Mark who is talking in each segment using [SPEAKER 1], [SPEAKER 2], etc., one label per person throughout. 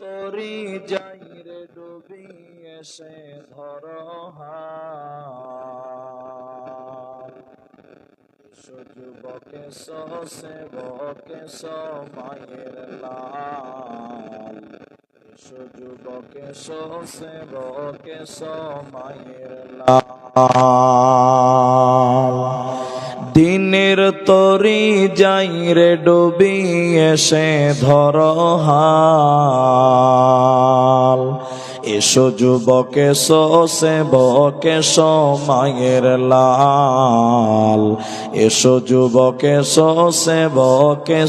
[SPEAKER 1] তরি যাই রে ডুবি এসে ধরো হাত যুবকে সেবকে মায়ের লাল যুবকে সেবকে মায়ের লাল দিনের তরি যাই রে ডুবি এসে ধরো হাল এসো যুবকে সেবকে মায়ের লাল এসো যুবকে সেবকে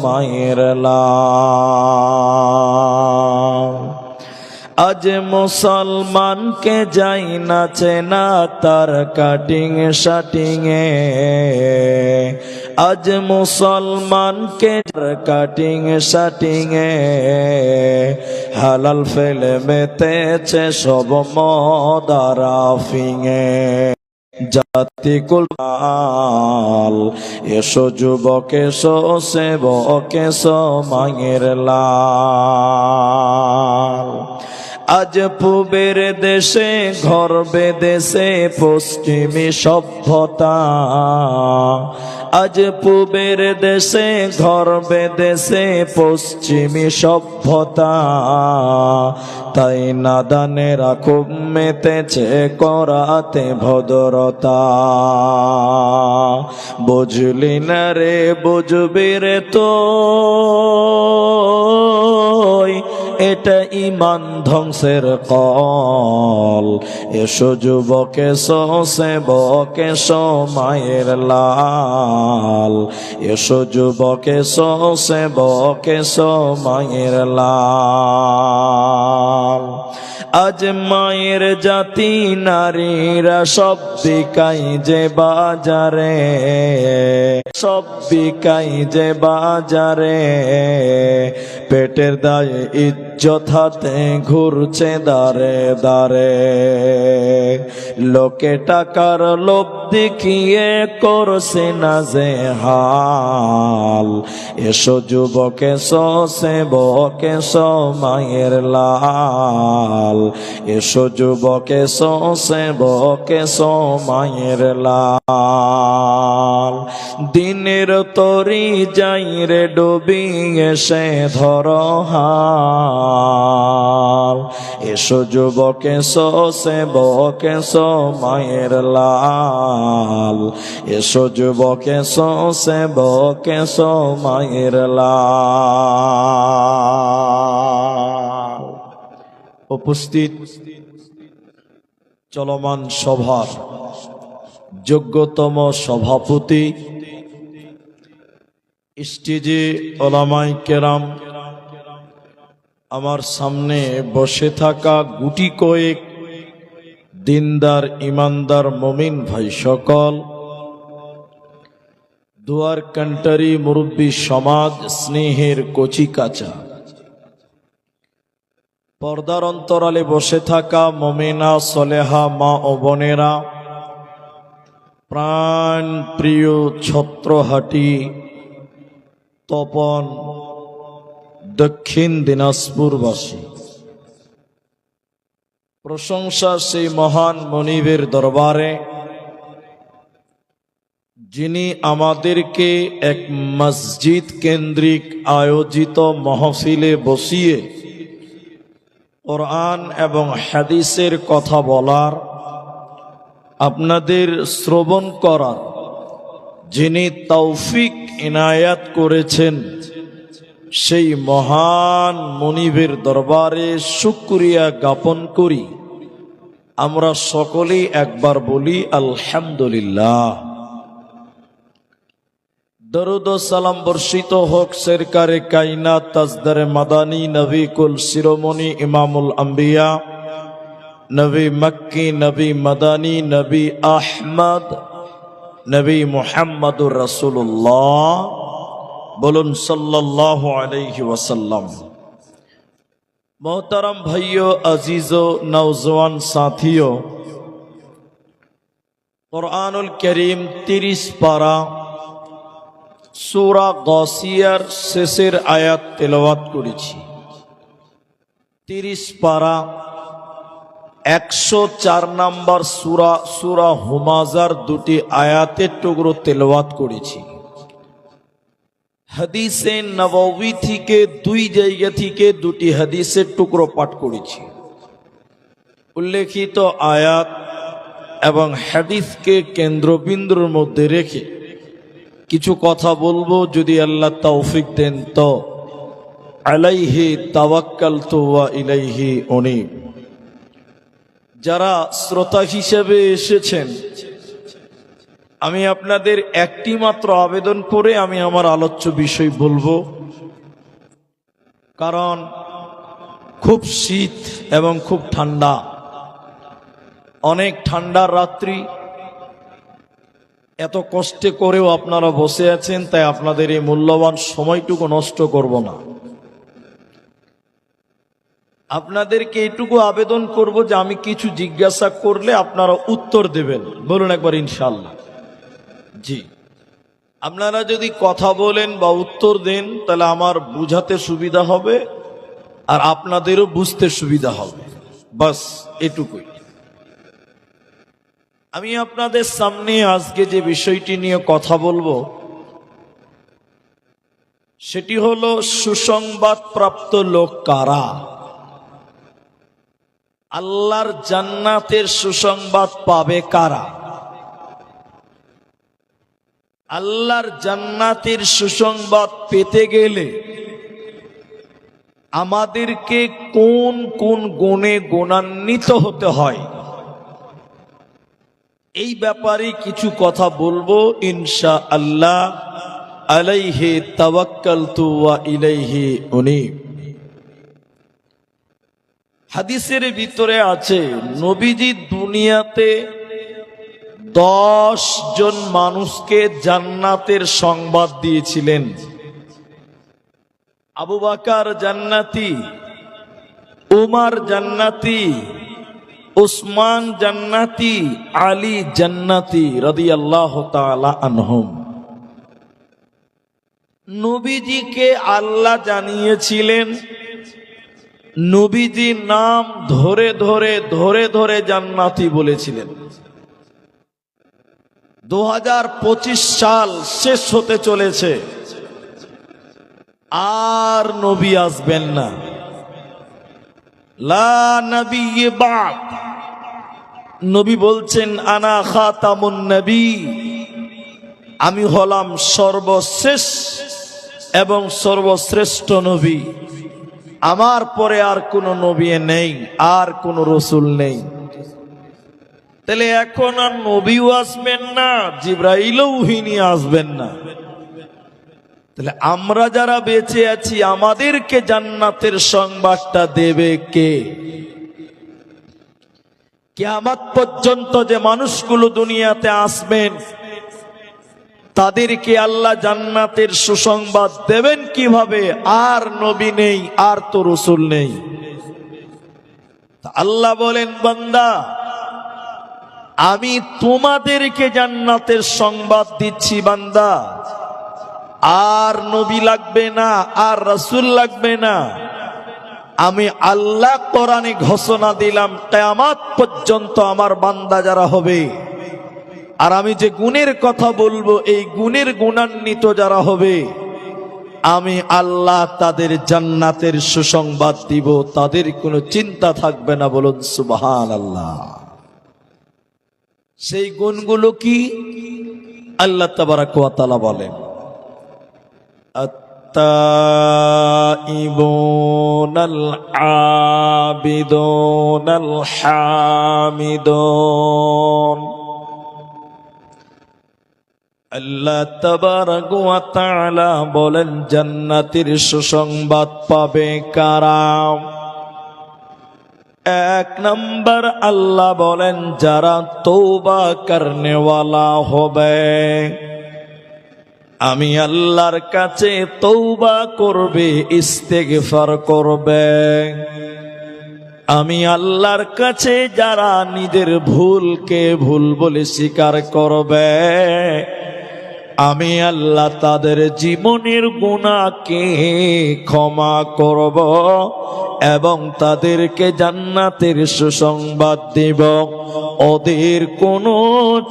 [SPEAKER 1] মায়ের লাল আজ মুসলমানকে যাই না চেনা তার কাটিং শাটিং এ আজ মুসলমানকে কাটিং শাটিং এ হালাল ফেলে মেতেছে সব মদারাফিং এ জাতি কুল এসো যুবকে সেবকে মায়ের লাল আজ পূবের দেশে ঘর বেদেশে পশ্চিমী সভ্যতা আজ পূবের দেশে ঘর বেদেশে পশ্চিমী সভ্যতা তাই নাদানেরা খুব মেতেছে করাতে ভদ্রতা বুঝলি না রে বুঝবি রে তো এটা ইমান ধ্বংসের কল এসো যুবকে সেবকে মায়ের লাল এসো যুবকে সেবকে মায়ের লাল আজ মায়ের জাতি নারীরা সব বিকাই যে বাজারে সব বিকাই যে বাজারে পেটের দায়ে ইজ্জত হাতে ঘুরছে দারে দারে লোকে টাকার লোভ দেখিয়ে করছে না যে হাল এসো যুবকে সেবকে মায়ের লাল এসো যুবকে সেবকে মায়ের লাল দিনের তরি যাই রে ডুবি এসে ধরো হাল এসো যুবকে সেবকে মায়ের লাল এসো যুবকে সেবকে মায়ের লাল উপস্থিত চলমান সভার যোগ্যতম সভাপতি স্টেজে ওলামায়ে কেরাম আমার সামনে বসে থাকা গুটি কয়েক দিনদার ইমানদার মুমিন ভাই সকল দুয়ার কান্টারি মুরব্বী সমাজ স্নেহের কচি কাঁচা পর্দার অন্তরালে বসে থাকা মুমিনা সলেহা মা ও বোনেরা প্রাণ প্রিয় ছত্রহাটি তপন দক্ষিণ দিনাজপুরবাসী প্রশংসা সেই মহান মনিবের দরবারে যিনি আমাদেরকে এক মসজিদ কেন্দ্রিক আয়োজিত মাহফিলে বসিয়ে কোরআন এবং হাদিসের কথা বলার আপনাদের শ্রবণ করার যিনি তৌফিক ইনায়াত করেছেন সেই মহান মনিবের দরবারে শুকরিয়া জ্ঞাপন করি আমরা সকলেই একবার বলি আলহামদুলিল্লাহ। দরুদ ও সালাম বর্ষিত হোক সরকারে কায়নাত তাজদারে মাদানী নবী কুল শিরোমণি ইমামুল আম্বিয়া নবী মক্কি নবী মাদানী নবী আহমদ নবী মুহাম্মদুর রাসূলুল্লাহ বলুন সাল্লাল্লাহু আলাইহি ওয়াসাল্লাম। मोहतरम भाइयों अजीजों नौजवान साथियों कुरानुल करीम 30 पारा সূরা গাসিয়ার শেষের আয়াত তেলাওয়াত করেছি। 30 পারা 104 নম্বর সূরা হুমাজার দুটি আয়াতের টুকরো তেলাওয়াত করেছি। হাদিসে নববী থেকে দুই জায়গা থেকে দুটি হাদিসের টুকরো পাঠ করেছি। উল্লেখিত আয়াত এবং হাদিসকে কেন্দ্রবিন্দুর মধ্যে রেখে কিছু কথা বলবো, যদি আল্লাহ তৌফিক দেন তো। আলাইহি তাওয়াক্কালতু ওয়া ইলাইহি উনীব। যারা শ্রোতা হিসেবে এসেছেন, আমি আপনাদের একটি মাত্র আবেদন করে আমি আমার আলোচ্য বিষয় বলবো। কারণ খুব শীত এবং খুব ঠান্ডা, অনেক ঠান্ডার রাত্রি, এত কষ্টে করেও আপনারা বসে আছেন, তাই আপনাদের এই মূল্যবান সময়টুকু নষ্ট করব না। আপনাদেরকে এইটুকু আবেদন করব যে আমি কিছু জিজ্ঞাসা করলে আপনারা উত্তর দেবেন। বলুন একবার ইনশাআল্লাহ। জি, আপনারা যদি কথা বলেন বা উত্তর দেন তাহলে আমার বুঝাতে সুবিধা হবে আর আপনাদেরও বুঝতে সুবিধা হবে। বাস এটুকুই। আমি আপনাদের সামনে আজকে যে বিষয়টি নিয়ে কথা বলবো সেটি হলো সুসংবাদ প্রাপ্ত লোক কারা। আল্লাহর জান্নাতের সুসংবাদ পাবে কারা? আল্লাহর জান্নাতের সুসংবাদ পেতে গেলে আমাদেরকে কোন কোন গুণে গুণান্বিত হতে হয়, এই ব্যাপারে কিছু কথা বলবো ইনশাআল্লাহ। আলাইহি তাওয়াক্কালতু ওয়া ইলাইহি উনীব। হাদিসের ভিতরে আছে, নবীজি দুনিয়াতে 10 জন মানুষকে জান্নাতের সংবাদ দিয়েছিলেন। আবু বকর জান্নাতি, উমর জান্নাতি, উসমান জান্নাতি, আলী জান্নাতি রাদিয়াল্লাহু তাআলা আনহুম। নবীজিকে আল্লাহ জানিয়েছিলেন, নবীজি নাম ধরে ধরে ধরে ধরে জান্নাতি বলেছিলেন। 2025 সাল শেষ হতে চলেছে, আর নবী আসবেন না। লা নবিয়্যে বা'দ। নবী বলছেন আনা খাতামুন নবী, আমি হলাম সর্বশেষ এবং সর্বশ্রেষ্ঠ নবী। আমার পরে আর কোন নবী নেই, আর কোন রসুল নেই। তাহলে এখন আর নবীও আসবেন না, জিবরাইলও নিয়ে আসবেন না। তাহলে আমরা যারা বেঁচে আছি আমাদেরকে জান্নাতের সংবাদটা দেবে কে? কিয়ামত পর্যন্ত যে মানুষগুলো দুনিয়াতে আসবেন তাদেরকে আল্লাহ জান্নাতের সুসংবাদ দেবেন কিভাবে? আর নবী নেই, আর তো রসুল নেই। আল্লাহ বলেন, বান্দা আমি তোমাদেরকে জান্নাতের সংবাদ দিচ্ছি বান্দা, আর নবী লাগবে না, আর রাসূল লাগবে না। আমি আল্লাহ কোরআনে ঘোষণা দিলাম কিয়ামত পর্যন্ত আমার বান্দা যারা হবে, আর আমি যে গুণের কথা বলবো এই গুণের গুণান্বিত যারা হবে, আমি আল্লাহ তাদের জান্নাতের সুসংবাদ দিব, তাদের কোনো চিন্তা থাকবে না। বলুন সুবহানাল্লাহ। সেই গুণগুলো কি? আল্লাহ তাবারক ওয়া তাআলা বলেন, আত-তাইবুনাল আবিদুনাল হামিদুন। আল্লাহ তাবারক ওয়া তাআলা বলেন জান্নাতের সুসংবাদ পাবে কারা? 1 নম্বর আল্লাহ বলেন যারা তওবা করনেওয়ালা হবে। আমি আল্লাহর কাছে তওবা করবে, ইস্তেগফার করবে। আমি আল্লাহর কাছে যারা নিজের ভুলকে ভুল বলে স্বীকার করবে, আমি আল্লাহ তাদের জীবনের গুনাহকে ক্ষমা করব এবং তাদেরকে জান্নাতের সুসংবাদ দেব। ওদের কোনো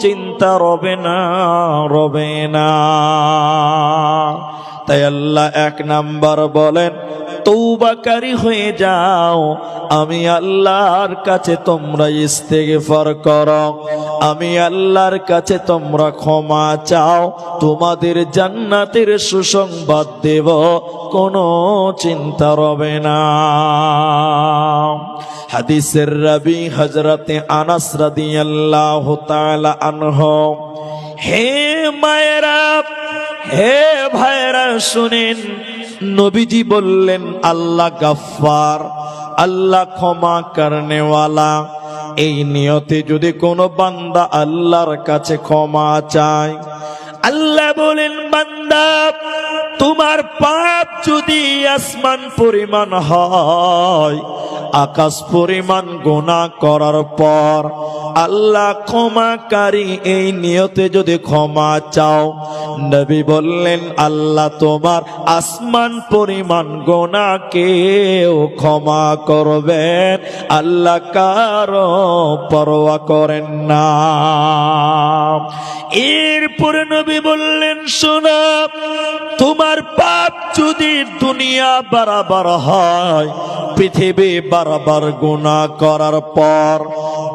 [SPEAKER 1] চিন্তা রবে না। তাই আল্লাহ 1 নাম্বার বলেন, তওবাকারী হয়ে যাও। আমি আল্লাহর কাছে তোমরা ইস্তেগফার করো, আমি আল্লাহর কাছে তোমরা ক্ষমা চাও, তোমাদের জান্নাতের সুসংবাদ দেব, কোনো চিন্তা রবে না। হাদিসের রাবি হযরতে আনাস রাদিয়াল্লাহু তাআলা আনহু। হে মায়েরা, হে ভাইরা, শুনেন, নবীজি বললেন আল্লাহ গাফফার, আল্লাহ ক্ষমা করনেওয়ালা। এই নিয়তে যদি কোনো বান্দা আল্লাহর কাছে ক্ষমা চায়, আল্লাহ বলেন, বান্দা তোমার পাপ যদি আসমান পরিমাণ হয়, আকাশ পরিমাণ গুনাহ করার পর আল্লাহ ক্ষমাকারী, এই নিয়তে যদি ক্ষমা চাও, নবী বললেন আল্লাহ তোমার আসমান পরিমাণ গুনাহকেও ক্ষমা করবেন। আল্লাহ কারো পরোয়া করেন না। এরপরে নবী বললেন, শোনো, তোমার পাপ যদি দুনিয়া বরাবর হয়, পৃথিবী বরাবর গুনাহ করার পর,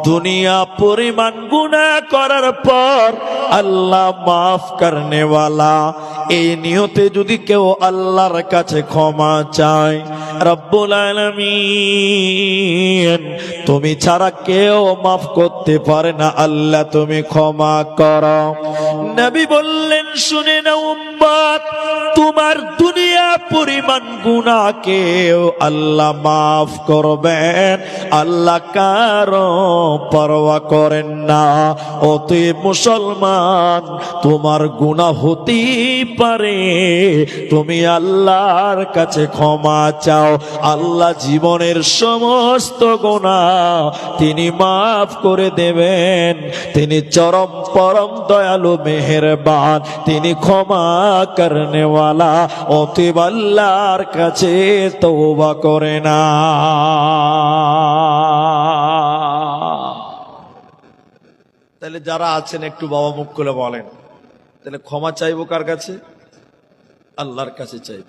[SPEAKER 1] দুনিয়া পরিমাণ গুনাহ করার পর আল্লাহ মাফ করনেওয়ালা, এই নিয়তে যদি কেউ আল্লাহর কাছে ক্ষমা চায়, রব্বুল আলামিন তুমি ছাড়া কেউ মাফ করতে পারে না, আল্লাহ তুমি ক্ষমা করো। নবী বললেন, শুনে নাও উম্মত, তোমার দুনিয়া পরিমাণ গুনাহকেও আল্লাহ মাফ করবেন। আল্লাহ কারো পরোয়া করেন না। অতএব মুসলমান, তোমার গুনাহ হতেই পারে, তুমি আল্লাহর কাছে ক্ষমা চাও, আল্লাহ জীবনের সমস্ত গুনাহ তিনি মাফ করে দেবেন। তিনি চরম পরম দয়ালু মেহেরবান, তিনি ক্ষমা করনেওয়ালা। অতএব আল্লাহর কাছে তওবা করে না। তাহলে যারা আছেন একটু বাবা মুখ খুলে বলেন, তাহলে ক্ষমা চাইবো কার কাছে? আল্লাহর কাছে চাইব।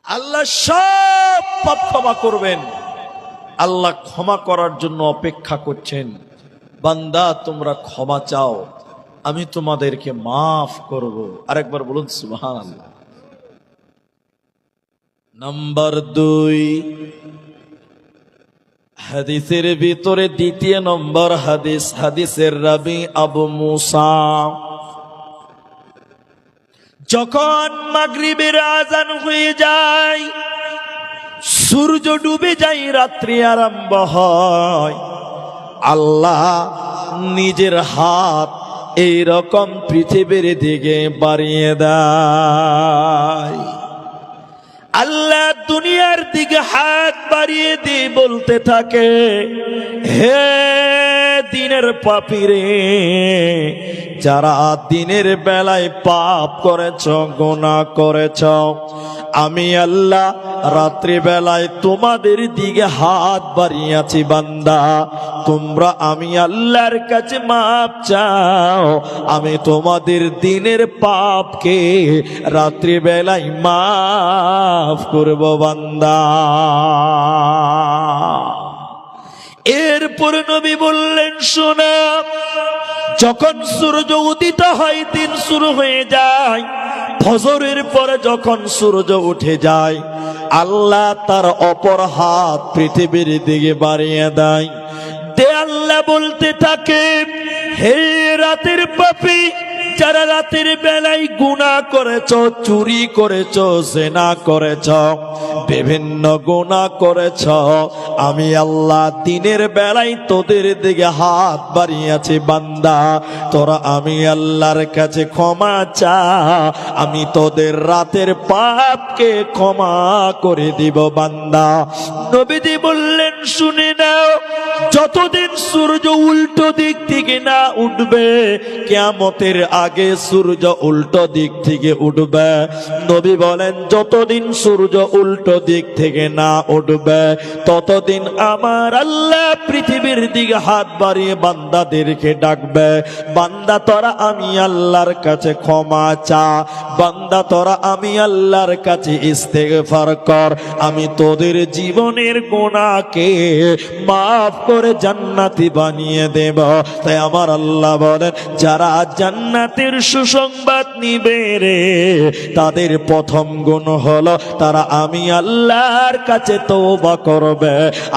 [SPEAKER 1] আল্লাহ সব পাপ ক্ষমা করবেন। আল্লাহ ক্ষমা করার জন্য অপেক্ষা করছেন। বান্দা তোমরা ক্ষমা চাও, আমি তোমাদেরকে মাফ করব। আরেকবার বলুন সুবহানাল্লাহ। নাম্বার 2, হাদিসের ভিতরে 2 নম্বর হাদিস, হাদিসের রাবি আবু মুসা। যখন মাগরিবের আযান হয়ে যায়, সূর্য ডুবে যায়, রাত্রি আরম্ভ হয়, আল্লাহ নিজের হাত এই রকম পৃথিবীর দিকে বাড়িয়ে দেয়। আল্লাহ দুনিয়ার দিকে হাত বাড়িয়ে দিয়ে বলতে থাকে, হে দিনের পাপীরে, যারা দিনের বেলায় পাপ করেছ, গুনাহ করেছ, আমি আল্লাহ রাত্রি বেলায় তোমাদের দিকে হাত বাড়িয়েছি। বান্দা তোমরা আমি আল্লাহর কাছে মাপ চাও, আমি তোমাদের দিনের পাপকে রাত্রি বেলায় মাফ করব বান্দা। এরপর নবী বললেন, শোনা, যখন সূর্য উদিত হয়, দিন শুরু হয়ে যায়, ফজরের পরে যখন সূর্য উঠে যায়, আল্লাহ তার অপর হাত পৃথিবীর দিকে বাড়িয়ে দেয়। আল্লাহ বলতে থাকে, হে রাতের পাপী, যারা রাতের বেলায় গুনাহ করেছ, চুরি করেছ, জিনা করেছ, বিভিন্ন গুনাহ করেছ, আমি আল্লাহ দিনের বেলায় তোদের দিকে হাত বাড়িয়েছি। বান্দা তোরা আমি আল্লাহর কাছে ক্ষমা চা, আমি তোদের রাতের পাপকে ক্ষমা করে দিব বান্দা। নবীজি বললেন, শুনে নাও, যতদিন সূর্য উল্টো দিক থেকে না উঠবে, কিয়ামতের আগে আগে সূর্য উল্টো দিক থেকে উঠবে। নবী বলেন যতদিন সূর্য উল্টো দিক থেকে না উঠবে ততদিন আমার আল্লাহ পৃথিবীর দিকে হাত বাড়িয়ে বান্দাদেরকে ডাকবে, বান্দা তোরা আমি আল্লাহর কাছে ক্ষমা চা, বান্দা তোরা আমি আল্লাহর কাছে ইস্তেগফার কর, আমি তোদের জীবনের গুনাহকে মাফ করে জান্নাতি বানিয়ে দেব। তাই আমার আল্লাহ বলেন যারা জান্নাতের সুসংবাদ নিবে রে তাদের প্রথম গুণ হলো তারা আমি আল্লাহর কাছে তওবা করবে,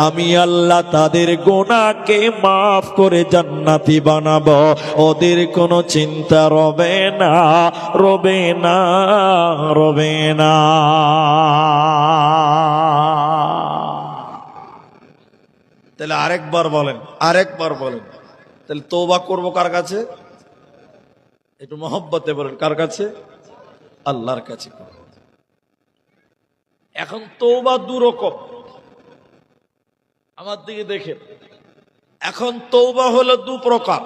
[SPEAKER 1] আমি আল্লাহ তাদের গুনাহকে মাফ করে জান্নাতি বানাবো, ওদের কোনো চিন্তা রবে না, রবে না, রবে না। তাহলে আরেকবার বলেন, আরেকবার বলেন, তাহলে তওবা করব কার কাছে? একটু মহব্বতে বলেন, কার কাছে? আল্লাহর কাছে। এখন তওবা দু রকম, আমার দিকে দেখেন। এখন তওবা হলো দু প্রকার,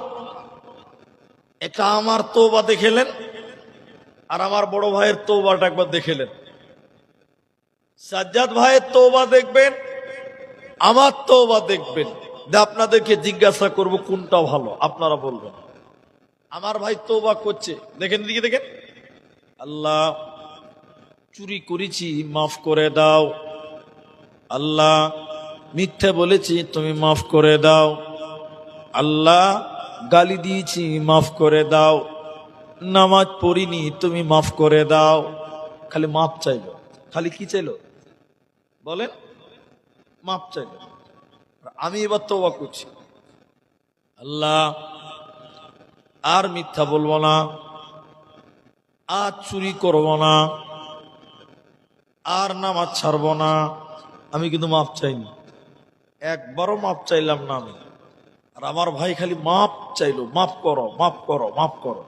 [SPEAKER 1] একটা আমার তওবা দেখেলেন আর আমার বড় ভাইয়ের তওবাটা একবার দেখেলেন। সাজ্জাদ ভাইয়ের তওবা দেখবেন, আমার তওবা দেখবেন। আপনাদেরকে জিজ্ঞাসা করব কোনটা ভালো, আপনারা বলবেন। আমার ভাই তওবা করছে, দেখেন দিকে দেখেন, আল্লাহ চুরি করেছি মাফ করে দাও, আল্লাহ মিথ্যা বলেছি তুমি মাফ করে দাও, আল্লাহ গালি দিয়েছি মাফ করে দাও, নামাজ পড়িনি তুমি মাফ করে দাও। খালি মাফ চাইলো, খালি কি চাইলো বলেন? মাফ চাইলো। আমি এবার তওবা করছি, আল্লাহ আর মিথ্যা বলবো না, আর চুরি করব না, আর নামাজ ছাড়বো না। আমি কিন্তু মাফ চাইনি, একবারও মাফ চাইলাম না আমি। আর আমার ভাই খালি মাফ চাইলো, মাফ করো, মাফ করো, মাফ করো।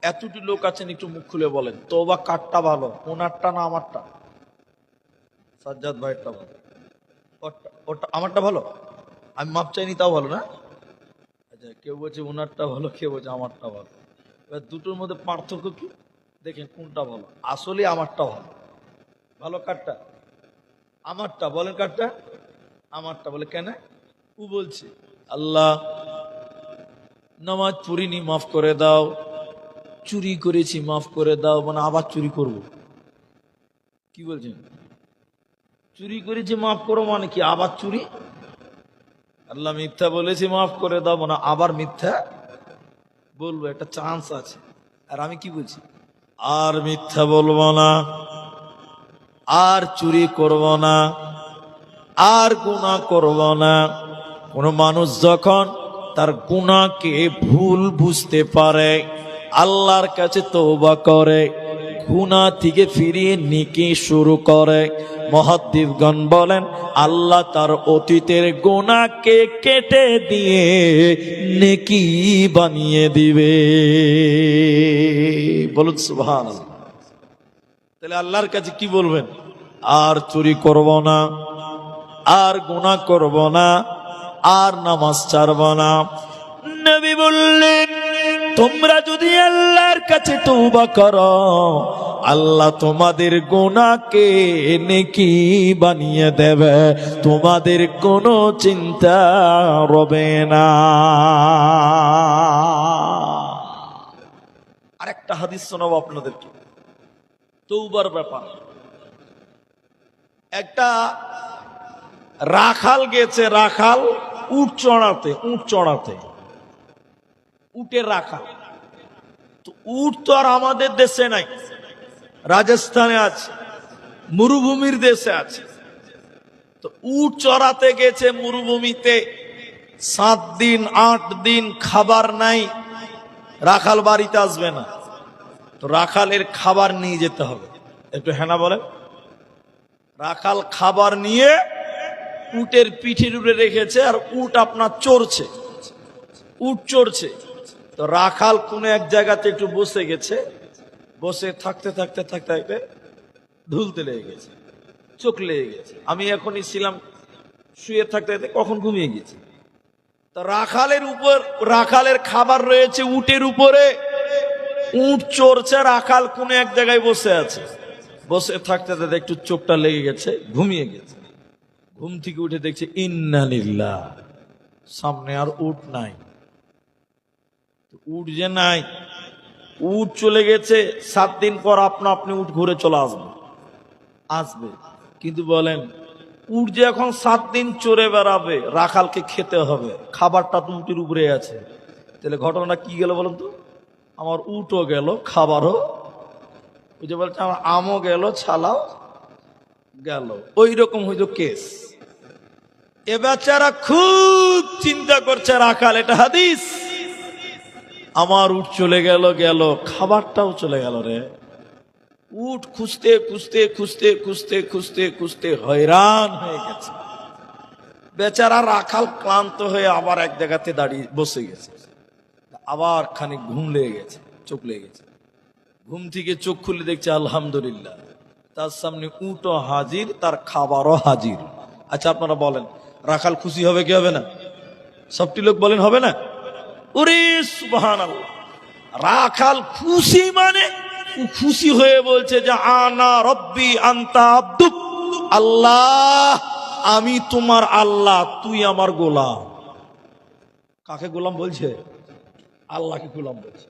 [SPEAKER 1] এতটি লোক আছেন, একটু মুখ খুলে বলেন তওবা কারটা ভালো, ওনারটা না আমারটা? সাজ্জাদ ভাইয়েরটা ভালো, ওটা আমারটা ভালো? আমি মাফ চাইনি তাও ভালো না? আচ্ছা, কেউ বলছে ওনারটা ভালো, কেউ বলছে আমারটা ভালো। এবার দুটোর মধ্যে পার্থক্য কি দেখেন, কোনটা ভালো? আসলে আমারটা ভালো। ভালো কারটা? আমারটা। বলেন কারটা? আমারটা। বলে কেন? ও বলছে আল্লাহ নামাজ পড়িনি মাফ করে দাও, চুরি করেছি মাফ করে দাও, মানে আবার চুরি করব। কি বলছেন? চুরি করেছি মাফ করো মানে কি আবার চুরি? আল্লাহ মিথ্যা বলেছি মাফ করে দাও, মানে আবার মিথ্যা বলবো, একটা চান্স আছে। আর আমি কি বলছি? আর মিথ্যা বলবো না, আর চুরি করব না, আর গুনাহ করব না। কোন মানুষ যখন তার গুনাহকে ভুল বুঝতে পারে, আল্লাহর কাছে তওবা করে, গুনাহ থেকে ফিরিয়ে নেকি শুরু করে, মুহাদ্দিসগণ বলেন আল্লাহ তার অতীতের গুনাহকে কেটে দিয়ে নেকি বানিয়ে দিবে। বলুন সুবহানাল্লাহ। তাহলে আল্লাহর কাছে কি বলবেন? আর চুরি করব না, আর গুনাহ করব না, আর নামাজ ছাড়ব না। নবী বললেন তোমরা যদি আল্লাহর কাছে তওবা করো, আল্লাহ তোমাদের গুনাহকে নেকি বানিয়ে দেবে, তোমাদের কোনো চিন্তা রবে না। আরেকটা হাদিস শোনাবো আপনাদেরকে তওবার ব্যাপার। একটা রাখাল গেছে, রাখাল উট চড়াতে, উট চড়াতে, উটের রাখাল। তো উট তো আর আমাদের দেশে নাই, রাজস্থানে আছে, মরুভূমির দেশে আছে। তো উট চড়াতে গেছে মরুভূমিতে, 7 দিন 8 দিন খাবার নাই, রাখাল বাড়িতে আসবে না। তো রাখালের খাবার নিয়ে যেতে হবে। একটু হ্যাঁ বলেন। রাখাল খাবার নিয়ে উটের পিঠের উপরে রেখেছে, আর উট আপনার চড়ছে, উট চড়ছে। তো রাখাল কোন এক জায়গাতে একটু বসে গেছে, বসে থাকতে থাকতে থাকতে থাকতে ধুলতে লেগে গেছে, চোখ লেগে গেছে। আমি এখনই ছিলাম শুয়ে থাকতে থাকতে কখন ঘুমিয়ে গেছি। তো রাখালের উপর, রাখালের খাবার রয়েছে উটের উপরে, উট চড়ছে, রাখাল কোন এক জায়গায় বসে আছে। বসে থাকতে থাকতে একটু চোখটা লেগে গেছে, ঘুমিয়ে গেছে। ঘুম থেকে উঠে দেখছে ইন্না লিল্লাহ, সামনে আর উট নাই। উট যে নাই, উট চলে গেছে। 7 দিন পর আপনি উট ঘুরে চলে আসবে। কিন্তু বলেন, উট যে এখন 7 দিন চড়ে বেড়াবে, রাখালকে খেতে হবে, খাবারটা তো উটের উপরে আছে। তাহলে ঘটনা কি গেল বলুন তো? আমার উটও গেল, খাবারও, ওই যে বলছে আমার আমও গেল, ছালাও গেল। ওই রকম হইতো কেস। এ বেচারা খুব চিন্তা করছে, রাখাল, এটা হাদিস, আমার উট চলে গেল, খাবারটাও চলে গেল রে। উট খুঁজতে খুঁজতে খুঁজতে খুঁজতে খুঁজতে খুঁজতে হয়রান হয়ে গেছে। বেচারা রাখাল ক্লান্ত হয়ে আবার এক জায়গাতে দাঁড়িয়ে বসে গেছে। আবার খানিক ঘুম লেগে গেছে, চোখ লেগে গেছে। ঘুম থেকে চোখ খুলে দেখছে আলহামদুলিল্লাহ, তার সামনে উটও হাজির, তার খাবারও হাজির। আচ্ছা আপনারা বলেন, রাখাল খুশি হবে কি হবে না? সবটি লোক বলেন হবে না? ওরে সুবহানাল্লাহ, রাখাল খুশি, মানে খুশি হয়ে বলছে যে আনা রব্বি আনতা আব্দুক, আল্লাহ আমি তোমার আল্লাহ, তুই আমার গোলাম। কাকে গোলাম বলছে? আল্লাহকে গোলাম বলছে।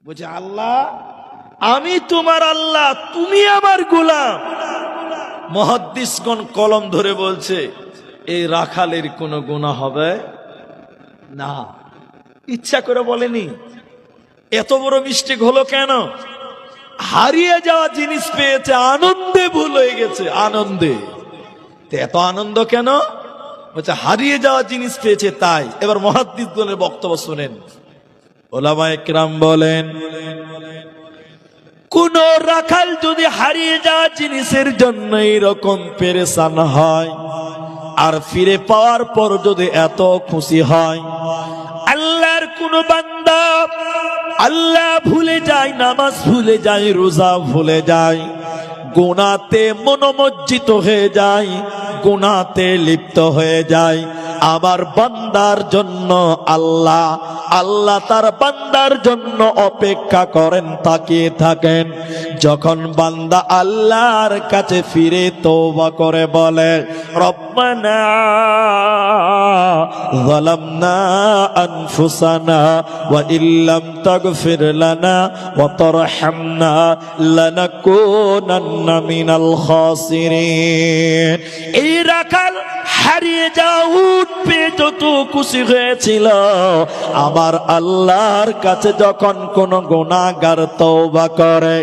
[SPEAKER 1] বলছে আল্লাহ আমি তোমার আল্লাহ, তুমি আমার গোলাম। মুহাদ্দিসগণ কলম ধরে বলছে এই রাখালের কোনো গুনাহ হবে না, ইচ্ছা করে বলেনি। এত বড় মিস্টেক হলো কেন? হারিয়ে যাওয়া জিনিস পেয়েছে, আনন্দে ভুল হয়ে গেছে, আনন্দে। এত আনন্দ কেন? বলছে হারিয়ে যাওয়া জিনিস পেয়েছে তাই। এবার মুহাদ্দিসগণের বক্তব্য শুনেন। উলামায়ে কিরাম বলেন, কোন রাখাল যদি হারিয়ে যাওয়া জিনিসের জন্য এরকম পেরেশান হয়, আর ফিরে পাওয়ার পর যদি এত খুশি হয়, আল্লাহর কোন বান্দা আল্লাহ ভুলে যায়, নামাজ ভুলে যায়, রোজা ভুলে যায়, গুনাহতে মনোমজ্জিত হয়ে যায়, গুনাহতে লিপ্ত হয়ে যায়, আমার বান্দার জন্য আল্লাহ তার বান্দার জন্য অপেক্ষা করেন, তাকিয়ে থাকেন। যখন বান্দা আল্লাহর কাছে ফিরে তওবা করে বলে রব্বানা যালামনা আনফুসানা ওয়া ইল্লাম তাগফির লানা ওয়া তারহামনা লানাকুনান্না মিনাল খাসিরিন। এই রাখাল হারিয়ে যাওয়া উট পেয়ে যত খুশি হয়েছিল, আমার আল্লাহর কাছে যখন কোন গুনাহগার তওবা করে,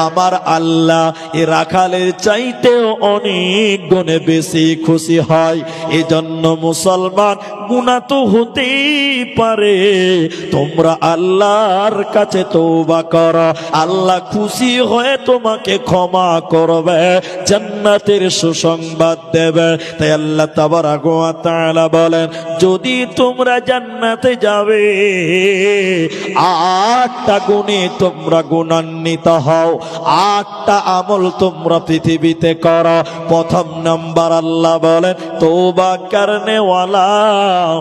[SPEAKER 1] আমার আল্লাহ এ রাখালের চাইতেও অনেক গুণে বেশি খুশি হয়। এজন্য মুসলমান, গুনাহ তো হতেই পারে, তোমরা আল্লাহর কাছে তওবা করো, আল্লাহ খুশি হয়ে তোমাকে ক্ষমা করবে, জান্নাতের সুসংবাদ দেবে। তাই আল্লাহ তাবারাক ওয়া তাআলা বলেন, যদি তোমরা জান্নাতে যাবে 8টা গুণে তোমরা গুণান্বিত হও, 8টা আমল তোমরা পৃথিবীতে করো। প্রথম নাম্বার আল্লাহ বলেন তওবা করনে ওয়ালা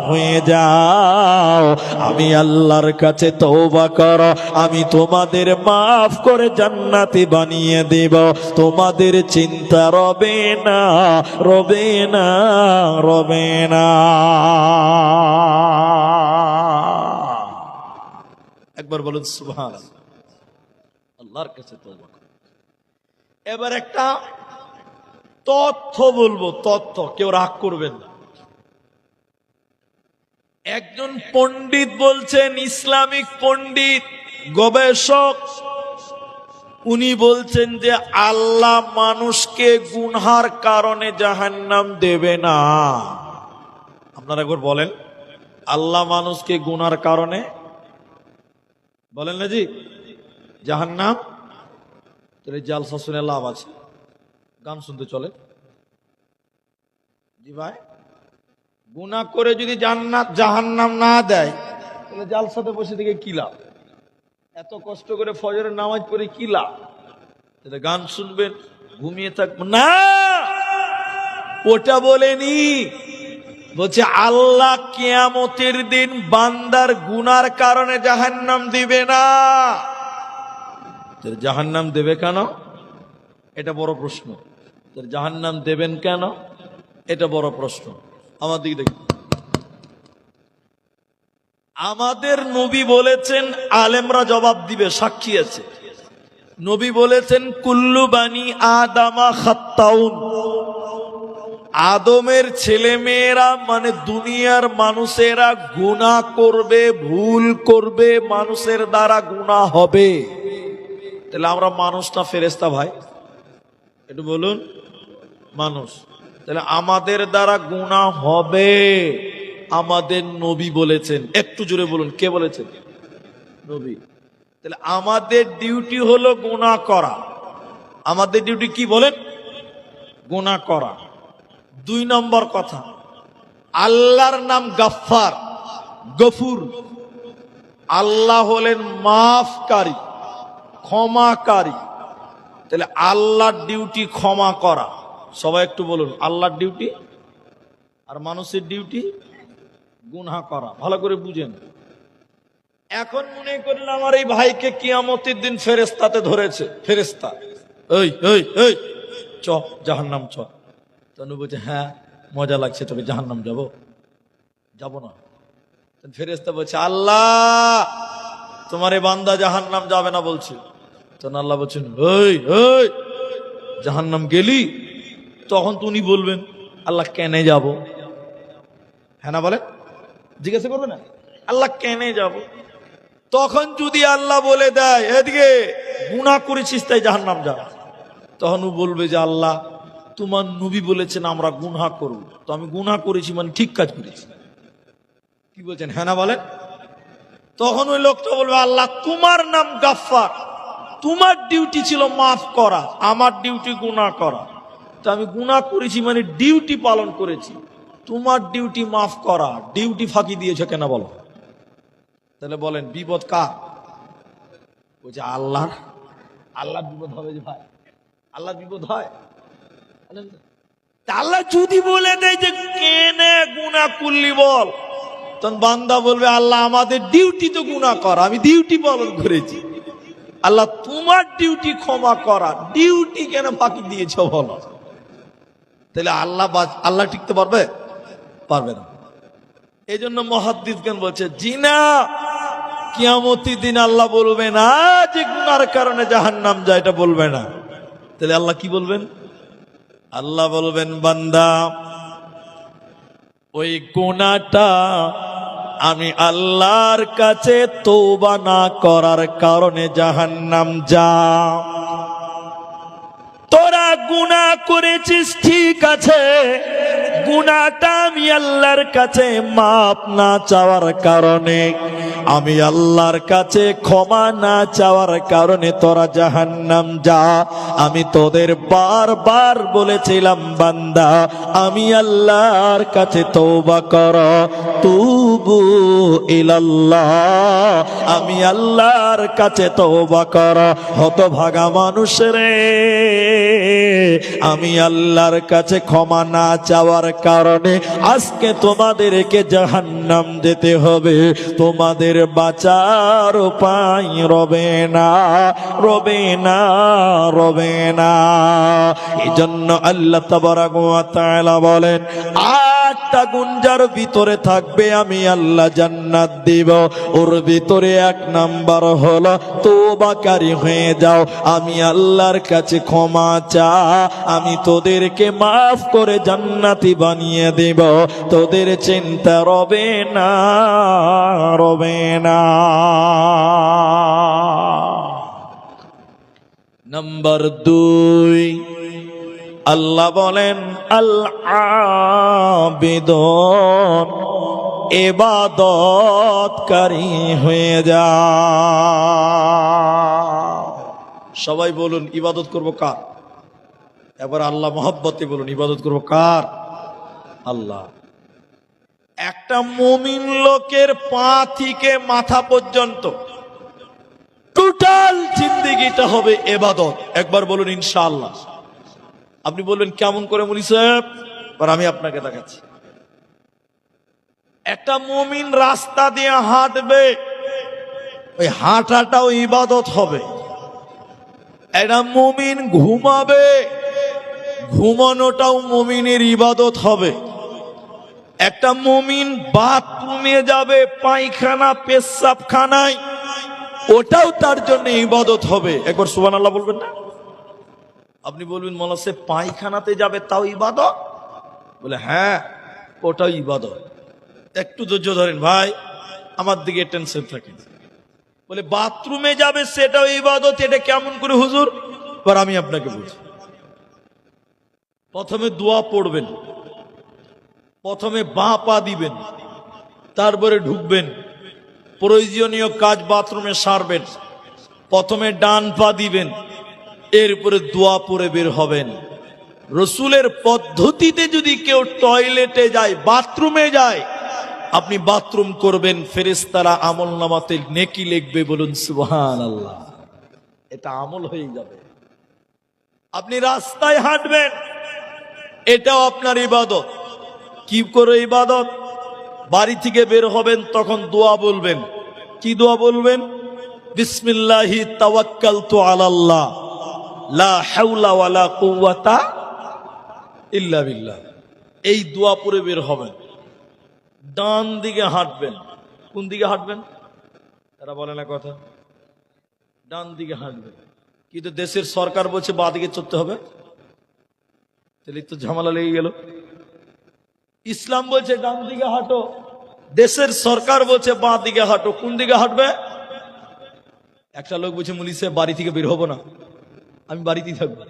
[SPEAKER 1] হয়ে যাও। আমি আল্লাহর কাছে তওবা করো, আমি তোমাদের মাফ করে জান্নাতি বানিয়ে দেব, তোমাদের চিন্তা রবে না, রবে না, রবে না। একবার বলুন সুবহানাল্লাহ। আল্লাহর কাছে তওবা করো। এবার একটা তথ্য বলবো, তথ্য, কেউ রাগ করবেন না। একজন পণ্ডিত বলছেন, ইসলামিক পণ্ডিত, গবেষক, উনি বলছেন যে আল্লাহ মানুষকে গুনহার কারণে জাহান্নাম দেবে না। আপনারা একবার বলেন, আল্লাহ মানুষকে গুনার কারণে, বলেন না জি, জাহান্নাম। তাহলে জালসা শুনে লাভ আছে, গান শুনতে চলে জি ভাই। গুনাহ করে যদি জান্নাত জাহান্নাম না দেয়, তাহলে জালসাতে বসে থেকে কি লাভ? এত কষ্ট করে ফজরের নামাজ পড়ে কি লাভ? তাহলে গান শুনবেন, ঘুমিয়ে থাকবেন না, ওটা বলেনি। বলছে আল্লাহ কিয়ামতের দিন বান্দার গুনার কারণে জাহান্নাম দিবে না। জাহান্নাম দেবে কেন? এটা বড় প্রশ্ন। জাহান্নাম দেবেন কেন? এটা বড় প্রশ্ন। আমার দিকে দেখুন, আমাদের নবী বলেছেন, আলেমরা জবাব দিবে, সাক্ষী আছে। নবী বলেছেন কুল্লু বানি আদামা খাত্তাউন, আদমের ছেলে মেয়েরা মানে দুনিয়ার মানুষেরা গুনাহ করবে, ভুল করবে, মানুষের দ্বারা গুনাহ হবে। তাহলে আমরা মানুষ না ফেরেশতা ভাই? একটু বলুন, মানুষ। তাহলে আমাদের দ্বারা গুনাহ হবে, আমাদের নবী বলেছেন। একটু জোরে বলুন, কে বলেছেন? নবী। তাহলে আমাদের ডিউটি হলো গুনাহ করা। আমাদের ডিউটি কি বলেন? গুনাহ করা। 2 নম্বর কথা, আল্লাহর নাম গাফফার, গফুর। আল্লাহ হলেন মাফকারী, ক্ষমাকারী। তাহলে আল্লাহর ডিউটি ক্ষমা করা। সবাই একটু বলুন, আল্লাহর ডিউটি আর মানুষের ডিউটি গুনাহ করা। ভালো করে বুঝেন। এখন মনে করলাম আমার এই ভাইকে কিয়ামতের দিন ফেরেশতাতে ধরেছে, ফেরেশতা এই এই এই চ জাহান্নাম চ। তনু বলছে হ্যাঁ মজা লাগছে, তবে জাহান্নাম যাব? যাব না। ফেরেশতা বলছে আল্লাহ তোমার এই বান্দা জাহান্নাম যাবে না বলছে। তখন আল্লাহ বলছেন এই এই জাহান্নাম গেলি? তখন তো উনি বলবেন আল্লাহ কেন যাব? হ্যাঁ না বলেন? জিজ্ঞাসা করবে না আল্লাহ কেন যাব? তখন যদি আল্লাহ বলে দেয় এদিকে গুনাহ করেছিস তাই জাহান্নাম যা, তখন ও বলবে যে আল্লাহ তোমার নবী বলেছেন আমরা গুনাহ করব, তো আমি গুনাহ করেছি মানে ঠিক কাজ করেছি। কি বলছেন? হ্যাঁ না বলেন? তখন ওই লোকটা বলবে আল্লাহ তোমার নাম গাফফার, তোমার ডিউটি ছিল মাফ করা, আমার ডিউটি গুনাহ করা। তো আমি গুনাহ করেছি মানে ডিউটি পালন করেছি, তোমার ডিউটি মাফ করা, ডিউটি ফাঁকি দিয়েছে কেন বলো? তাহলে বলেন বিপদ কার? বলছে আল্লাহ। আল্লাহ বিপদ হবে যে ভাই? আল্লাহ বিপদ হয়? আল্লাহ যদি বলে দেয় যে কেনে গুনাহ করলি বল, তখন বান্দা বলবে আল্লাহ আমাদের ডিউটি তো গুনাহ করা, আমি ডিউটি পালন করেছি। আল্লাহ তোমার ডিউটি ক্ষমা করা, ডিউটি কেন ফাঁকি দিয়েছ বলো? তাহলে আল্লাহ টিকতে পারবে? পারবে না। এই জন্য মুহাদ্দিসগণ বলছে জিনা কিয়ামতের দিন আল্লাহ বলবে না যে গুনার কারণে জাহান্নাম যায়, এটা বলবে না। তাহলে আল্লাহ কি বলবেন? আল্লাহ বলবেন বান্দা ওই গুনাহটা আমি আল্লাহর কাছে তওবা না করার কারণে জাহান্নাম যা। তোরা গুনাহ করেছিস ঠিক আছে, গুনাহটা আমি আল্লাহর কাছে মাপ না চাওয়ার কারণে, আমি আল্লাহর কাছে ক্ষমা না চাওয়ার কারণে তোরা জাহান্নাম যা। আমি তোদের বারবার বলেছিলাম বান্দা আমি আল্লাহর কাছে তওবা কর, তুবু ইলাল্লাহ, আমি আল্লাহর কাছে তওবা কর। হতভাগা মানুষ রে, আমি আল্লাহর কাছে ক্ষমা না চাওয়ার কারণে আজকে তোমাদেরকে জাহান্নাম যেতে হবে, তোমাদের বাঁচার উপায় রবে না, রবে না, রবে না। এই জন্য আল্লাহ তাবারাক ওয়া তাআলা বলেন 8টা গুণ যার ভিতরে থাকবে আমি আল্লাহ জান্নাত দিব। ওর ভিতরে 1 নাম্বার হলো তওবাকারী হয়ে যাও, আমি আল্লাহর কাছে ক্ষমা চা, আমি তোদেরকে মাফ করে জান্নাতি বানিয়ে দেব, তোদের চিন্তা রবে না, রবে না। নাম্বার 2 আল্লাহ বলেন আল আবিদুন ইবাদতকারী হয়ে যা। সবাই বলুন ইবাদত করব কার? এবার আল্লাহ মহব্বতে বলুন ইবাদত করব কার? আল্লাহ। একটা মুমিন লোকের পা থেকে মাথা পর্যন্ত টোটাল জিন্দেগিটা হবে ইবাদত। একবার বলুন ইনশাআল্লাহ। আপনি বলবেন কেমন করে মুলি সাহেব? আর আমি আপনাকে দেখাচ্ছি। একটা মুমিন রাস্তা দিয়ে হাঁটবে, ওই হাঁটাটাও ইবাদত হবে। একটা মুমিন ঘুমাবে, ঘুমানোটাও মুমিনের ইবাদত হবে। একটা মুমিন বাথরুমে যাবে, পায়খানা পেশাবখানায়, ওটাও তার জন্য ইবাদত হবে। একবার সুবহানাল্লাহ বলবেন না? আপনি বলবেন মোল্লা সে পায়খানাতে যাবে তাও ইবাদত? বলে হ্যাঁ, ওটাও ইবাদত। একটু ধৈর্য ধরেন ভাই, আমার দিকে টেনশন থাকে। বলে বাথরুমে যাবে সেটাও ইবাদত, এটা কেমন করে হুজুর? এবার আমি আপনাকে বলছি। প্রথমে দোয়া পড়বেন, প্রথমে বাঁ পা দিবেন, তারপরে ঢুকবেন, প্রয়োজনীয় কাজ বাথরুমে সারবেন, প্রথমে ডান পা দিবেন, এরপরে দোয়া পড়ে বের হবেন। রসুলের পদ্ধতিতে যদি কেউ টয়লেটে যায়, বাথরুমে যায়, আপনি বাথরুম করবেন, ফেরেশতারা আমল নামাতে নেকি লিখবে। বলুন সুবহানাল্লাহ। এটা আমল হয়ে যাবে। আপনি রাস্তায় হাঁটবেন, এটাও আপনার ইবাদত। কি করে ইবাদত? বাড়ি থেকে বের হবেন, তখন দোয়া বলবেন। কি দোয়া বলবেন? বিসমিল্লাহি তাওয়াক্কালতু আলাল্লাহ লা হাওলা ওয়ালা কুওয়াতা ইল্লা বিল্লাহ। এই দোয়া পড়ে বের হবেন। ডান দিকে হাঁটবেন। কোন দিকে হাঁটবেন? তারা বলে না কথা। ডান দিকে হাঁটবেন, কিন্তু দেশের সরকার বলছে বাঁ দিকে চলতে হবে, তাহলে তো ঝামেলা লেগে গেল। ইসলাম বলছে ডান দিকে হাঁটো, দেশের সরকার বলছে বাঁ দিকে হাঁটো। কোন দিকে হাঁটবে? একটা লোক বলছে মুলি সাহেব বাড়ি থেকে বের হবো না, আমি বাড়িতেই থাকবো,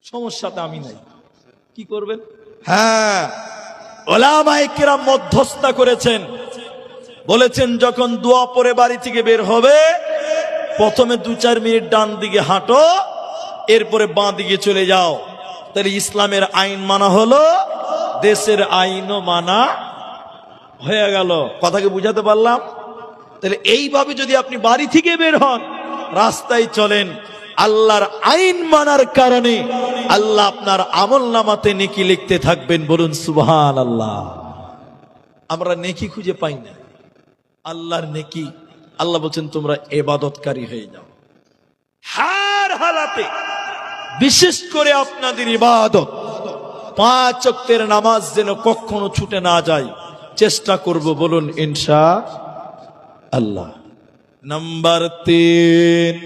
[SPEAKER 1] সমস্যাটা আমি নাই। কি করবেন? হ্যাঁ, ওলামায়ে কেরাম মধ্যস্থতা করেছেন, বলেছেন যখন দোয়া পড়ে বাড়ি থেকে বের হবে, প্রথমে 2-4 মিনিট ডান দিকে হাঁটো, এরপরে বাঁ দিকে চলে যাও। তাহলে ইসলামের আইন মানা হলো, দেশের আইনও মানা হয়ে গেল। কথাকে বুঝাতে পারলাম? তাহলে এইভাবে যদি আপনি বাড়ি থেকে বের হন, রাস্তায় চলেন, আল্লাহর আইন মানার কারণে আল্লাহ আপনার আমল নামাতে নেকি লিখতে থাকবেন। বলুন সুবহানাল্লাহ। আমরা নেকি খুঁজে পাই না, আল্লাহর নেকি। আল্লাহ বলছেন তোমরা ইবাদতকারী হয়ে যাও। হার হালাতে, বিশেষ করে আপনাদের ইবাদত 5 ওয়াক্তের নামাজ যেন কখনো ছুটে না যায়, চেষ্টা করব। বলুন ইনশাআল্লাহ। নাম্বার 3,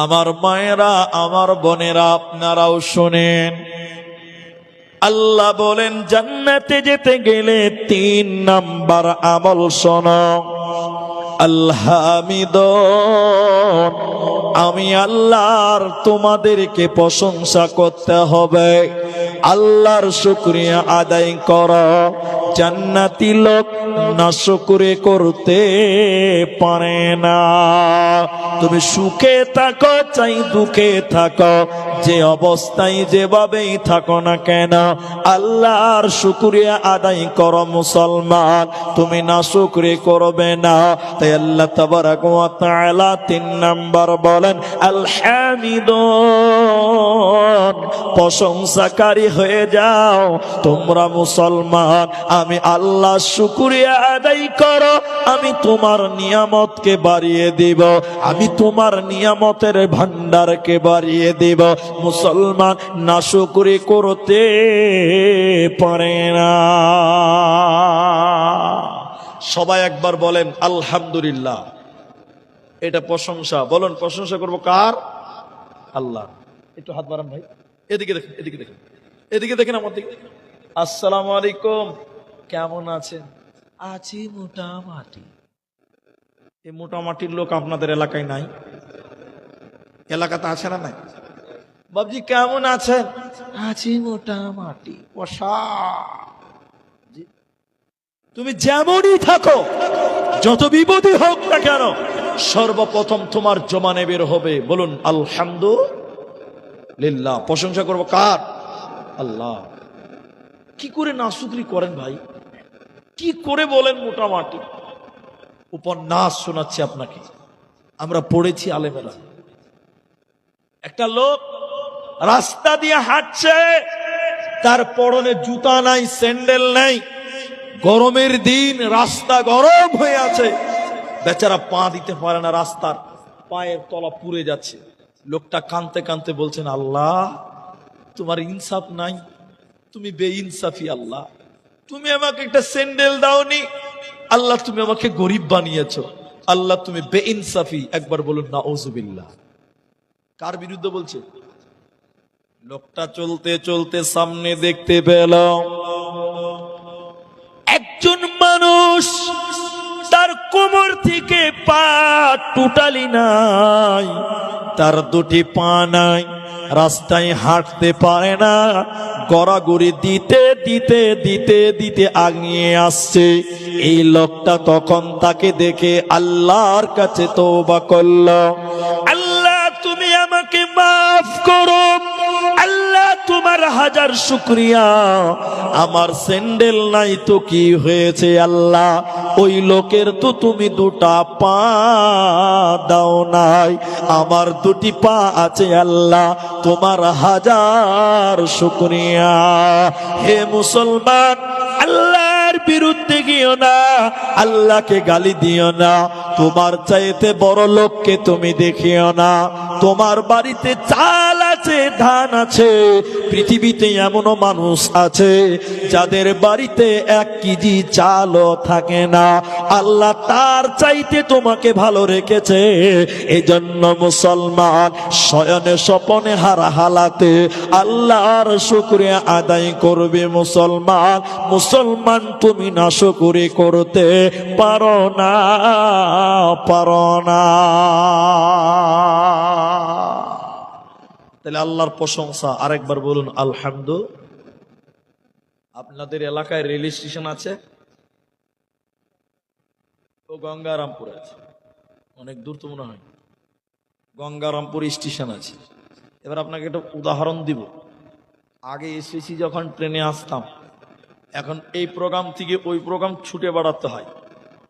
[SPEAKER 1] আমার মায়েরা, আমার বোনেরা, আপনারাও শোনেন। আল্লাহ বলেন জান্নাতে যেতে গেলে 3 নাম্বার আমল শোনো। আলহামিদুন, আমি আল্লাহর তোমাদেরকে প্রশংসা করতে হবে, আল্লাহর শুকরিয়া আদায় করো। জান্নাতি লোক না শুকরিয়া করতে পারে না। তুমি সুখে থাকো চাই দুঃখে থাকো, যে অবস্থায় যেভাবেই থাকো না কেন, আল্লাহর শুকরিয়া আদায় করো মুসলমান, তুমি না শুকরিয়া করবে না। তাই আল্লাহ তাবারাক ওয়া তাআলা 3 নাম্বার বলেন আলহামিদুন, প্রশংসাকারী হয়ে যাও তোমরা মুসলমান। আমি আল্লাহ শুকরিয়া আদায় করো, আমি তোমার নিয়ামতকে বাড়িয়ে দিব, আমি তোমার নিয়ামতের ভান্ডারকে বাড়িয়ে দিব। মুসলমান নাশুকরি করতে পারে না। সবাই একবার বলেন আলহামদুলিল্লাহ। এটা প্রশংসা। বলুন প্রশংসা করব কার? আল্লাহ। একটু হাত বাড়ান ভাই, এদিকে দেখেন, এদিকে দেখেন, এদিকে দেখেন, আমার দিকে। আসসালামু আলাইকুম, কেমন আছেন? আছি মোটামুটি। এই মোটামুটির লোক আপনাদের এলাকায় নাই? এলাকাতে আছে না নাই? বাবজি কেমন আছেন? আছি মোটামুটি। তুমি যেমনই থাকো, যত বিপদই হোক না কেন, সর্বপ্রথম তোমার জমানে বের হবে বলুন আলহামদুলিল্লাহ। প্রশংসা করবো কার? আল্লাহ। কি করে নাশুকরি করেন ভাই? কি করে বলেন মোটামুটি? উপন্যাস শোনাচ্ছি আপনাকে, আমরা পড়েছি আলেমেরা। একটা লোক রাস্তা দিয়ে হাঁটছে, তার পরনে জুতা নাই, স্যান্ডেল নাই, গরমের দিন, রাস্তা গরম হয়ে আছে, বেচারা পা দিতে পারে না, রাস্তার পায়ের তলা পুড়ে যাচ্ছে। লোকটা কাঁদতে কাঁদতে বলছেন, আল্লাহ তোমার ইনসাফ নাই, তুমি বেইনসাফি আল্লাহ, তুমি আমাকে একটা স্যান্ডেল দাওনি আল্লাহ, তুমি আমাকে গরিব বানিয়েছো আল্লাহ, তুমি বেইনসাফি। একবার বলুন নাউজুবিল্লাহ। কার বিরুদ্ধে বলছে? লোকটা চলতে চলতে সামনে দেখতে পেল একজন মানুষ, তার কোমর থেকে পা টোটালি নাই, তার দুটি পা নাই, রাস্তায় হাঁটতে পারে না, গড়াগড়ি দিতে দিতে দিতে দিতে আগিয়ে আসছে। এই লোকটা তখন তাকে দেখে আল্লাহর কাছে তওবা করল, আল্লাহ তুমি আমাকে মাফ করো, আল্লাহ তোমার হাজার শুকরিয়া, আমার স্যান্ডেল নাই তো কি হয়েছে আল্লাহ, ওই লোকের তো তুমি দুটা পা দাও নাই, আমার দুটি পা আছে আল্লাহ, তোমার হাজার শুকরিয়া। হে মুসলমান, আল্লাহর বিরুদ্ধে গিয়েও না, আল্লাহকে গালি দিও না, তোমার চাইতে বড় লোককে তুমি দেখিও না। তোমার বাড়িতে চাল আছে, ধান আছে, পৃথিবীতে এমনও মানুষ আছে যাদের বাড়িতে 1 কেজি চালও থাকে না, আল্লাহ তার চাইতে তোমাকে ভালো রেখেছে। এজন্য মুসলমান শয়নে স্বপনে হারা হালাতে আল্লাহর শুকরিয়া আদায় করবে। মুসলমান, মুসলমান তুমি নাশকরি করতে পারো না, পারো না। তাহলে আল্লাহর প্রশংসা। আরেকবার বলুন আলহামদুলিল্লাহ। আপনাদের এলাকায় রেল স্টেশন আছে? ও গঙ্গারামপুর আছে, অনেক দূর তো মনে হয়। গঙ্গারামপুর স্টেশন আছে। এবার আপনাকে একটা উদাহরণ দিব। আগে এসেছি যখন ট্রেনে আসতাম, এখন এই প্রোগ্রাম থেকে ওই প্রোগ্রাম ছুটে বেড়াতে হয়,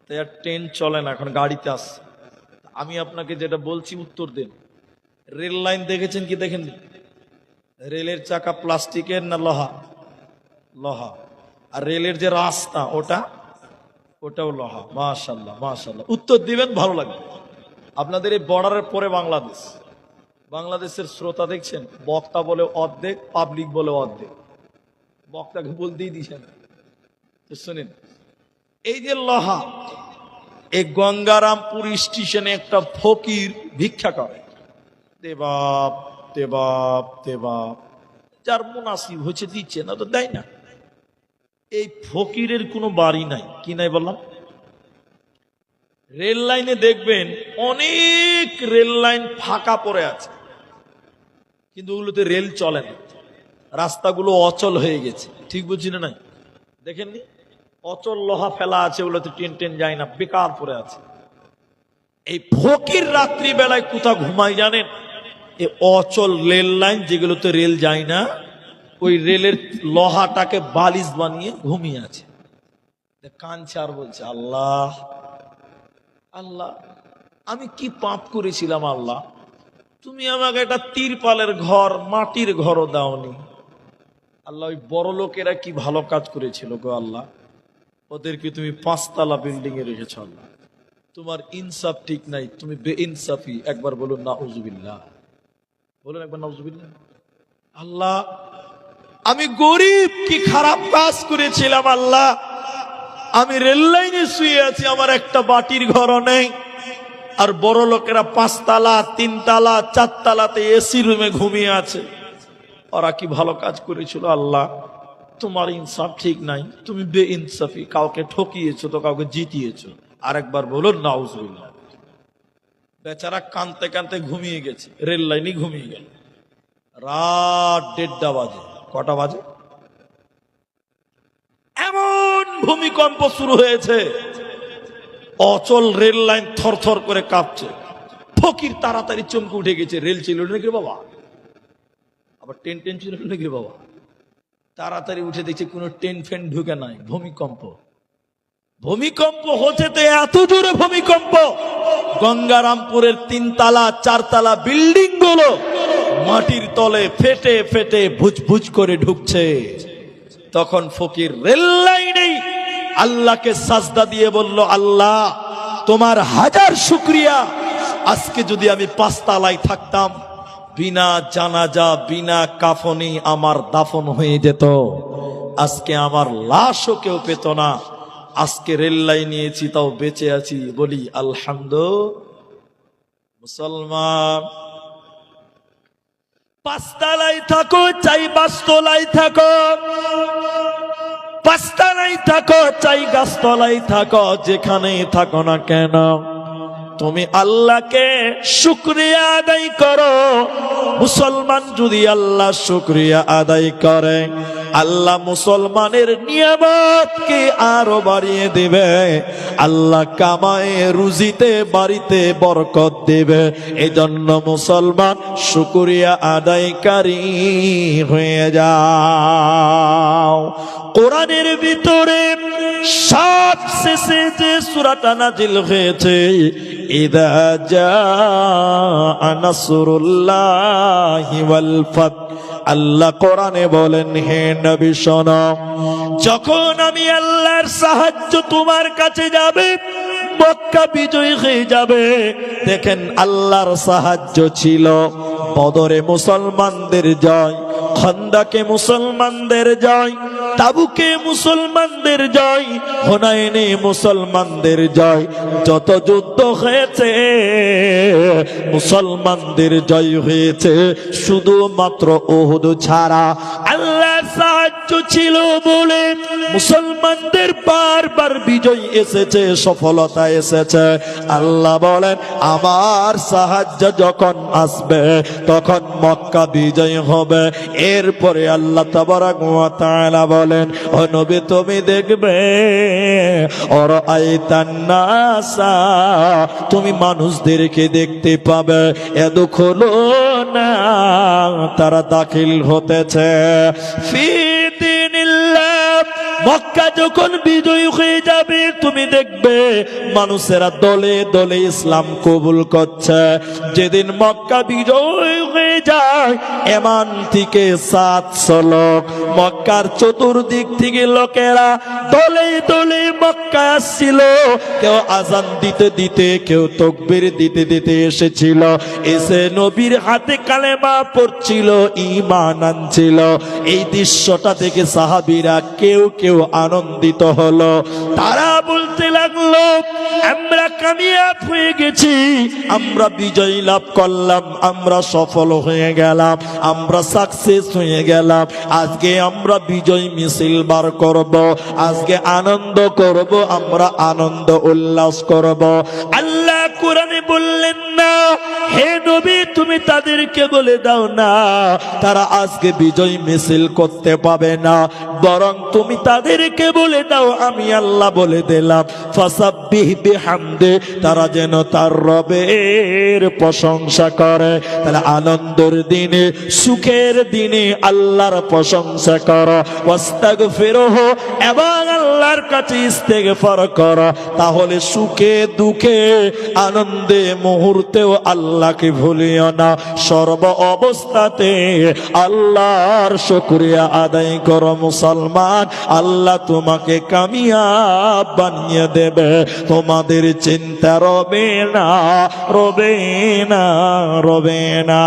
[SPEAKER 1] তাই আর ট্রেন চলে না, এখন গাড়িতে আসছে। আমি আপনাকে যেটা বলছি উত্তর দেন। রেল লাইন দেখেছেন কি দেখেননি? রেলের চাকা প্লাস্টিকের না লোহা? লোহা। আর রেলের যে রাস্তা ওটাও লোহা। মাশাআল্লাহ মাশাআল্লাহ, উত্তর দিবেন, ভালো লাগবে। আপনাদের এই বর্ডারের পরে বাংলাদেশ, বাংলাদেশের শ্রোতা দেখছেন, বক্তা বলে অর্ধেক, পাবলিক বলে অর্ধেক। বক্তাকে বলতেই দিছেন। তো শুনেন, এই যে লোহা, এই গঙ্গারামপুর স্টেশনে একটা ফকির ভিক্ষা করে, দেবাব দেবাব দেবাব, যার মুনাসিব হয়েছে দিচ্ছে, না তো দেয় না। এই ফকিরের কোনো বাড়ি নাই, কি নাই বললাম? রেল লাইনে দেখবেন অনেক রেল লাইন ফাঁকা পড়ে আছে, কিন্তু ওগুলোতে রেল চলে না, রাস্তাগুলো অচল হয়ে গেছে। ঠিক বুঝছি না? নাই দেখেননি? অচল লোহা ফেলা আছে, ওগুলোতে ট্রেন ট্রেন যায় না, বেকার পড়ে আছে। এই ফকির রাত্রি বেলায় কোথা ঘুমায় জানেন? এই অচল রেল লাইন যেগুলোতে রেল যায় না, ওই রেলের লোহাটাকে বালিশ বানিয়ে ঘুমিয়ে আছে। কাঁদছে আর বলছে, আল্লাহ আল্লাহ আমি কি পাপ করেছিলাম আল্লাহ, তুমি আমাকে একটা তিরপালের ঘর, মাটির ঘরও দাওনি আল্লাহ। ওই বড় লোকেরা কি ভালো কাজ করেছিল গো আল্লাহ, ওদেরকে তুমি 5 তলা বিল্ডিং এ রেখেছ আল্লাহ, তোমার ইনসাফ ঠিক নাই, তুমি বেইনসাফি। একবার বলুন নাউজুবিল্লাহ, বলুন একবার নাউজুবিল্লাহ। আল্লাহ আমি গরিব, কি খারাপ কাজ করেছিলাম আল্লাহ, আমি রেল লাইনে শুয়ে আছি, আমার একটা বাটির ঘরও নেই, আর বড় লোকেরা 5 তলা 3 তলা 4 তলাতে এসি রুমে ঘুমিয়ে আছে। ওরা কি ভালো কাজ করেছিল আল্লাহ, তোমার ইনসাফ ঠিক নাই, তুমি বেইনসাফি, কাউকে ঠকিয়েছো তো কাউকে জিতিয়েছো। আরেকবার বলুন নাউজুবিল্লাহ। বেচারা কাঁদতে কাঁদতে ঘুমিয়ে গেছে, রেল লাইনে ঘুমিয়ে গেল। রাত 1:30 বাজে। কটা বাজে? এমন ভূমিকম্প শুরু হয়েছে, অচল রেল লাইন থরথর করে কাঁপছে। ফকির তাড়াতাড়ি চমকে উঠে গেছে, রেল ছিল নাকি বাবা, আবার ট্রেন ট্রেন ছিল নাকি বাবা। তাড়াতাড়ি উঠে দেখছে কোনো ট্রেন ফ্যান ঢুকে নাই, ভূমিকম্প। ভূমিকম্প হচ্ছে তো এত জোরে ভূমিকম্প, গঙ্গারামপুরের 3 তলা 4 তলা বিল্ডিং গুলো মাটির তলে ফেটে ফেটে ভুজ ভুজ করে ঢুকছে। তখন ফকির রেল লাইনেই আল্লাহকে সাজদা দিয়ে বলল, আল্লাহ তোমার হাজার শুকরিয়া, আজকে যদি আমি 5 তলায় থাকতাম, বিনা জানাজা বিনা কাফনি আমার দাফন হয়ে যেত, আজকে আমার লাশও কেউ পেত না, আজকে রেল লাইন নিয়েছি তাও বেঁচে আছি, বলি আলহামদুলিল্লাহ। মুসলমান 5 তলায় থাকো চাই 5 তলায় থাকো, 5 তলায় থাকো চাই গাছতলায় থাকো, যেখানেই থাকো না কেন তুমি আল্লাহকে শুকরিয়া আদায় করো। মুসলমান যদি আল্লাহ শুকরিয়া আদায় করে, আল্লাহ মুসলমানের নিয়ামতকে আরো বাড়িয়ে দিবে, আল্লাহ কামায়ে রুজিতে বাড়িতে বরকত দিবে। এজন্য মুসলমান শুকরিয়া আদায়কারী হয়ে যাও। কোরআনের ভিতরে সবশেষে যে সূরাটা নাজিল হয়েছে, ইযা জাআ নাসরুল্লাহি ওয়াল ফাত, আল্লাহ কোরআনে বলেন, হে নবী শোনো, যখন আমি আল্লাহর সাহায্য তোমার কাছে যাবে, মক্কা বিজয় হয়ে যাবে। দেখেন আল্লাহর সাহায্য ছিল, বদরে মুসলমানদের জয়, খন্দকে মুসলমানদের জয়, তাবুকে মুসলমানদের জয়, হুনাইনে মুসলমানদের জয়। যত যুদ্ধ হয়েছে মুসলমানদের জয় হয়েছে, শুধুমাত্র উহুদ ছাড়া। আল্লাহর সাহায্য ছিল বলে মুসলমানদের বারবার বিজয় এসেছে, সফলতা এসেছে। আল্লাহ বলেন, আমার সাহায্য যখন আসবে তখন মক্কা বিজয় হবে। এরপরে আল্লাহ তাবারাক ওয়া তাআলা বলেন, ও নবী তুমি দেখবে, ওর আইতান নাসা, তুমি মানুষদেরকে দেখতে পাবে, এদখুলুনা, তারা দাখিল হতেছে ফি দীনিল্লাহ। মক্কা যখন বিজয় হয়ে যাবে, তুমি দেখবে মানুষেরা দলে দলে ইসলাম কবুল করছে। যেদিন মক্কা বিজয় হয়ে যায়, এমান থেকে 700 লোক, মক্কার চতুর্দিক থেকে লোকেরা দলে দলে মক্কা আসছিল। কেউ আজান দিতে দিতে, কেউ তাকবীর দিতে দিতে এসেছিল, এসে নবীর হাতে কালেমা পড়ছিল, ঈমান আনছিল। এই দৃশ্যটা থেকে সাহাবীরা কেউ কেউ আনন্দিত হলো। তারা বলতে লাগলো, আমরা কামিয়াব হয়ে গেছি, আমরা বিজয় লাভ করলাম, আমরা সফল হয়ে গেলাম, আমরা সাকসেস হয়ে গেলাম। আজকে আমরা বিজয় মিছিল বার করব, আজকে আনন্দ করব, আমরা আনন্দ উল্লাস করব। আল্লাহ কোরআনে বললেন না, হে নবী তুমি তাদেরকে বলে দাও না তারা আজকে বিজয় মিছিল করতে পাবে না, বরং তুমি তাদেরকে বলে দাও আমি আল্লাহ বলে দিলাম, ফাসাব্বিহ বিহামদি, তারা যেন তার রবের প্রশংসা করে। তাহলে আনন্দের দিনে, সুখের দিনে আল্লাহর প্রশংসা করো, ওয়াস্তাগফিরহু, এবং আল্লাহর কাছে ইস্তেগফার করো। তাহলে সুখে দুঃখে আনন্দে মুহূর্তেও আল্লাহকে ভুলিও না, সর্ব অবস্থাতে আল্লাহর শুকরিয়া আদায় করো। মুসলমান, আল্লাহ তোমাকে কামিয়াব বানিয়ে দেবে, তোমাদের চিন্তা রবে না, রবে না, রবে না।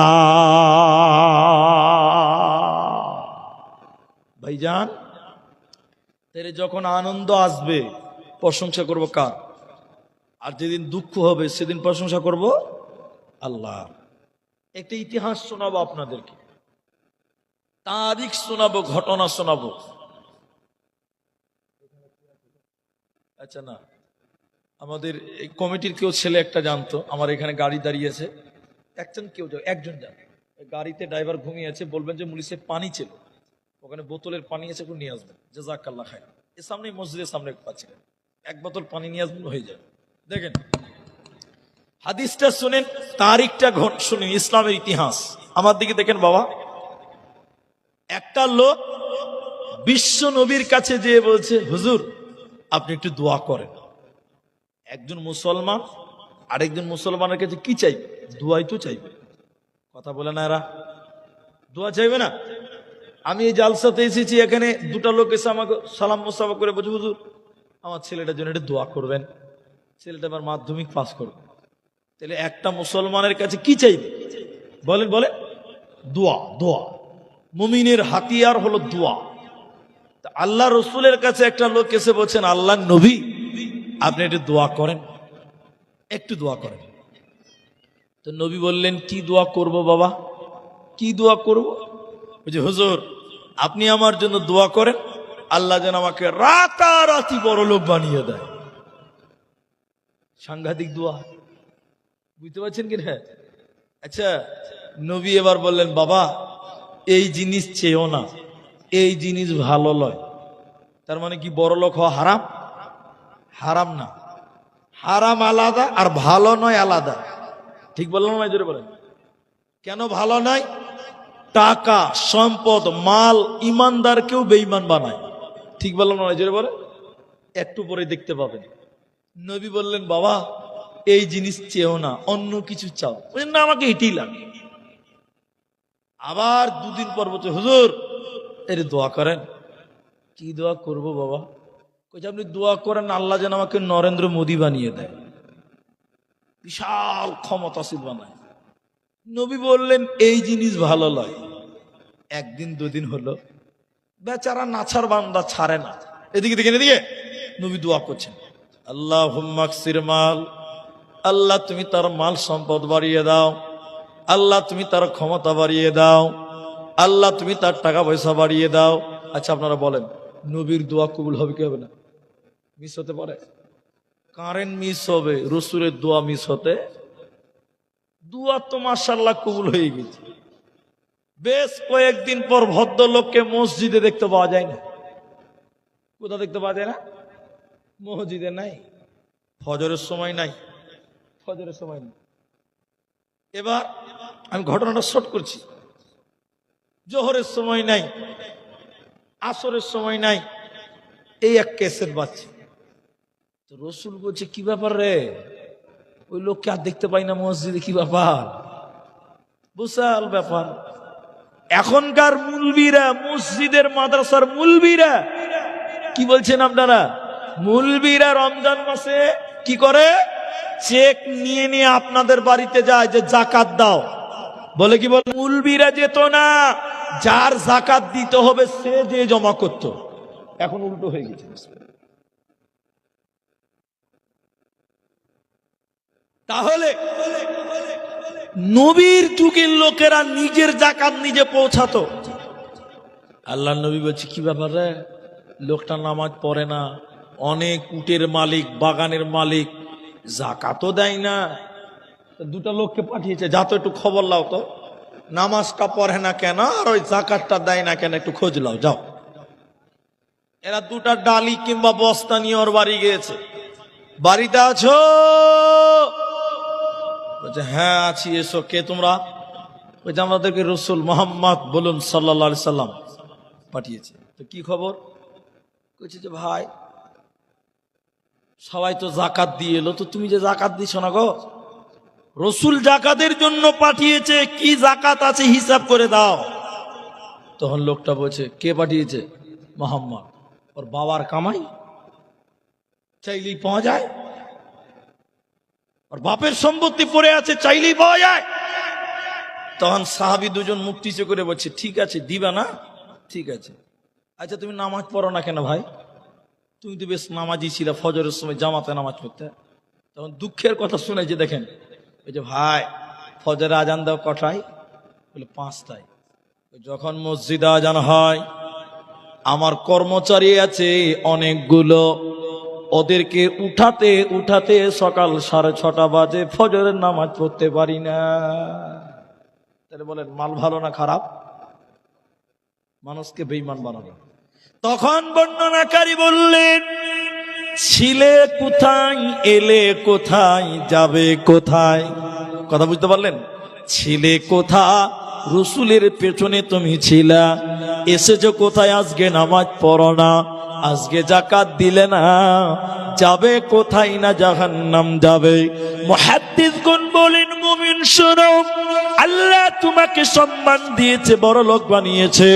[SPEAKER 1] ভাইজান, তাহলে যখন আনন্দ আসবে প্রশংসা করব কার? আর যেদিন দুঃখ হবে সেদিন প্রশংসা করব আল্লাহ। একটা ইতিহাস শোনাবো আপনাদেরকে, তারিখ শোনাবো, ঘটনা শোনাবো। আচ্ছা না, আমাদের এই কমিটির কেউ ছেলে একটা জানতো, আমার এখানে গাড়ি দাঁড়িয়েছে, একজন জানে, গাড়িতে ড্রাইভার ঘুমিয়ে আছে, বলবেন যে মুলিশে পানি ছিল, ওখানে বোতলের পানি আছে, একটু নিয়ে আসবেন, জাযাকাল্লাহ খায়র। এর সামনে মসজিদের সামনে পাচ্ছিলেন, 1 বোতল পানি নিয়ে আসবেন, হয়ে যাবে। দেখেন হাদিসটা শুনেন, তারিখটা শুনেন, ইসলামের ইতিহাস। আমার দিকে দেখেন বাবা, একটা লোক বিশ্ব নবীর কাছে যেয়ে বলছে, হুজুর আপনি একটু দোয়া করেন। একজন মুসলমান আরেকজন মুসলমানের কাছে কি চাইবে? দোয়াই তো চাইবে। কথা বলে না এরা, দোয়া চাইবে না? আমি এই জালসাতে এসেছি, এখানে 2টা লোক এসে আমাকে সালাম মুসাফা করে বলছে, হুজুর আমার ছেলেটার জন্য একটু দোয়া করবেন, ছেলেটা আবার মাধ্যমিক পাস করবে। তাহলে একটা মুসলমানের কাছে কি চাইবে বলেন? বলে দোয়া। দোয়া মুমিনের হাতিয়ার হলো দোয়া। আল্লাহ রসুলের কাছে একটা লোক এসে বলছেন, আল্লাহ নবী আপনি একটু দোয়া করেন, একটু দোয়া করেন। তো নবী বললেন, কি দোয়া করব বাবা, কি দোয়া করব? বলছে, হুজুর আপনি আমার জন্য দোয়া করেন, আল্লাহ যেন আমাকে রাতারাতি বড় লোক বানিয়ে দেয়। সাংঘাতিক দোয়া, বুঝতে পারছেন কি না? আচ্ছা, নবী এবার বললেন, বাবা এই জিনিস চেয়েও না, এই জিনিস ভালো লয়। তার মানে কি বড় লোক হওয়া হারাম? হারাম না, হারাম আলাদা আর ভালো নয় আলাদা। ঠিক বললাম না? জোরে বলেন। কেন ভালো নয়? টাকা সম্পদ মাল ইমানদারকেও বেঈমান বানায়। ঠিক বললাম না? জোরে বলেন। একটু পরে দেখতে পাবেন। নবী বললেন, বাবা এই জিনিস চেয়েও না, অন্য কিছু চাও। না আমাকে এটাই লাগে। আবার দুদিন পর বলছে, হুজুর এর দোয়া করেন। কি দোয়া করব বাবা? কইছে, আপনি দোয়া করেন আল্লাহ যেন আমাকে নরেন্দ্র মোদী বানিয়ে দেয়, বিশাল ক্ষমতাশীল বানায়। নবী বললেন, এই জিনিস ভালো লয়। একদিন দুদিন হলো, বেচারা নাছার বান্দা ছাড়ে না। এদিকে দেখেন, এদিকে নবী দোয়া করছেন, আল্লাহুম্মা আকসির মাল, আল্লাহ তুমি তার মাল সম্পদ বাড়িয়ে দাও, আল্লাহ তুমি তার ক্ষমতা বাড়িয়ে দাও, আল্লাহ তুমি তার টাকা পয়সা বাড়িয়ে দাও। আচ্ছা আপনারা বলেন, নবীর দোয়া কবুল হবে কি হবে না? মিস হতে পারে? কারেন্ট মিস হবে, রসুলের দোয়া মিস হতে? দোয়া তো মাশাআল্লাহ কবুল হয়ে গেছে। বেশ কয়েকদিন পর ভদ্রলোককে মসজিদে দেখতে পাওয়া যায় না। কোথা দেখতে পাওয়া যায় না? মসজিদে নাই, ফজরের সময় নাই, ফজরের সময় নেই। এবার আমি ঘটনাটা শর্ট করছি। জোহরের সময় নাই, আসরের সময় নাই, এই এক কেসের বাচ্চা। তো রসুল বলছে, কি ব্যাপার রে, ওই লোককে আর দেখতে পাই না মসজিদে, কি ব্যাপার? বিশাল ব্যাপার। এখনকার মুলবিরা, মসজিদের মাদ্রাসার মুলবিরা কি বলছেন আপনারা? মুলবিরা রমজান মাসে কি করে? চেক নিয়ে নিয়ে আপনাদের বাড়িতে যায় যে জাকাত দাও বলে। কি বলে? মুলবিরা যেত না, যার জাকাত দিতে হবে সে যে জমা করত। এখন উল্টো হয়ে গেছে। তাহলে নবীর যুগের লোকেরা নিজের জাকাত নিজে পৌঁছাতো। আল্লাহ নবী বলছে, কি ব্যাপার রে, লোকটা নামাজ পড়ে না, অনেক উটের মালিক, বাগানের মালিক, জাকাতও দেয় না। দুটা লোককে পাঠিয়েছে, যা তো একটু খবর লাও তো, নামাজটা পড়ে না কেন আর ওই জাকাতটা দেয় না কেন, একটু খোঁজ লাও, যাও। এরা দুটা ডালি কিংবা বস্তা নিয়ে ওর বাড়ি গিয়েছে। বাড়িতে আছো? বলছে, হ্যাঁ আছি, এসো। কে তোমরা? বলছে, আমাদেরকে রসুল মোহাম্মদ বলুন সাল্লাল্লাহু আলাইহি সাল্লাম পাঠিয়েছে। তো কি খবর? বলছে যে ভাই সবাই তো জাকাত দিয়ে এলো, তো তুমি যে জাকাত দিছ না গো, রসুল জাকাতের জন্য পাঠিয়েছে, কি জাকাত আছে হিসাব করে দাও। তখন লোকটা বলছে, কে পাঠিয়েছে? মোহাম্মদ। ওর বাবার কামাই চাইলেই পাওয়া যায়, ওর বাপের সম্পত্তি পড়ে আছে চাইলেই পাওয়া যায়। তখন সাহাবী দুজন মুখ নিচু করে বলছে, ঠিক আছে দিবা না? ঠিক আছে। আচ্ছা তুমি নামাজ পড়ো না কেন ভাই? তুমি তো বেশ নামাজি ছিল, ফজরের সময় জামাতে নামাজ পড়তে। তখন দুঃখের কথা শুনে যে দেখেন, ওই যে ভাই ফজরে আজান দাও কটায়? বলে 5টায়। যখন মসজিদে আজান হয়, আমার কর্মচারী আছে অনেকগুলো, ওদেরকে উঠাতে উঠাতে সকাল 6:30 বাজে, ফজরের নামাজ পড়তে পারি না। তাহলে বলেন মাল ভালো না খারাপ? মানুষকে বেঈমান বানানো। তখন বর্ণনাকারী বললেন, ছিলে কোথায়, এলে কোথায়, যাবে কোথায়? কথা বুঝতে পারলেন? ছিলে কোথা, রসুলের পেছনে তুমি ছিলা, এসেছো কোথায়? আজকে নামাজ পড়ো না, আজকে জাকাত দিলে না, যাবে কোথায়? না জাহান্নাম যাবে। মুহাদ্দিসগণ বলেন, মুমিন শোনো, আল্লাহ তোমাকে সম্মান দিয়েছে, বড় লোক বানিয়েছে,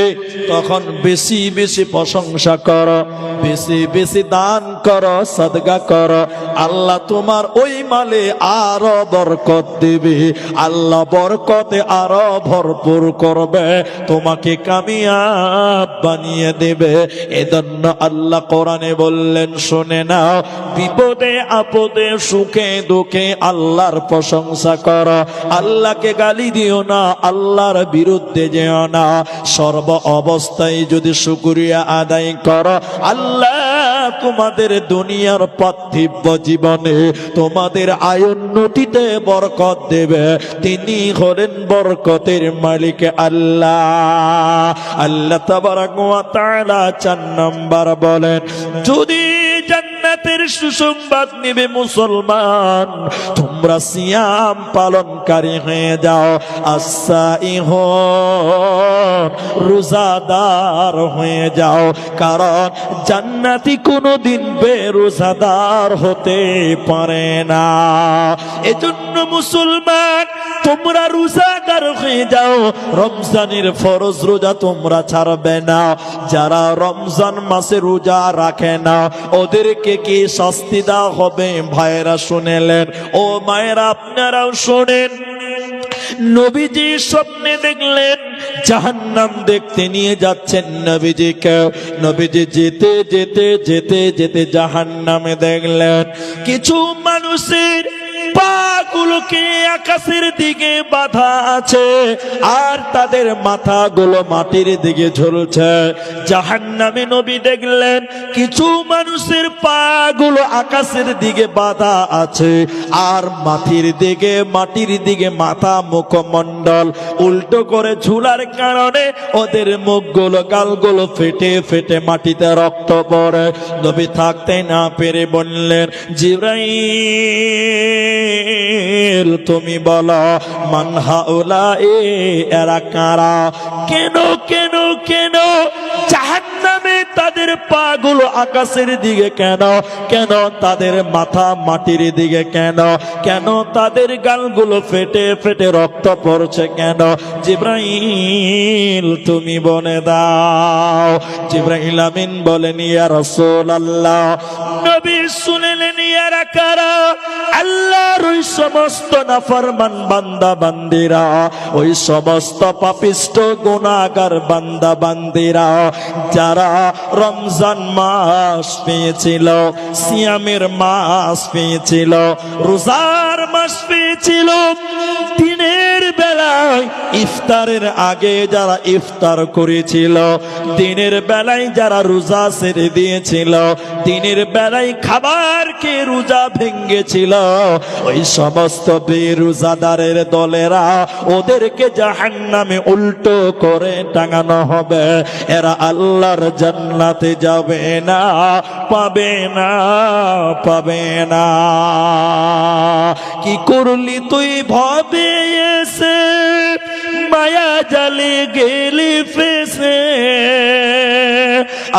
[SPEAKER 1] তখন বেশি বেশি প্রশংসা করো, বেশি বেশি দান করো, সাদকা করো। আল্লাহ তোমার ওই মালে আরো বরকত দিবে, আল্লাহ বরকতে আরো ভরপুর করবে, তোমাকে কামিয়াব বানিয়ে দেবে। এজন্য আল্লাহ কোরআনে বললেন, শুনে নাও, বিপদে আপদে সুখে দুঃখে আল্লাহর প্রশংসা করো, আল্লাহকে গালি দিও না, আল্লাহর বিরুদ্ধে যেও না। সর্ব অবস্থায় যদি শুকরিয়া আদায় করো, আল্লাহ তোমাদের দুনিয়ার পার্থিব জীবনে তোমাদের আয়োন্নতিতে বরকত দেবে। তিনি হলেন বরকতের মালিক আল্লাহ। আল্লাহ তাবারাক ওয়া তাআলা 4 নাম্বার বলেন, যদি জান্নাতের সুসংবাদ নেবে মুসলমান, তোমরা সিয়াম পালনকারী হয়ে যাও, আস-সাইহুন, রোজাদার হয়ে যাও। কারণ জান্নাতি কোনোদিন বেরোজাদার হতে পারে না। এজন্য মুসলমান, তোমরা রোজাদার হয়ে যাও। রমজানের ফরজ রোজা তোমরা ছাড়বে না। যারা রমজান মাসে রোজা রাখে না, ওদেরকে কি শাস্তি দেওয়া হবে? ভাইরা শুনেলেন, ও মায়েরা আপনারাও শোনেন। নবীজি স্বপ্নে দেখলেন জাহান্নাম দেখতে নিয়ে যাচ্ছেন নবীজিকে। নবীজি যেতে যেতে যেতে যেতে জাহান্নামে দেখলেন কিছু মানুষের পাগুলোকে আকাশের দিকে বাঁধা আছে, আর তাদের মাথাগুলো মাটির দিকে ঝুলছে। জাহান্নামে নবী দেখলেন কিছু মানুষের পাগুলো আকাশের দিকে বাঁধা আছে, আর মাটির দিকে মাথা মুখমণ্ডল উল্টো করে ঝুলার কারণে ওদের মুখগুলো গালগুলো ফেটে ফেটে মাটিতে রক্ত পড়ে। নবী থাকতে না পেরে বললেন, জিবরাইল তুমি বলো, মান হাউলাই, এরা কারা? কেন কেন কেন জাহান্নামে তাদের পাগুলো আকাশের দিকে কেন? কেন তাদের মাথা মাটির দিকে কেন? কেন তাদের গালগুলো ফেটে ফেটে রক্ত পড়ছে কেন? জিবরাইল তুমি বলে দাও। জিবরাইল আমিন বলেন, ইয়া রাসূলুল্লাহ। নবী শুনলেন, ইয়ারা কারা? আল্লাহর ওই সমস্ত নাফরমান বান্দা বান্দিরা, ওই সমস্ত পাপিষ্ট গুনাহগার বান্দা বান্দিরা, যারা রমজান মাস পেয়েছিল, সিয়ামের মাস পেয়েছিল, রোজার মাস পেয়েছিল, দিনের বেলায় ইফতারের আগে যারা ইফতার করেছিল, দিনের বেলায় যারা রোজা ছেড়ে দিয়েছিল, দিনের বেলায় খাবার খেয়ে রোজা ভেঙ্গেছিল, ওই সমস্ত বেরোজাদারের দলেরা, ওদেরকে জাহান্নামে উল্টো করে টাঙানো হবে। এরা আল্লাহর জান্নাতে যাবে না, পাবে না, পাবে না। কি করলি তুই ভবে এসে, মায়া জালে গেলি ফেসে,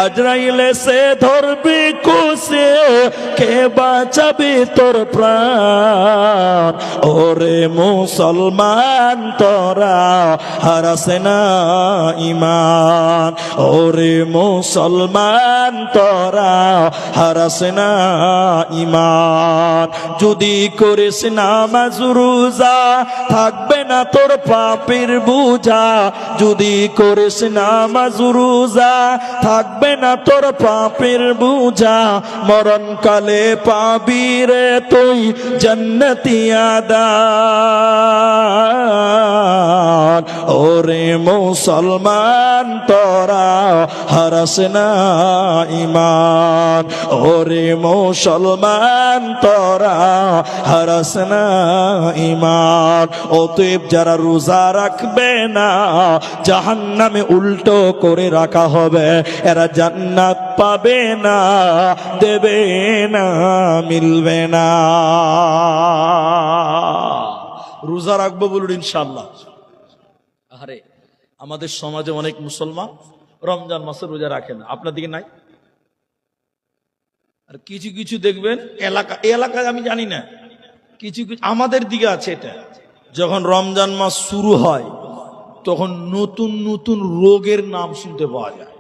[SPEAKER 1] আজরাইল এসে ধরবে কোসে, কে বাঁচাবে তোর প্রাণ? ওরে মুসলমান তোরা হারাসে না ইমান, ওরে মুসলমান তোরা হারাসে না ইমান। যদি করিস নামাজ রোজা, থাকবে না তোর পাপের বোঝা। যদি করিস নামাজ রোজা, থাকবে না তোর পাপের বোঝা। মরণকালে পাবি রে তুই জান্নাতি আদান। ওরে মুসলমান তোরা হারাস না ইমান, ওরে মুসলমান তোরা হারাস না ইমান। অতএব যারা রোজা রাখবে না, জাহান্নামে উল্টো করে রাখা হবে। এরা জান্নাত পাবে না, দেবে না, মিলবে না। রোজা রাখবো বলুন ইনশাআল্লাহ। আরে আমাদের সমাজে অনেক মুসলমান রমজান মাসে রোজা রাখে না। আপনার দিকে নাই? আর কিছু কিছু দেখবেন এলাকায় আমি জানি না, কিছু কিছু আমাদের দিকে আছে। এটা যখন রমজান মাস শুরু হয় তখন নতুন নতুন রোগের নাম শুনতে পাওয়া যায়।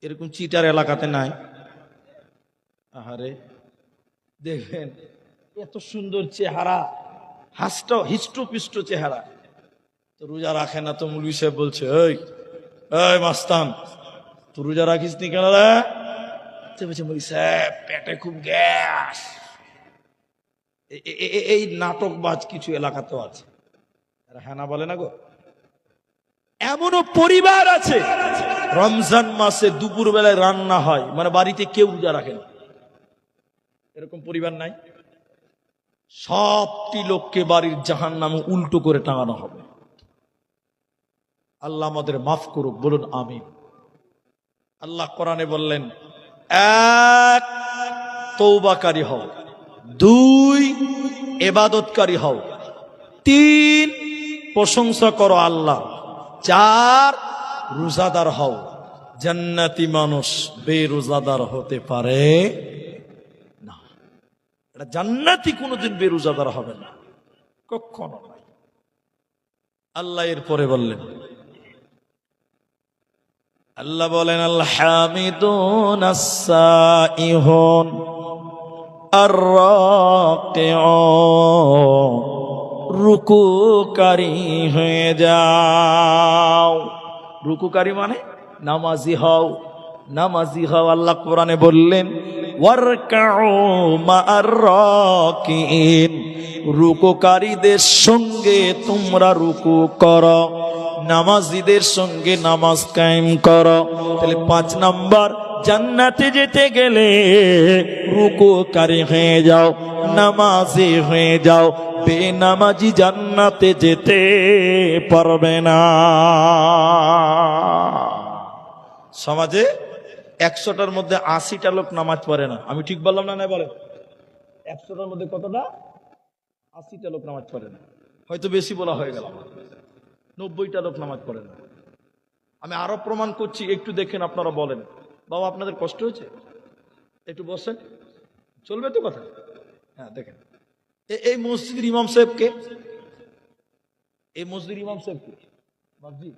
[SPEAKER 1] এরকম চিটার এলাকাতে নাই? আহারে দেখেন এত সুন্দর চেহারা, হিষ্টপিষ্ট চেহারা, তো রোজা রাখে না। তো মৌলভী সাহেব বলছে, এই মাস্তান তুই রোজা রাখিস নি কেন রে? বলছে মৌলভী সাহেব পেটে খুব গ্যাস। এই নাটকবাজ কিছু এলাকাতেও আছে। হ্যাঁ না বলে না গো? এমনও পরিবার আছে রমজান মাসে দুপুর বেলায় রান্না হয়, মানে বাড়িতে কেউ রোজা রাখে না। এরকম পরিবার নাই? সবটি লোককে বাড়ির জাহান্নামে উল্টো করে টাঙানো হবে। আল্লাহ আমাদের মাফ করুক, বলুন আমিন। আল্লাহ কোরআনে বললেন, এক তওবাকারী হও, দুই ইবাদতকারী হও, তিন প্রশংসা করো আল্লাহ, চার রোজাদার হও। জান্নাতি মানুষ বেরোজাদার হতে পারে না। এটা জান্নাতি কোনোদিন বেরোজাদার হবে না, কখনো নাই। আল্লাহ এরপরে বললেন, আল্লাহ বলেন, আল হামিদুন আস-সাইহুন আর-রাকিউন, রুকুকারী হয়ে যাও। রুকুকারী মানে নামাজি হও, নামাজি হও। আল্লাহ কোরআনে বললেন, ওয়ারকাউ মা'আর রাকিইন, রুকুকারীদের সঙ্গে তোমরা রুকু করো, নামাজিদের সঙ্গে নামাজ কায়েম করো। তাহলে 5 নাম্বার, জান্নাতে যেতে গেলে রুকুকারী হয়ে যাও, নামাজি হয়ে যাও। বেনামাজি জান্নাতে যেতে পারবে না। সমাজে 100টার মধ্যে 80টা লোক নামাজ পড়ে না। আমি ঠিক বললাম না? না বলেন, 100টার মধ্যে কতটা? 80টা লোক নামাজ পড়ে না। হয়তো বেশি বলা হয়ে গেল, 90টা লোক নামাজ পড়ে না। আমি আরো প্রমাণ করছি, একটু দেখেন, আপনারা বলেন। বাবা আপনাদের কষ্ট হয়েছে? একটু বসেন, চলবে তো কথা? হ্যাঁ দেখেন, এই মসজিদের ইমাম সাহেবকে, এই মসজিদের ইমাম সাহেবকে বাবজি,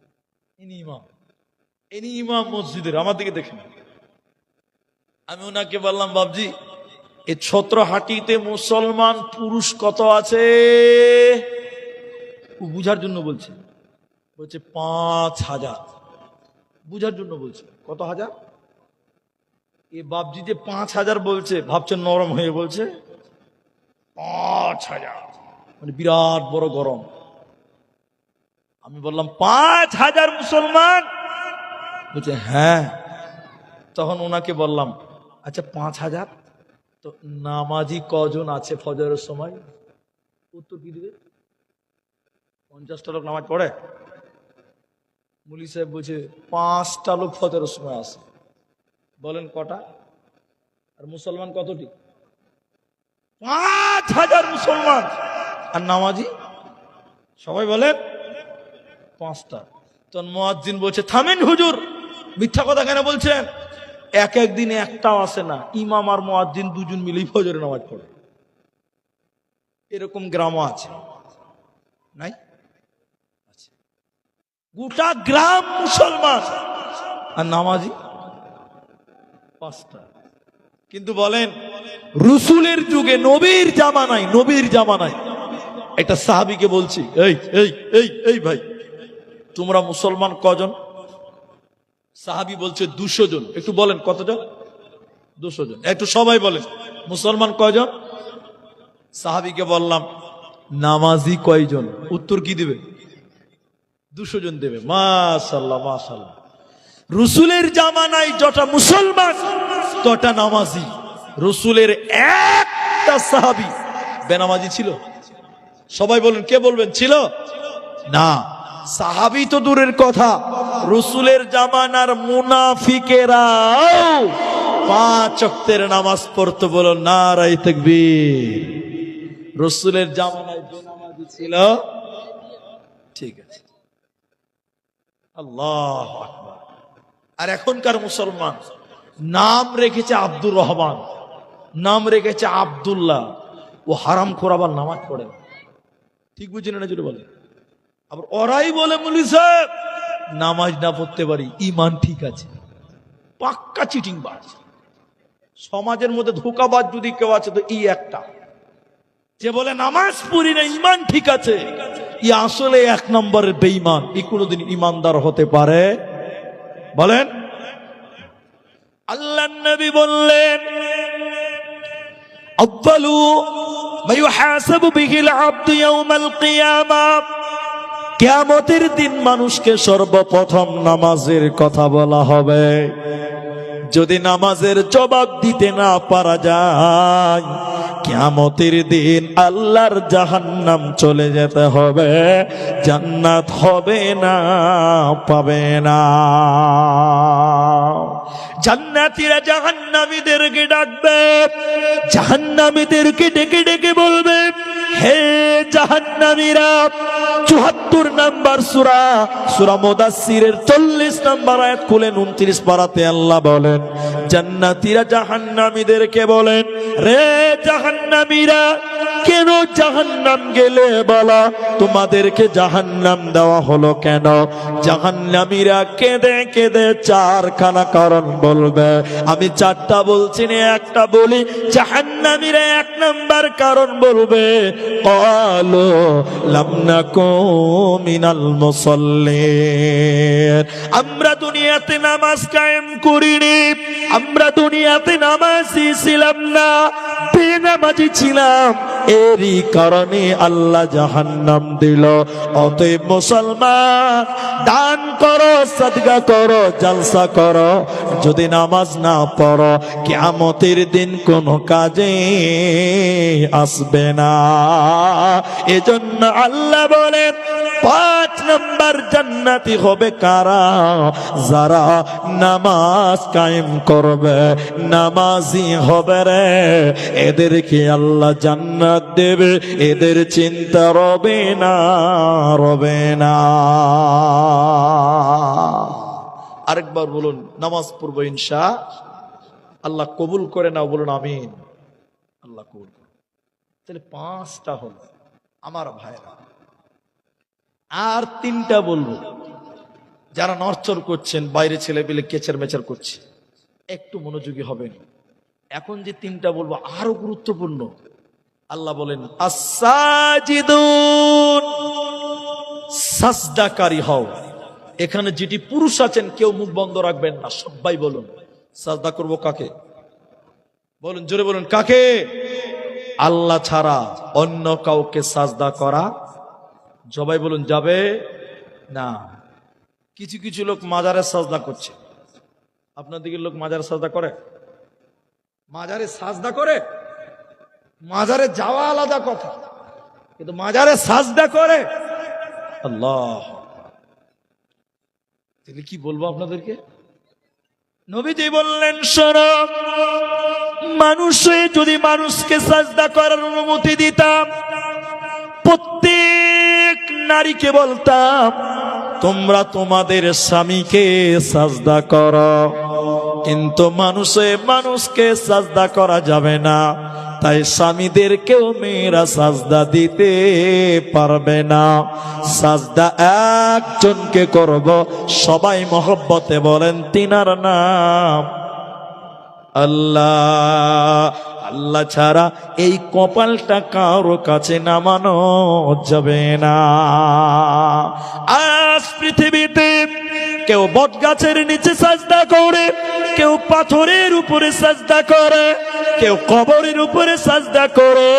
[SPEAKER 1] ইনি ইমাম মসজিদের। আমার দিকে দেখেন। আমি ওনাকে বললাম, বাবজি এই ছত্রহাটিতে মুসলমান পুরুষ কত আছে? ও বুঝার জন্য বলছে, বলছে 5000। বুঝার জন্য বলছে, কত হাজার? এ বাবজি যে 5000 বলছে, ভাবছে নরম হয়ে বলছে 5000, মানে বিরাট বড় গরম। আমি বললাম 5000 মুসলমান? বলছে হ্যাঁ। তখন ওনাকে বললাম, আচ্ছা 5000, তো নামাজি কজন আছে ফজরের সময়? উত্তর কি দিবে? 50টা লোক নামাজ পড়ে? মুলি সাহেব বলছে 5টা লোক ফজরের সময় আসে। বলেন কটা? আর মুসলমান কতটি? 5000 মুসলমান। আর নামাজি সবাই বলেন 5টা। তখন মুয়াজ্জিন বলছে, থামেন হুজুর, মিথ্যা কথা কেন বলছেন? এক দিনে একটাও আসে না। ইমাম আর মুয়াজ্জিন দুজন মিলেই ফজরের নামাজ পড়ে। এরকম গ্রামও আছে, নাই? গোটা গ্রাম মুসলমান আর নামাজি 5টা। কিন্তু বলেন, রসুলের যুগে, নবীর জামানায় একটা সাহাবীকে বলছি, এই ভাই তোমরা মুসলমান কজন? সাহাবী বলছে 200 জন। একটু বলেন কতজন? 200 জন। একটু সবাই বলেন মুসলমান কয়জন? সাহাবীকে বললাম, নামাজি কয়জন? উত্তর কি দিবে? 200 জন দেবে। মাশাআল্লাহ মাশাআল্লাহ। রসুলের জামানায় যটা মুসলমান তটা নামাজি। রসুলের একটা সাহাবী বেনামাজি ছিল? সবাই বলেন, কে বলবেন ছিল? না। সাহাবী তো দূরের কথা, রসুলের জামানার মুনাফিকেরাও 5 ওয়াক্তের নামাজ পড়তো। বলো নারায়ে তাকবীর। রসুলের জামানায় বেনামাজি ছিল? ঠিক আছে, আল্লাহু আকবার। আর এখনকার মুসলমান নাম রেখেছে আব্দুর রহমান, নাম রেখেছে আব্দুল্লাহ, ও হারামখোর, আবার নামাজ পড়ে। ঠিক বুঝছেন না? জোরে বলে। আবার ওরাই বলে মৌলভী সাহেব নামাজ না পড়তে পারি, ইমান ঠিক আছে। পাক্কা চিটিং বাজ। সমাজের মধ্যে ধোঁকাবাজ যদি কেউ আছে তো এই একটা, যে বলে নামাজ পড়ি না ইমান ঠিক আছে, ই আসলে এক নম্বরের বেঈমান। ই কোনোদিন ইমানদার হতে পারে? বলেন। আল্লাহর নবী বললেন, আউয়ালু মা ইউহাসাবু বিহিল আবদু ইয়াউমাল কিয়ামাহ, কিয়ামতের দিন মানুষকে সর্বপ্রথম নামাজের কথা বলা হবে। যদি নামাজের জবাব দিতে না পারা যায়, কিয়ামতের দিন আল্লাহর জাহান্নাম চলে যেতে হবে, জান্নাত হবে না, পাবে না। জান্নাতীরা জাহান্নামীদেরকে ডাকবে, জাহান্নামীদেরকে ডেকে ডেকে বলবে, হে জাহান্নামীরা, ৭৪ নাম্বার সূরা, সূরা মুদাসসিরের ৪০ নাম্বার আয়াত খুলেন, ২৯ পারাতে আল্লাহ বলেন, জান্নাতীরা জাহান্নামীদেরকে বলেন, রে জাহান্নামীরা, কেন জাহান্নাম গেলে বলা, তোমাদেরকে জাহান্নাম দেওয়া হলো কেন? জাহান্নামীরা কেঁদে কেঁদে ৪খানা কারণ বলবে। আমি ৪টা বলছি না, একটা বলি। জাহান্নামীরা ১ নাম্বার কারণ বলবে, ক্বালু লাম নাকু মিনাল মুসাল্লিন, আমরা দুনিয়াতে নামাজ কায়েম করিনি, আমরা দুনিয়াতে নামাজি ছিলাম না, বেনামাজি ছিলাম, এরই কারণে আল্লাহ জাহান্নাম দিল। অতএব মুসলমান, দান করো, সাদকা করো, জালসা করো, যদি নামাজ না পড়ো কিয়ামতের দিন কোনো কাজে আসবে না। এজন্য আল্লাহ বলেন, ৫ নাম্বার জান্নাতি হবে কারা? যারা নামাজ কায়েম করবে, নামাজি হবে রে, এদেরকে আল্লাহ জান্নাত দেবে, এদের চিন্তা রবে না, রবে না। আরেকবার বলুন, নামাজ পড়বো ইনশাআল্লাহ, কবুল করে নাও, বলুন আমিন। আল্লাহ কবুল করে। তাহলে ৫টা হলো আমার ভাইরা। আর ৩টা বলবো, যারা নড়চড় করছেন, বাইরে ছেলে পেলে কেচার মেচার করছে, একটু মনোযোগী হবেন। এখন যে 3টা বলবো আরো গুরুত্বপূর্ণ। আল্লাহ বলেন, আস-সাজিদুন, সাজদাকারী হও। এখানে যেটি পুরুষ আছেন কেউ মুখ বন্ধ রাখবেন না, সবাই বলুন সাজদা করব কাকে? বলুন, জোরে বলুন, কাকে? আল্লাহ ছাড়া অন্য কাউকে সাজদা করা, সবাই বলুন, যাবে না। কিছু কিছু লোক মাজারে সাজদা করছে। আপনার দিকের লোক মাজারে সাজদা করে? মাজারে সাজদা করে? মাজারে যাওয়া আলাদা কথা, কিন্তু মাজারে সাজদা করে? আল্লাহ, তাহলে কি বলবো আপনাদেরকে? নবীজি বললেন, শোনো, মানুষে যদি মানুষকে সাজদা করার অনুমতি দিতাম, প্রত্যেক নারীকে বলতাম, তোমরা তোমাদের স্বামীকে সাজদা করো, কিন্তু মানুষে মানুষকে সাজদা করা যাবে না। তাই স্বামীদেরকেও মেয়েরা সাজদা দিতে পারবে না। সাজদা একজনকে করব, সবাই মহব্বতে বলেন তিনার নাম আল্লাহ। আল্লাহ ছাড়া এই কপালটা কারো কাছে নামানো যাবে না। আজ পৃথিবীতে কেউ বট গাছের নিচে সাজদা করে, কেউ পাথরের উপরে সাজদা করে, কেউ কবরের উপরে সাজদা করে,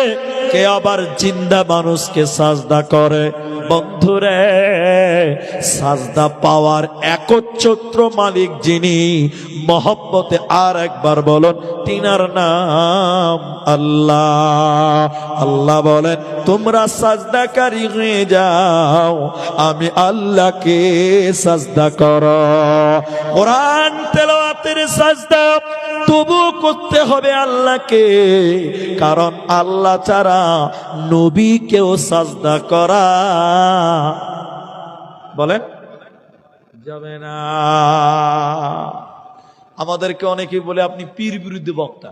[SPEAKER 1] কে আবার জিন্দা মানুষকে সাজদা করে। বন্ধুরে, সাজদা পাওয়ার একচ্ছত্র মালিক যিনি, মহব্বতে আর একবার বলুন তিনার নাম আল্লাহ। আল্লাহ বলেন, তোমরা সাজদাকারী হয়ে যাও, আমি আল্লাহকে সাজদা করো। কোরআন তেলাওয়াতের সাজদা তবু করতে হবে আল্লাহকে, কারণ আল্লাহ ছাড়া নবীকেও সাজদা করা বলেন যাবে না। আমাদেরকে অনেকেই বলে আপনি পীর বিরুদ্ধে বক্তা।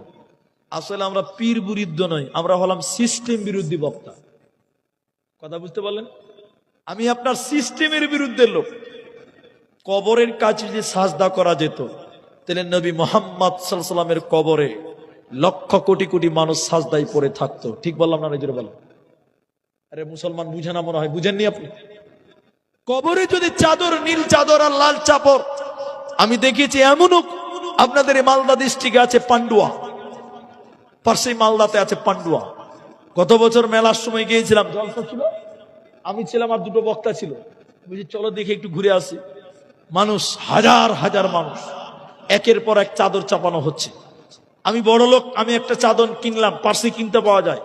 [SPEAKER 1] আসলে আমরা পীর বিরুদ্ধ নই, আমরা হলাম সিস্টেম বিরোধী বক্তা। কথা বুঝতে পারলেন? আমি আপনার সিস্টেমের বিরুদ্ধে লোক। কবরের কাছে যে সাজদা করা যেত, তাহলে নবী মুহাম্মদ সাল্লাল্লাহু আলাইহি ওয়াসাল্লামের কবরে লক্ষ কোটি কোটি মানুষ সাজদায় পড়ে থাকতো। ঠিক বললাম না? নিজের বলেন। আরে মুসলমান বুঝে না মনে হয়, বুঝেননি আপনি? কবরে যদি চাদর, নীল চাদর আর লাল চাদর, আমি দেখেছি এমনও আপনাদের এই মালদা ডিস্ট্রিক্টে আছে পান্ডুয়া, পাশেই মালদাতে আছে পান্ডুয়া। গত বছর মেলার সময় গিয়েছিলাম, জলসা ছিল, আমি ছিলাম আর দুটো বক্তা ছিল। বুঝি চলো দেখে একটু ঘুরে আসি। মানুষ, হাজার হাজার মানুষ, একের পর এক চাদর চাপানো হচ্ছে। আমি বড় লোক, আমি একটা চাদর কিনলাম, পার্সি কিনতে পাওয়া যায়,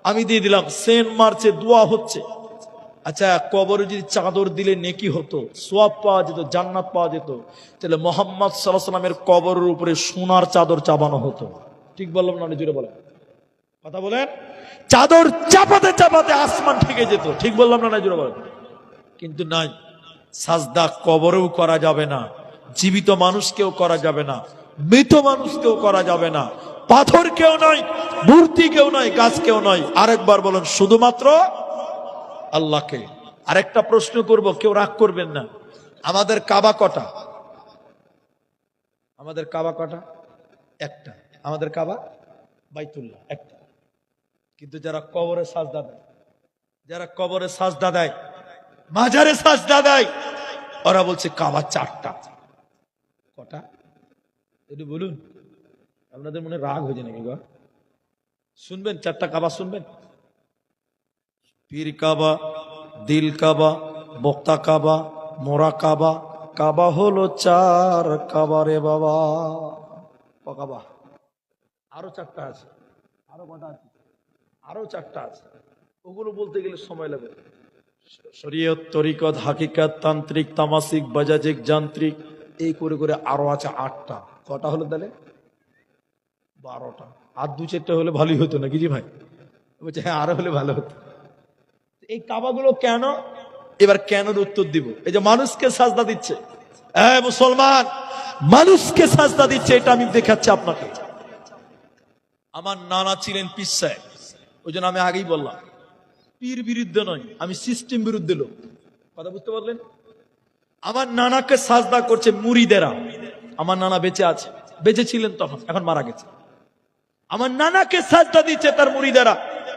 [SPEAKER 1] আমি দিয়ে দিলাম। সেন্ট মারছে, দোয়া হচ্ছে। আচ্ছা, কবরে যদি চাদর দিলে নেকি হতো, সোয়াব পাওয়া যেত, জান্নাত পাওয়া যেত, তাহলে মুহাম্মদ সাল্লাল্লাহু আলাইহি ওয়াসাল্লামের কবরের উপরে সোনার চাদর চাপানো হতো। ঠিক বললাম না? জোরে বলেন, কথা বলেন। চাদর চাপাতে চাপাতে আসমান ঠেকে যেত। ঠিক বললাম না? জোরে বলেন। কিন্তু নাই, সাজদা কবরেও করা যাবে না, জীবিত মানুষকেও করা যাবে না, মৃত মানুষকেও করা যাবে না, পাথর কেউ নয়, মূর্তি কেউ নয়, গাছ কেউ নয়। আরেকবার বলেন, শুধুমাত্র আল্লাহকে। আরেকটা প্রশ্ন করব, কেউ রাগ করবেন না। আমাদের কাবা কটা? আমাদের কাবা কটা? একটা। আমাদের কাবা বাইতুল্লাহ একটা। কিন্তু যারা কবরে সাজদা দেয়, যারা কবরে সাজদা দেয়, মাজারে সাজদা দেয়, ওরা বলছে কাবা চারটা। কটা? একটু বলুন। আপনাদের মনে রাগ হয়েছে নাকি গো? শুনবেন, চারটা কাবা শুনবেন। পীর কাবা, দিল কাবা, বক্তা কাবা, মোরা কাবা। কাবা হলো চার কাবা রে বাবা। কাবা আরো চারটা আছে। আরো কটা আছে? আরো চারটা আছে। ওগুলো বলতে গেলে সময় লাগবে। শরীয়ত, তরিকত, হাকিকাত, তান্ত্রিক, তামাসিক, বাজাজিক, যান্ত্রিক, এই করে করে আরো আছে 8টা। কটা হলো তাহলে? 12টা। আর 2-4টা হলে ভালোই হতো নাকি জি ভাই? বলছে হ্যাঁ, আরো হলে ভালো হতো। এই কাবাগুলো কেন? এবার কেনর উত্তর দিব। এই যে মানুষকে সাজদা দিচ্ছে, মুসলমান মানুষকে সাজদা দিচ্ছে, এটা আমি দেখাচ্ছি আপনাকে। আমার নানা ছিলেন পীর সাহেব, ওই জন্য আমি আগেই বললাম পীর বিরুদ্ধে নয়, আমি সিস্টেম বিরুদ্ধে লোক। কথা বুঝতে পারলেন? আমার নানাকে সাজদা করছে মুরিদেরা। আমার নানা বেঁচে আছে, বেঁচে ছিলেন তখন, এখন মারা গেছে। আমার নানাকে সাজদা দিচ্ছে তার মুরিদেরা।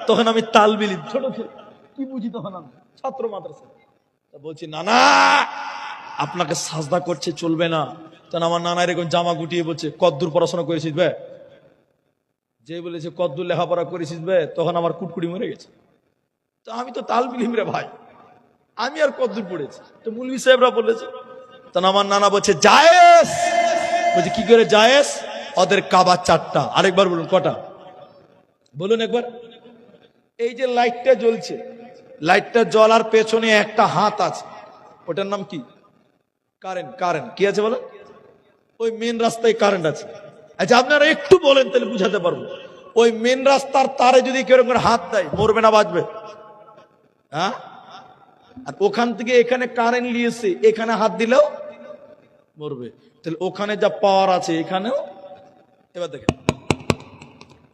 [SPEAKER 1] তখন আমি তালবিলি ছোট ছিল, কি বুঝি তখন আমি, ছাত্র মাদ্রাসা। বলছি নানা আপনাকে সাজদা করছে, চলবে না। তখন আমার নানা এরকম জামা গুটিয়ে বলছে, কদ্দূর পড়াশোনা করেছিস বে? যে বলেছে কদ্দূর লেখাপড়া করেছিস বে, তখন আমার কুটকুটি মরে গেছে। তো আমি তো তালবিলিম রে ভাই, আমি আর কদ্দূর পড়েছি? তো মুলবি সাহেবরা বলেছে। তখন আমার নানা বলছে জায়েজ। বলছে কি করে জায়েজ? ওদের কাবা চারটা। আরেকবার বলুন কটা? বলুন একবার। এই যে লাইটটা জ্বলছে, লাইটটা জ্বলার পেছনে একটা হাত আছে, ওটার নাম কি? কারেন্ট। কারেন্ট কি আছে বলো? ওই মেন রাস্তায় কারেন্ট আছে। আচ্ছা আপনারা একটু বলেন, তাহলে বুঝাতে পারবো। ওই মেন রাস্তার তারে যদি কেউ হাত দেয়, মরবে না বাঁচবে? হ্যাঁ? আর ওখান থেকে এখানে কারেন্ট নিয়েছে, এখানে হাত দিলেও মরবে। তাহলে ওখানে যা পাওয়ার আছে এখানেও। এবার দেখেন,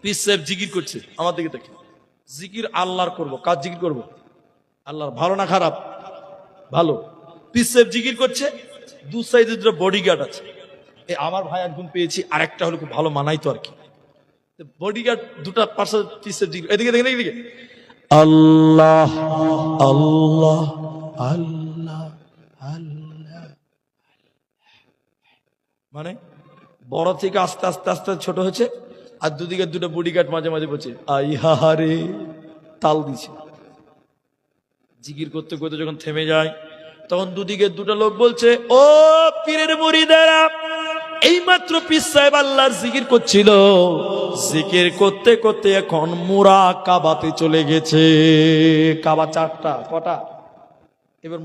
[SPEAKER 1] পীর সাহেব জিকির করছে, আমার দিকে দেখেন। জিকির আল্লাহর করব। কাজ জিকির করব? আল্লাহর। ভালো না খারাপ? ভালো। পীর সাহেব জিকির করছে, দু সাইডে দুটো বডিগার্ড আছে। আমার ভাই একজন পেয়েছি, আরেকটা হলো খুব ভালো মানাইতো আর কি। বডিগার্ড দুটা পাশে পীর সাহেব জিকির। এদিকে দেখেন, এদিকে আল্লাহ আল্লাহ আল্লাহ আল্লাহ। মানে বড় থেকে আস্তে আস্তে আস্তে ছোট হয়েছে, আর দুদিকে দুটো বডিগার্ড মাঝে মাঝে বলছে আইহারে, তাল দিছে। জিকির করতে করতে যখন থেমে যায়, তখন দুদিকে দুটো লোক বলছে, ও পীরের মুরিদেরা, এইমাত্র পীর সাহেব আল্লাহর জিকির করছিল, জিকির করতে করতে এখন মুরাকাবাতে চলে গেছে। কাবা চারটা। কটা? এবার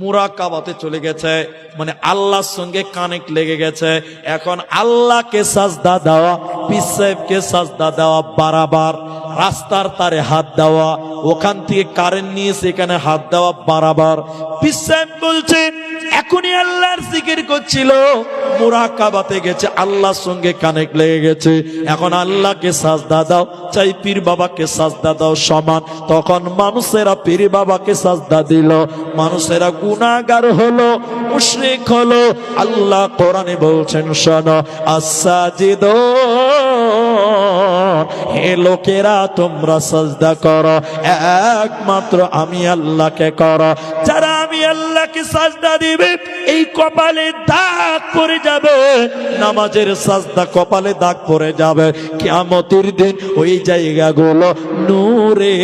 [SPEAKER 1] মুরাকাবাতে চলে গেছে, মানে আল্লাহর সঙ্গে কানেক্ট লেগে গেছে। এখন আল্লাহকে সাজদা দেওয়া, পীর সাহেবকে সাজদা দেওয়া বারাবার। রাস্তার তারে হাত দেওয়া, ওখান থেকে কারেন্ট নিয়ে সেখানে হাত দেওয়া বারাবার। পীর সাহেব বলছে এখনই আল্লাহর জিকির করছিল, মুরাকাবাতে গেছে, আল্লাহর সঙ্গে কানেক্ট লেগে গেছে। এখন আল্লাহকে সাজদা দাও, চাই পীর বাবাকে সাজদা দাও সমান। তখন মানুষেরা পীর বাবাকে সাজদা দিল, মানুষেরা গুনাহগার হলো, মুশরিক হলো। আল্লাহ কোরআনে বলছেন, শোনো, আসসাজিদু, হে লোকেরা তোমরা সাজদা করো, একমাত্র আমি আল্লাহকে করো। যারা আমি আল্লাহকে সাজদা দিবে, এই কপালে দাগ পড়ে যাবে, নামাজের সাজদা কপালে দাগ পড়ে যাবে। কিয়ামতের দিন ওই জায়গাগুলো নূরে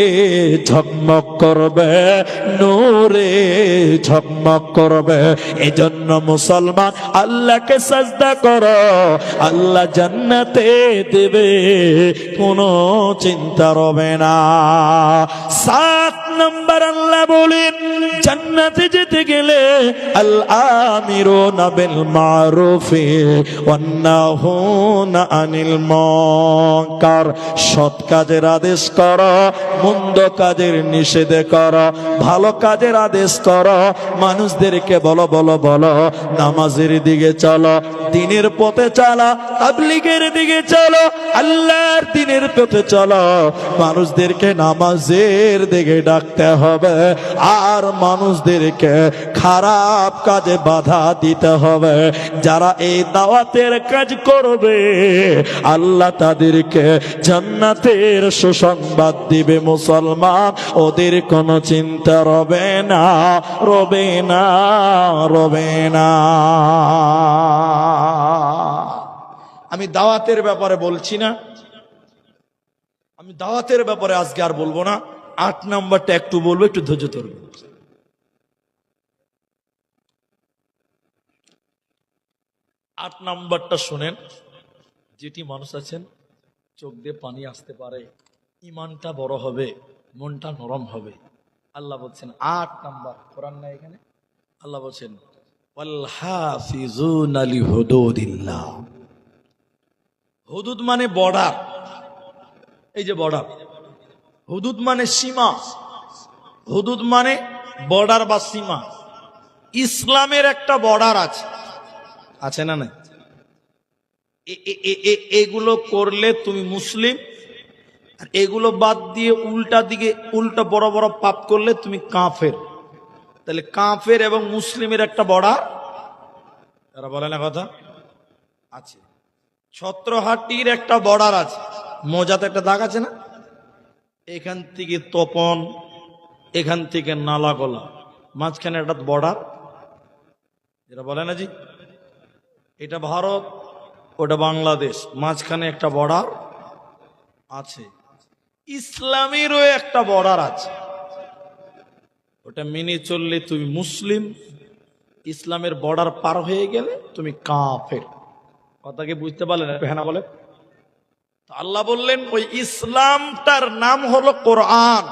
[SPEAKER 1] ঝকমক করবে, নূরে ঝকমক করবে। এজন্য মুসলমান আল্লাহকে সাজদা করো, আল্লাহ জান্নাতে দেবে, কোনো চিন্তা রবে না। 7 নম্বর আল্লাহ বলেন, জান্নাতে যেতে গেলে আল আমিরুনা বিল মারুফি ওয়ান নাহুনা আনিল মুনকার, সৎ কাজের আদেশ করো, মন্দ কাজের নিষেধ করো, ভালো কাজের আদেশ করো। মানুষদেরকে বলো বলো বলো, নামাজের দিকে চলো, দ্বীনের পথে চলো, তাবলীগের দিকে চলো, আল্লাহর দ্বীনের পথে চলো। মানুষদেরকে নামাজের দিকে ডাকতে হবে, আর মানুষদেরকে খারাপ কাজে বাধা দিতে হবে। যারা এই দাওয়াতের কাজ করবে, আল্লাহ তাদেরকে জান্নাতের সুসংবাদ দিবে। মুসলমান, ওদের কোনো চিন্তা রবে না, রবে না, রবে না। আমি দাওয়াতের ব্যাপারে বলছি না, আমি দাওয়াতের ব্যাপারে আজকে আর বলবো না। 8 নম্বরটা একটু বলবো, একটু ধৈর্য ধরবে। 8 নম্বরটা শুনেন। যেটি মানুষ আছেন, চোখ দিয়ে পানি আসতে পারে, ইমানটা বড় হবে, মনটা নরম হবে। আল্লাহ বলছেন 8 নম্বর, কোরআন না এখানে, আল্লাহ বলছেন ওয়াল হাফিজুনা লিহুদুদিল্লাহ। হুদুদ মানে বর্ডার, এই যে বর্ডার, হুদুদ মানে সীমা, হুদুদ মানে বর্ডার বা সীমা। ইসলামের একটা বর্ডার আছে, আছে না? না, এগুলো করলে তুমি মুসলিম, আর এগুলো বাদ দিয়ে উল্টা দিকে উল্টা বড় বড় পাপ করলে তুমি কাফের। তাহলে কাফের এবং মুসলিমের একটা বর্ডার, তারা বলে না কথা আছে। ছত্রহাটির একটা বর্ডার আছে, মোজাতে একটা দাগ আছে না, এখান থেকে তপন, এখান থেকে নালাগোলা, মাঝখানে একটা বর্ডার, যেটা বলে না জি, এটা ভারত, ওটা বাংলাদেশ, মাঝখানে একটা বর্ডার আছে। ইসলামেরও একটা বর্ডার আছে, ওটা মেনে চললে তুমি মুসলিম, ইসলামের বর্ডার পার হয়ে গেলে তুমি কাফের। কথাকে বুঝতে পারলেন? হ্যাঁ বলে। আল্লাহ বললেন ওই ইসলামটার নাম হলো কোরআন,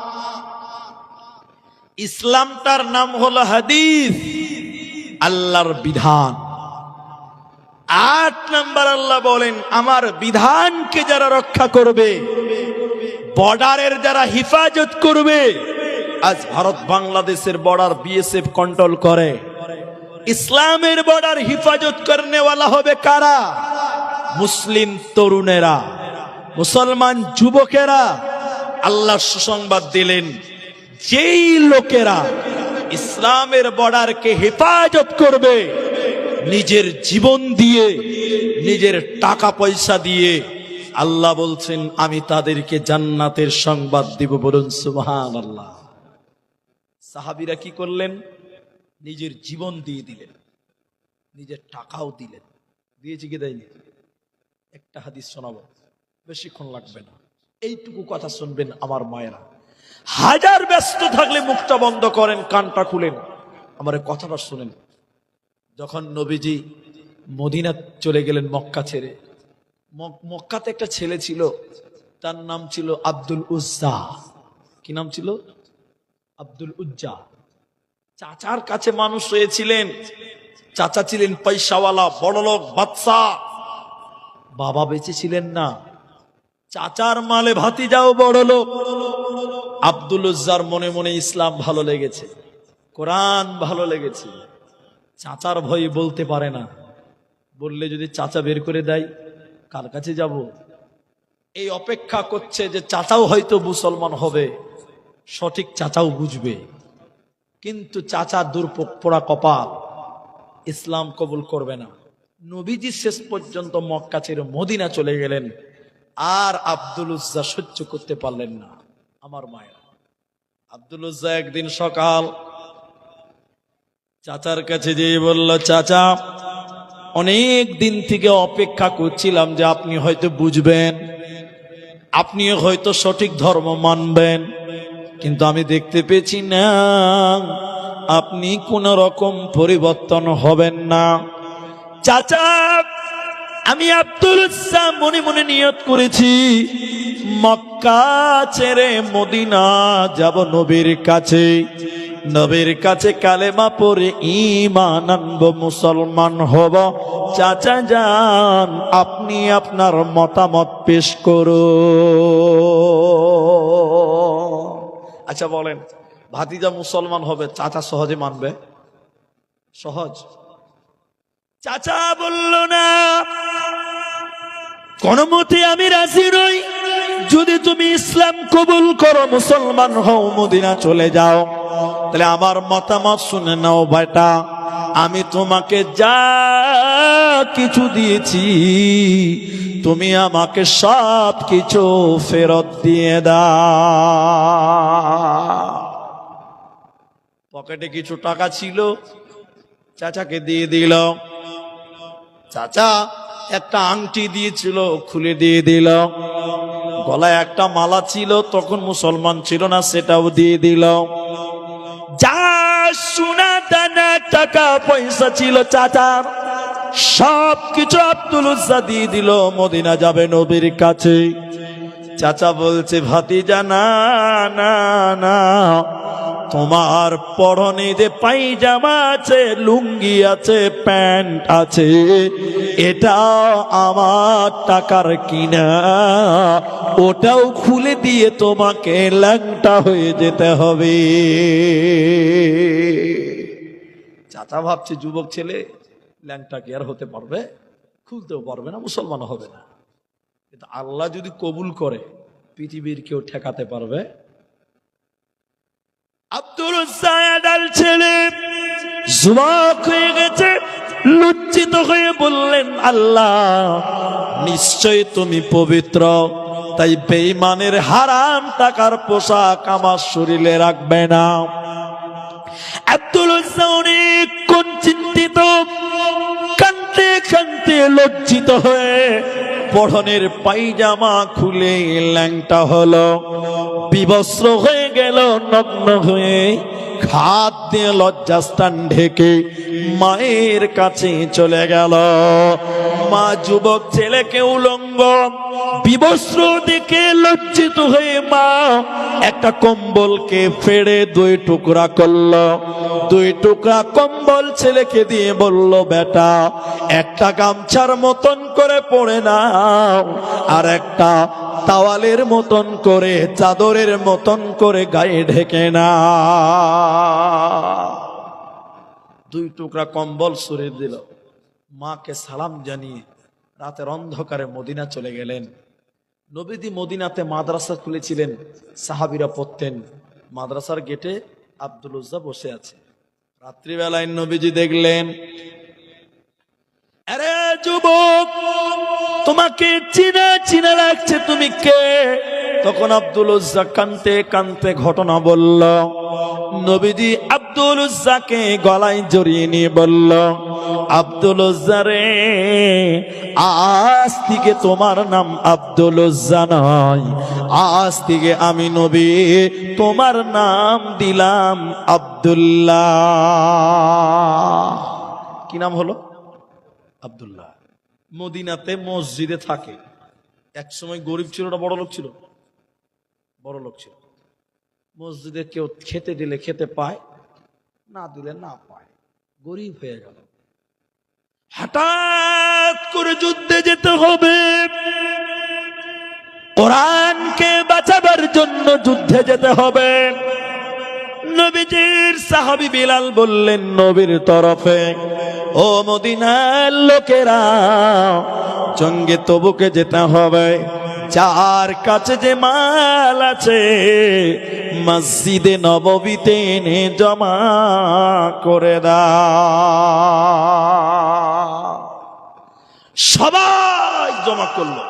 [SPEAKER 1] ইসলামটার নাম হলো হাদিস, আল্লাহর বিধান। 8 নম্বর আল্লাহ বলেন, আমার বিধানকে যারা রক্ষা করবে, বর্ডারের যারা হিফাজত করবে। আজ ভারত বাংলাদেশের বর্ডার বিএসএফ কন্ট্রোল করে, ইসলামের বর্ডার হিফাজত করনেওয়ালা হবে কারা? মুসলিম তরুণেরা, মুসলমান যুবকেরা। আল্লাহ সুসংবাদ দিলেন, যেই লোকেরা ইসলামের বর্ডারকে হেফাজত করবে, নিজের জীবন দিয়ে, নিজের টাকা পয়সা দিয়ে, আল্লাহ বলছেন আমি তাদেরকে জান্নাতের সংবাদ দিব। বলুন সুবহানাল্লাহ। সাহাবীরা কি করলেন? নিজের জীবন দিয়ে দিলেন, নিজের টাকাও দিলেন। দিয়েছি কি দেয়নি? একটা হাদিস শোনাবো, বেশিক্ষণ লাগবে না, এইটুকু কথা শুনবেন আমার মায়েরা। হাজার ব্যস্ত থাকলে মুখটা বন্ধ করেন, কানটা খুলেন, আমার কথাটা শুনেন। যখন নবীজি মদিনা চলে গেলেন মক্কা ছেড়ে, মক্কাতে একটা ছেলে ছিল, তার নাম ছিল আব্দুল উজ্জা। কি নাম ছিল? আব্দুল উজ্জা। চাচার কাছে মানুষ হয়েছিলেন, চাচা ছিলেন পয়সাওয়ালা, বড়লোক, বাদশা। বাবা বেঁচে ছিলেন না, চাচার মালে ভাতিজাও বড়লোক। আব্দুল উজ্জার মনে মনে ইসলাম ভালো লেগেছে, কোরআন ভালো লেগেছে। চাচার ভয়ে বলতে পারে না, বললে যদি চাচা বের করে দেয় কার কাছে যাব। এই অপেক্ষা করছে যে চাচাও হয়তো মুসলমান হবে, সঠিক চাচাও বুঝবে, কিন্তু চাচা দুর্পোড়া কপাল, ইসলাম কবুল করবে না। নবীজি শেষ পর্যন্ত মক্কা ছেড়ে মদিনা চলে গেলেন, আর আব্দুল উজ্জা সহ্য করতে পারলেন না। আমার মায়েরা, আব্দুল উজ্জা একদিন সকাল চাচার কাছে যেয়ে বলল, চাচা অনেক দিন থেকে অপেক্ষা করছিলাম যে আপনি হয়তো বুঝবেন, আপনি হয়তো সঠিক ধর্ম মানবেন, কিন্তু আমি দেখতে পেয়েছি না আপনি কোন রকম পরিবর্তন হবেন না। চাচা আমি আব্দুল উজ্জা মনে মনে নিয়ত করেছি মক্কা ছেড়ে মদিনা যাব নবীর কাছে, নবীর কাছে কালেমা পড়ে ঈমান আনব, মুসলমান হব। চাচা যান আপনি আপনার মতামত পেশ করুন। আচ্ছা বলেন, ভাতিজা মুসলমান হবে, চাচা সহজে মানবে? সহজ? চাচা বলল না, কোন মতে আমি রাজি নই, যদি তুমি ইসলাম কবুল করো, মুসলমান হও, মদিনা চলে যাও, তাহলে আমার মতামত শুনে নাও বেটা, আমি তোমাকে যা কিছু দিয়েছি তুমি আমাকে সব কিছু ফেরত দিয়ে দাও। পকেটে কিছু টাকা ছিল, চাচাকে দিয়ে দিল। চাচা একটা আংটি দিয়েছিল, খুলে দিয়ে দিল। গলায় একটা মালা ছিল, তখন মুসলমান ছিল না, সেটাও দিয়ে দিল। যা সোনা দানা টাকা পয়সা ছিল চাচার, সব কিছু আব্দুল উজ্জা দিয়ে দিল, মদিনা যাবে নবীর কাছে। চাচা বলছে, ভাতিজা না না না, তোমার পরনে যে পায়জামা আছে, লুঙ্গি আছে, প্যান্ট আছে, এটা আমার টাকার কিনা, ওটাও খুলে দিয়ে তোমাকে ল্যাংটা হয়ে যেতে হবে। চাচা ভাবছে যুবক ছেলে ল্যাংটা কি আর হতে পারবে? খুলতেও পারবে না, মুসলমান হবে না। কিন্তু আল্লাহ যদি কবুল করে, পৃথিবীর কেউ ঠেকাতে পারবে? আব্দুল উজ্জা আদাল ছেলে যুবক হয়ে গেছে, লজ্জিত হয়ে বললেন, আল্লাহ নিশ্চয় তুমি পবিত্র, তাই বেঈমানের হারাম টাকার পোশাক আমার শরীরে রাখবে না। আব্দুল উজ্জা অনেকক্ষণ চিন্তিত, কাঁদতে কাঁদতে লজ্জিত হয়ে পরনের পায়জামা খুলে ল্যাংটা হলো, বিবস্ত্র হয়ে গেল, নগ্ন হয়ে হাত দিয়ে লজ্জাস্থান ঢেকে মায়ের কাছে চলে গেল। মা যুবক ছেলেকে উলঙ্গ বিবস্ত্র দেখে লজ্জিত হয়ে মা একটা কম্বলকে ফেড়ে 2 টুকরা করল। 2 টুকরা কম্বল ছেলেকে দিয়ে বলল, বেটা একটা গামছার মতন করে পরে নাও, আর একটা তাওয়ালের মতন করে, চাদরের মতন করে গায়ে ঢেকে না। 2 টুকরা কম্বল সরিয়ে দিল। মাকে সালাম জানিয়ে রাতের অন্ধকারে মদিনা চলে গেলেন। নবীজি মদিনাতে মাদ্রাসা খুলেছিলেন, সাহাবীরা পড়তেন। মাদ্রাসার গেটে আব্দুল উজ্জা বসে আছে। রাত্রিবেলায় নবীজি দেখলেন, আরে যুবক, তোমাকে চিনা চিনা লাগছে, তুমি কে? তখন আব্দুল উজ্জা কানতে কানতে ঘটনা বলল। নবীজি আব্দুল উজ্জাকে গলায় জড়িয়ে নিয়ে বলল, আব্দুল উজ্জা রে, আজ থেকে তোমার নাম আব্দুল উজ্জা নয়, আজ থেকে আমি নবী তোমার নাম দিলাম আব্দুল্লাহ। কি নাম হলো? আব্দুল্লাহ। মদিনাতে মসজিদে থাকে। এক সময় গরিব ছিল না বড় লোক ছিল? বড় লোক ছিল। মসজিদে কেউ খেতে দিলে খেতে পায়, না দিলে না পায়, গরিব হয়ে গেল। হঠাৎ করে যুদ্ধে যেতে হবে, কোরআনকে বাঁচাবার জন্য যুদ্ধে যেতে হবে। নবীজির সাহাবী বিলাল বললেন নবীর তরফে, ও মদিনার লোকেরা, জঙ্গে তবুকে যেতে হবে, যার কাছে যে মাল আছে মসজিদে নববীতে এনে জমা করে দাও। সবাই জমা করলো,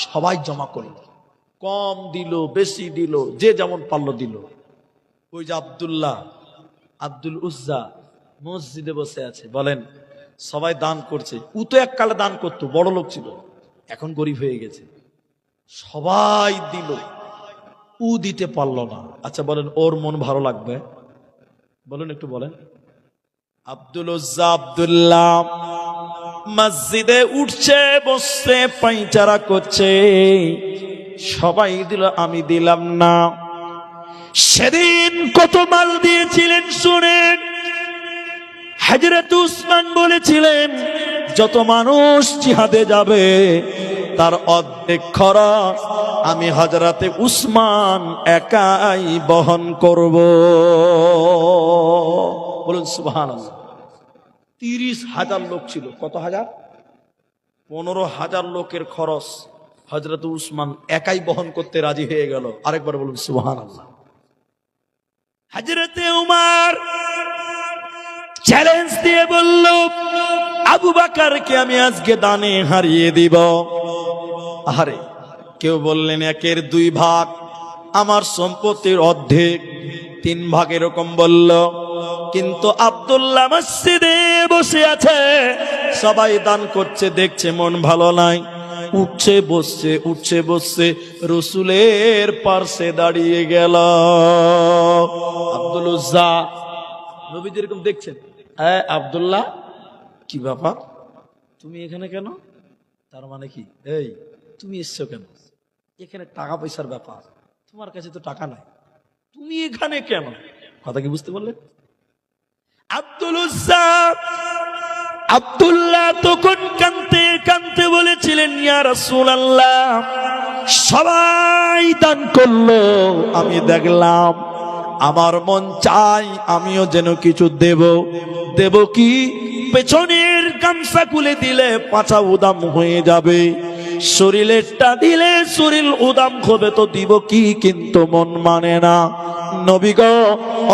[SPEAKER 1] সবাই জমা করলো, কম দিল বেশি দিল, যে যেমন পারলো দিল। ওই যে আব্দুল উজ্জা মসজিদে বসে আছে, বলেন সবাই দান করছে। ও তো এককালে দান করতো, বড় লোক ছিল, এখন গরিব হয়ে গেছে। সবাই দিল, ও দিতে পারলো না। আচ্ছা বলেন ওর মন ভালো লাগবে? বলুন একটু বলেন। আব্দুল উজ্জা আব্দুল্লাহ মসজিদে উঠছে, বসছে, পায়চারা করছে, সবাই দিল, আমি দিলাম না। সেদিন কত মাল দিয়েছিলেন শুনেন। হযরত উসমান বলেছিলেন যত মানুষ জিহাদে যাবে তার অর্ধেক খরচ আমি হযরতে উসমান একাই বহন করব। বলুন সুবহানাল্লাহ। 30,000 লোক ছিল। কত হাজার? 15,000 লোকের খরচ হযরত উসমান একাই বহন করতে রাজি হয়ে গেল। আরেকবার বলুন সুবহানাল্লাহ। হযরতে উমর চ্যালেঞ্জ দিয়ে বলল, আবু বকরকে আমি আজকে দানে হারিয়ে দিব। আরে কেউ বললেন 1/2 ভাগ, আমার সম্পত্তির অর্ধেক 3 ভাগ, এরকম বলল। কিন্তু আব্দুল্লাহ মসজিদে বসে আছে, সবাই দান করছে, দেখছে মন ভালো নাই, উঠছে বসছে, উঠছে বসছে, রাসূলের পাশে দাঁড়িয়ে গেল। আব্দুল উজ্জা নবী যেরকম দেখছেন, হ্যাঁ আব্দুল্লাহ কি ব্যাপার, তুমি এখানে কেন? তার মানে কি, এই তুমি এসছো কেন? এখানে টাকা পয়সার ব্যাপার, তোমার কাছে তো টাকা নাই, তুমি এখানে কেন? কথা কি বুঝতে পারলেন? আব্দুল্লাহ তখন কাঁদতে কাঁদতে বলেছিলেন, ইয়া রাসূলুল্লাহ, সবাই দান করলো, আমি দেখলাম, আমার মন চাই আমিও যেন কিছু দেব। দেব কি? পেছনের গামছা খুলে দিলে পাছা উদাম হয়ে যাবে, শরীরেরটা দিলে শরীর উদাম হবে, তো দিব কি? কিন্তু মন মানে না। নবী গো,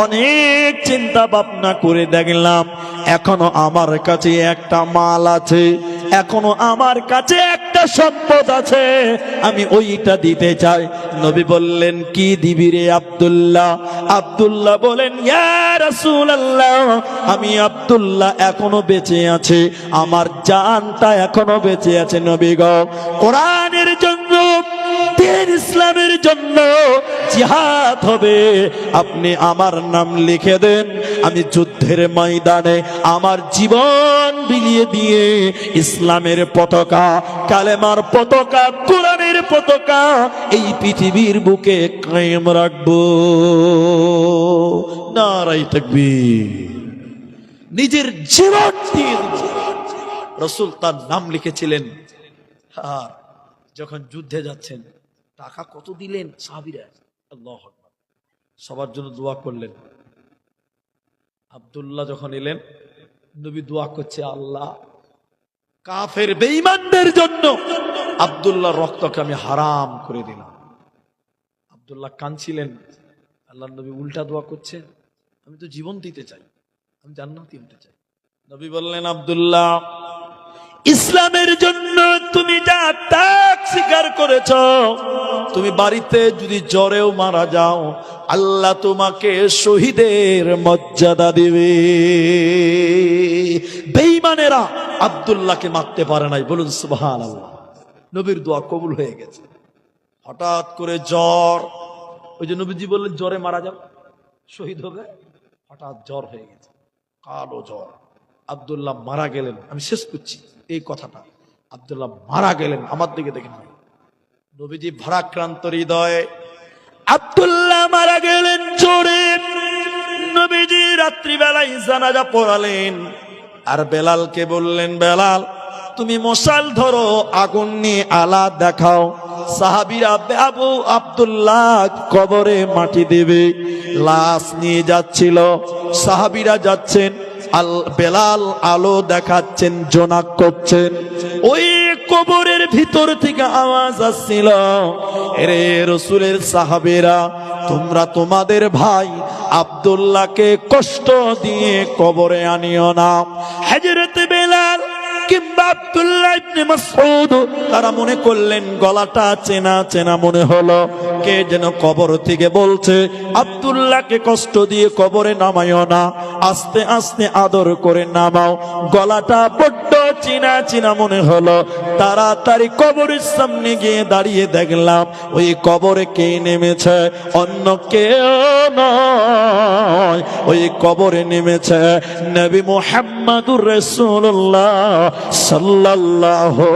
[SPEAKER 1] অনেক চিন্তা ভাবনা করে দেখলাম এখনো আমার কাছে একটা মাল আছে, এখনো আমার কাছে একটা সম্পদ আছে, আমি ওইটা দিতে চাই। নবী বললেন, কি দিবি রে আব্দুল্লাহ? আব্দুল্লাহ বলেন, ইয়া রাসূলুল্লাহ, আমি আব্দুল্লাহ এখনো বেঁচে আছে, আমার জানটা এখনো বেঁচে আছে। নবী গো, কোরআনের জন্য, দ্বীন ইসলামের জন্য জিহাদ হবে, আপনি আমার নাম লিখে দেন, আমি যুদ্ধের ময়দানে আমার জীবন বিলিয়ে দিয়ে ইসলামের পতাকা, কালেমার পতাকা, কোরআনের পতাকা এই পৃথিবীর বুকে কায়েম রাখবো। নারায়ে তাকবীর। নিজের জীবন দিয়ে রাসূল তার নাম লিখেছিলেন। আর যখন যুদ্ধে যাচ্ছেন, টাকা কত দিলেন সাহাবীরা? আল্লাহু আকবার। সবার জন্য দোয়া করলেন। আব্দুল্লাহ যখন এলেন, নবী দোয়া করছে, আল্লাহ কাফের বেঈমানদের জন্য আব্দুল্লাহর রক্তকে আমি হারাম করে দিলাম। আব্দুল্লাহ কাঁদছিলেন, আল্লাহর নবী উল্টা দোয়া করছেন, আমি তো জীবন দিতে চাই, আমি জান্নাতি হতে চাই। নবী বললেন, আব্দুল্লাহ, ইসলামের জন্য তুমি যা ত্যাগ স্বীকার করেছ, তুমি বাড়িতে যদি জ্বরেও মারা যাও, আল্লাহ তোমাকে শহীদের মর্যাদা দিবে। বেঈমানেরা আব্দুল্লাহকে মারতে পারে নাই। বলুন সুবহানাল্লাহ। নবীর দোয়া কবুল হয়ে গেছে। হঠাৎ করে জ্বর, ওই যে নবীজি বললেন জ্বরে মারা যাও, শহীদ হবে, হঠাৎ জ্বর হয়ে গেছে, কালো জ্বর। আব্দুল্লাহ মারা গেলেন। আমি শেষ করছি এই কথাটা। আব্দুল্লাহ মারা গেলেন, আমার দিকে দেখেন, নবীজি ভারাক্রান্ত হৃদয়ে আব্দুল্লাহ মারা গেলেন জ্বরে। নবীজি রাত্রিবেলায় জানাজা পড়ালেন, আর বেলালকে বললেন, বেলাল তুমি মশাল ধরো, আগুন নিয়ে আলা দেখাও। সাহাবীরা আবু আব্দুল্লাহ কবরে মাটি দেবে, লাশ নিয়ে যাচ্ছিল। সাহাবীরা যাচ্ছেন, বেলাল আলো দেখাচ্ছেন, জোনাক করছেন। ওই কবরের ভিতর থেকে আওয়াজ আসছিল, রে রাসূলের সাহাবীরা, তোমরা তোমাদের ভাই আব্দুল্লাহকে কষ্ট দিয়ে কবরে আনিও না। হযরত বেলাল কিংবা আব্দুল্লাহ ইবনে মাসউদ তারা মনে করলেন গলাটা চেনা চেনা মনে হলো, কে যেন কবর থেকে বলছে আব্দুল্লাহকে কষ্ট দিয়ে কবরে নামাইও না, আস্তে আস্তে আদর করে নামাও। গলাটা বড্ড চেনা চেনা মনে হলো। তাড়াতাড়ি কবরের সামনে গিয়ে দাঁড়িয়ে দেখলাম ওই কবরে কে নেমেছে, অন্য কেউ নয়, ওই কবরে নেমেছে নবী মুহাম্মদুর রাসূলুল্লাহ সাল্লাল্লাহু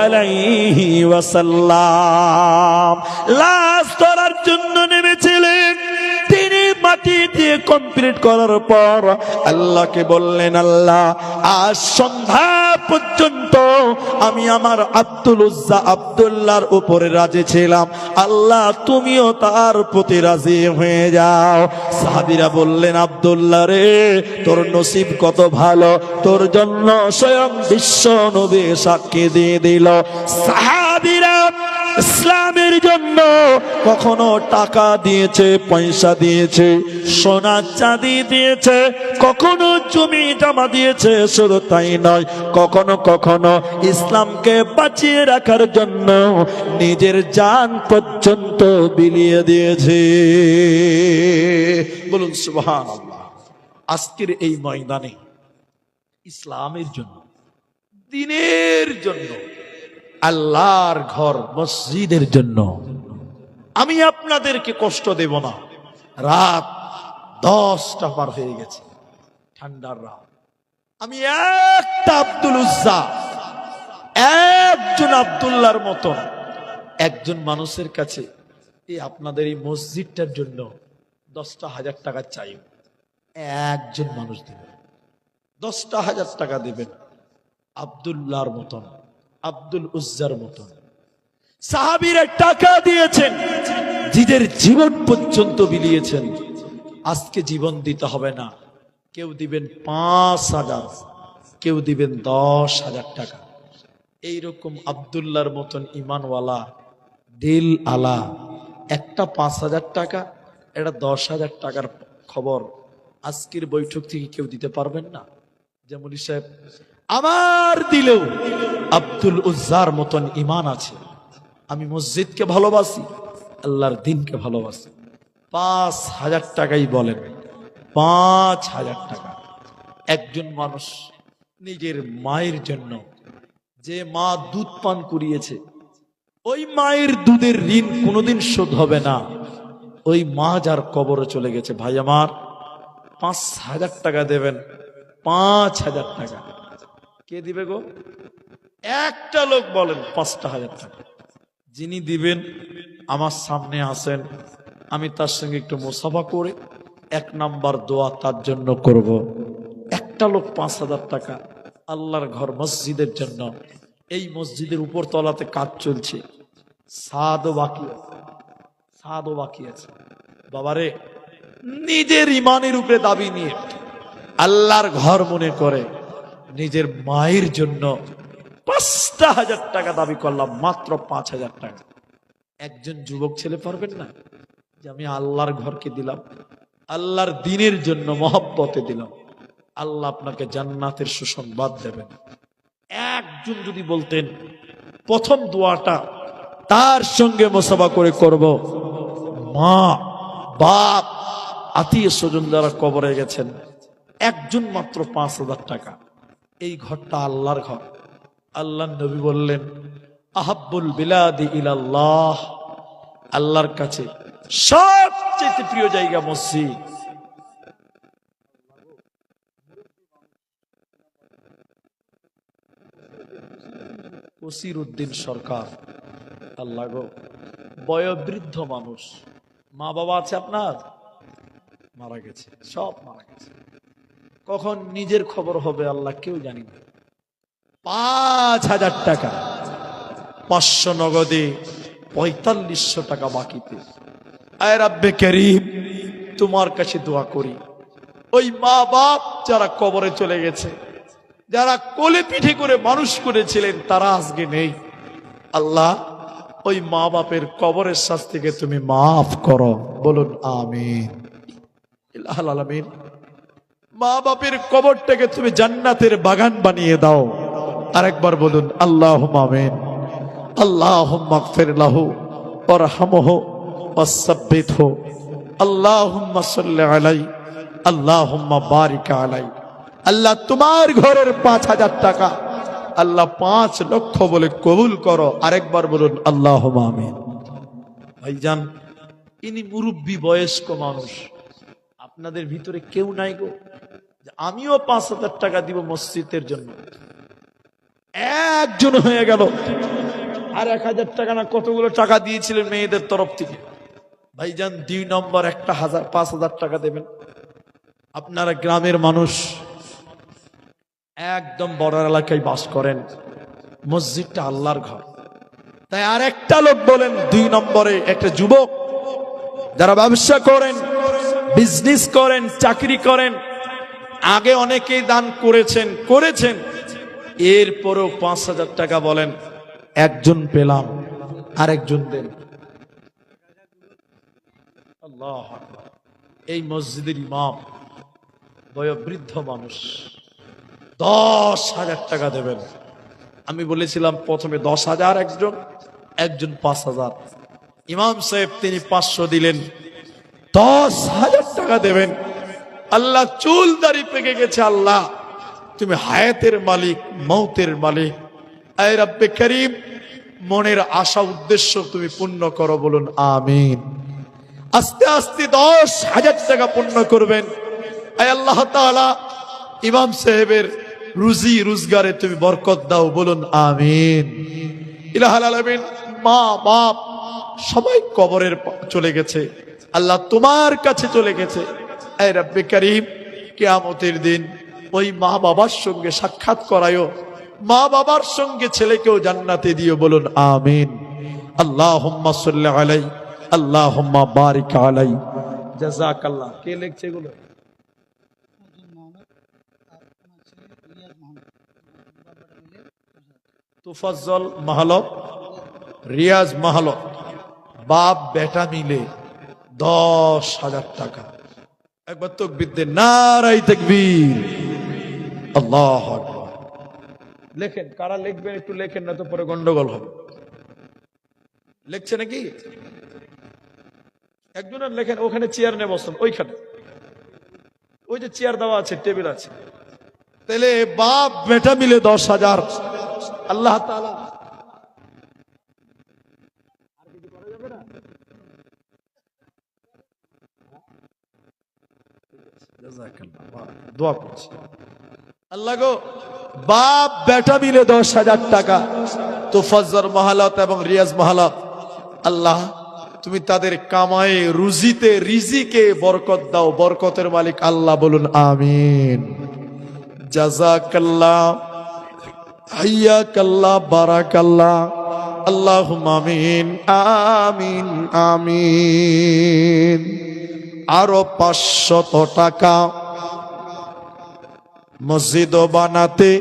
[SPEAKER 1] আলাইহি ওয়াসাল্লাম। লাশ ধরার জন্য নেমেছিলেন। তিনি মাটি দিয়ে কমপ্লিট করার পর আল্লাহকে বললেন, আল্লাহ আজ সন্ধ্যা পর্যন্ত আমি আমার আব্দুল উজ্জা আব্দুল্লাহর উপরে রাজি ছিলাম, আল্লাহ তুমিও তার প্রতি রাজি হয়ে যাও। সাহাবীরা বললেন, আব্দুল্লাহ রে, তোর নসিব কত ভালো, তোর জন্য স্বয়ং বিশ্ব নবী সাক্ষী দিয়ে দিল। সাহাবীরা ইসলামের জন্য কখনো টাকা দিয়েছে, পয়সা দিয়েছে, সোনা চাঁদি দিয়েছে, কখনো জমি জমা দিয়েছে। শুধু তাই নয়, কখনো কখনো ইসলামকে বাঁচিয়ে রাখার জন্য নিজের জান পর্যন্ত বিলিয়ে দিয়েছে। বলুন সুবহানাল্লাহ। আজকের এই ময়দানে ইসলামের জন্য, দ্বীনের জন্য, আল্লাহর ঘর মসজিদের জন্য আমি আপনাদেরকে কষ্ট দেব না। রাত 10টা পার হয়ে গেছে, ঠান্ডার রাত। আমি একটা আব্দুল উজ্জা, একজন আব্দুল্লাহর মতন একজন মানুষের কাছে এই আপনাদের এই মসজিদটার জন্য 10,000 টাকা চাই। একজন মানুষ দেবেন, 10,000 টাকা দেবেন। আব্দুল্লাহর মতন, আব্দুল উজ্জার মতন সাহাবীরা টাকা দিয়েছেন, নিজের জীবন পর্যন্ত বিলিয়েছেন। আজকে জীবন দিতে হবে না, কেউ দিবেন 5,000, কেউ দিবেন 10,000 টাকা। এইরকম আব্দুল্লাহর মতন ইমানওয়ালা, দিল আলা, একটা 5,000 টাকা, এটা 10,000 টাকার খবর আজকের বৈঠক থেকে কেউ দিতে পারবেন না। যেমন সাহেব, আমার দিলেও আব্দুল উজ্জার মতন ইমান আছে। আমি মসজিদকে ভালোবাসি, আল্লাহর দ্বীনকে ভালোবাসি। 5,000 টাকাই বলেন, 5,000 টাকা। একজন মানুষ নিজের মায়ের জন্য, যে মা দুধ পান করিয়েছে, ওই মায়ের দুধের ঋণ কোনোদিন শোধ হবে না। ওই মা যার কবরে চলে গেছে, ভাই আমার 5,000 টাকা দেবেন। 5,000 টাকা কে দিবে গো? একটা লোক বলেন 5,000 টাকা। যিনি দিবেন আমার সামনে আসেন, আমি তার সঙ্গে একটু মুসাফা করে 1 নাম্বার দোয়া তার জন্য করব। একটা লোক 5,000 টাকা আল্লাহর ঘর মসজিদের জন্য। এই মসজিদের উপর তলাতে কাজ চলছে, সাদও বাকি আছে, সাদও বাকি আছে। বাবারে, নিজের ইমানের উপরে দাবি নিয়ে আল্লাহর ঘর মনে করে নিজের মায়ের জন্য 5,000 টাকা দাবি করলাম, মাত্র 5,000 টাকা। একজন যুবক ছেলে পারবেন না যে আমি আল্লাহর ঘরকে দিলাম, আল্লাহর দ্বীনের জন্য মহব্বতে দিলাম, আল্লাহ আপনাকে জান্নাতের সুসংবাদ দেবেন। একজন যদি বলতেন প্রথম দোয়াটা তার সঙ্গে মুসাফা করে করব, মা বাপ আত্মীয় স্বজন যারা কবরে গেছেন, একজন মাত্র 5,000 টাকা। এই ঘরটা আল্লাহর ঘর। আল্লাহ নবী বললেন, আহাব্বুল বিলাদি ইলাল্লাহ, আল্লাহর কাছে সবচেয়ে প্রিয় জায়গা মসজিদ। কসির উদ্দিন সরকার, আল্লাহ গো, বয়োবৃদ্ধ মানুষ, মা বাবা আছে আপনার? মারা গেছে, সব মারা গেছে। কখন নিজের খবর হবে আল্লাহ কেউ জানি না। 5,000 টাকা 500 নগদে 4500 টাকা বাকিতে। আয় রাব্বে কারীম, তোমার কাছে দোয়া করি, ওই মা বাপ যারা কবরে চলে গেছে, যারা কোলে পিঠে করে মানুষ করেছিলেন, তারা আজকে নেই। আল্লাহ, ওই মা বাপের কবরের শাস্তিকে তুমি মাফ করো, বলুন আমিন। ইলাহুল আলামিন, মা বাপের কবরটাকে তুমি জান্নাতের বাগান বানিয়ে দাও। আরেকবার বলুন আল্লাহুম্মা আমিন। আল্লাহুম্মা গফির লাহু ওয়ারহামহু ওয়াসাব্বিতহু। আল্লাহুম্মা সাল্লি আলাইহি, আল্লাহুম্মা বারিক আলাইহি। আল্লাহ, তোমার ঘরের 5000 টাকা আল্লাহ 5 লক্ষ বলে কবুল করো। আরেকবার বলুন আল্লাহুম্মা আমিন। ভাইজান, ইনি মুরব্বী বয়স্ক মানুষ, আপনাদের ভিতরে কেউ নাই গো যে আমিও 5000 টাকা দিব মসজিদের জন্য? একজন হয়ে গেল। আর 1000 টাকা না কতগুলো টাকা দিয়েছিলেন মেয়েদের তরফ থেকে? ভাইজান, 2 নম্বর একটা 5000 টাকা দেবেন। আপনারা গ্রামের মানুষ, একদম বড় এলাকায় বাস করেন, মসজিদটা আল্লাহর ঘর। তাই আর একটা লোক বলেন, 2 নম্বরে একটা যুবক, যারা ব্যবসা করেন, বিজনেস করেন, চাকরি করেন, আগে অনেকেই দান করেছেন, এরপরেও 5000 টাকা বলেন, একজন পেলাম, আরেকজন দেন। আল্লাহু আকবার। এই মসজিদের ইমাম বয়োবৃদ্ধ মানুষ, 10,000 টাকা দেবেন। আমি বলেছিলাম প্রথমে 10,000 একজন 5,000। ইমাম সাহেব তিনি 500 দিলেন, 10,000 টাকা দেবেন। আল্লাহ, চুল দাড়ি পেকে গেছে, আল্লাহ তুমি হায়াতের মালিক, মৌতের মালিক। আয় রাব্বে কারীম, মনের আশা উদ্দেশ্য তুমি পূর্ণ করো, বলুন আমিন। আস্তে আস্তে 10,000 টাকা পূর্ণ করবেন। আয় আল্লাহ তাআলা, ইমাম সাহেবের রুজি রোজগারে তুমি বরকত দাও, বলুন আমিন। ইলাহুল আলামিন, মা বাপ সবাই কবরের চলে গেছে, আল্লাহ তোমার কাছে চলে গেছে। আয় রাব্বে কারীম, কিয়ামতের দিন ওই মা বাবার সঙ্গে সাক্ষাৎ করায়ও, মা বাবার সঙ্গে ছেলেকেও জান্নাতে দিও, বলুন আমিন। আল্লাহুম্মা সাল্লি আলাইহি, আল্লাহুম্মা বারিক আলাইহি। জাযাকাল্লাহ। কে লিখছে এগুলো? তুফাজ্জল মাহলক, রিয়াজ মাহলক, বাপ বেটা মিলে 10,000 টাকা। একবার তাকবীর দেন, নারায়ে তাকবীর, আল্লাহু আকবার। লেখেন, কারা লিখবেন একটু লেখেন, না তো পরে গন্ডগোল হবে। লিখছে নাকি? একজনের লেখেন, ওখানে চেয়ার নিয়ে বসুন, ওইখানে ওই যে চেয়ার দেওয়া আছে, টেবিল আছে। তাহলে বাপ বেটা মিলে 10,000। আল্লাহ তাআলা আর কিছু করা যাবে না? জাযাকাল্লাহ, দোয়া করছি। আল্লাহ গো, বাপ বেটা মিলে 10,000 টাকা, তুফাজ্জল মাহলাত এবং রিয়াজ মাহলাত, আল্লাহ তুমি তাদের কামায়ে রুজিতে রিজিকে বরকত দাও, বরকতের মালিক আল্লাহ, বলুন আমিন। জাযাকাল্লাহ, হাইয়াকাল্লাহ, বারাকাল্লাহ, আল্লাহুম্মা আমিন, আমিন, আমিন। আরো 500 টাকা মসজিদ বানাতে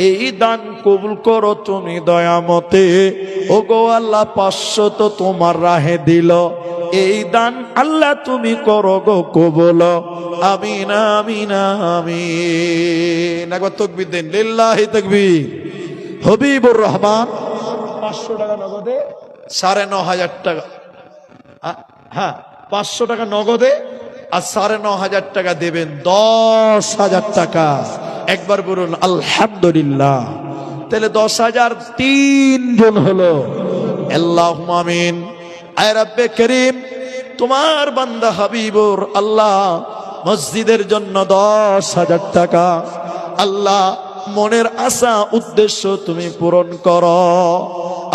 [SPEAKER 1] এই দান কবুল করো তুমি দয়ামতে। ও গো আল্লাহ, 500 তো তোমার রাহে দিল, এই দান আল্লাহ তুমি করো গো কবুল। আমিন, আমিন, আমিন। একবার তাকবীর দেন, লিল্লাহি তাকবীর। হবিবুর রহমান 500 টাকা নগদে, 9,500 টাকা। হ্যাঁ, 500 টাকা নগদে আর 9,500 টাকা দেবেন, 10,000 টাকা। একবার বলুন আলহামদুলিল্লাহ। তাহলে 10,000 3 জন হলো। আল্লাহুম্মা আমিন। আয় রাব্বে কারীম, তোমার বান্দা হাবিবুর আল্লাহ মসজিদের জন্য 10,000 টাকা, আল্লাহ মনের আশা উদ্দেশ্য তুমি পূরণ করো।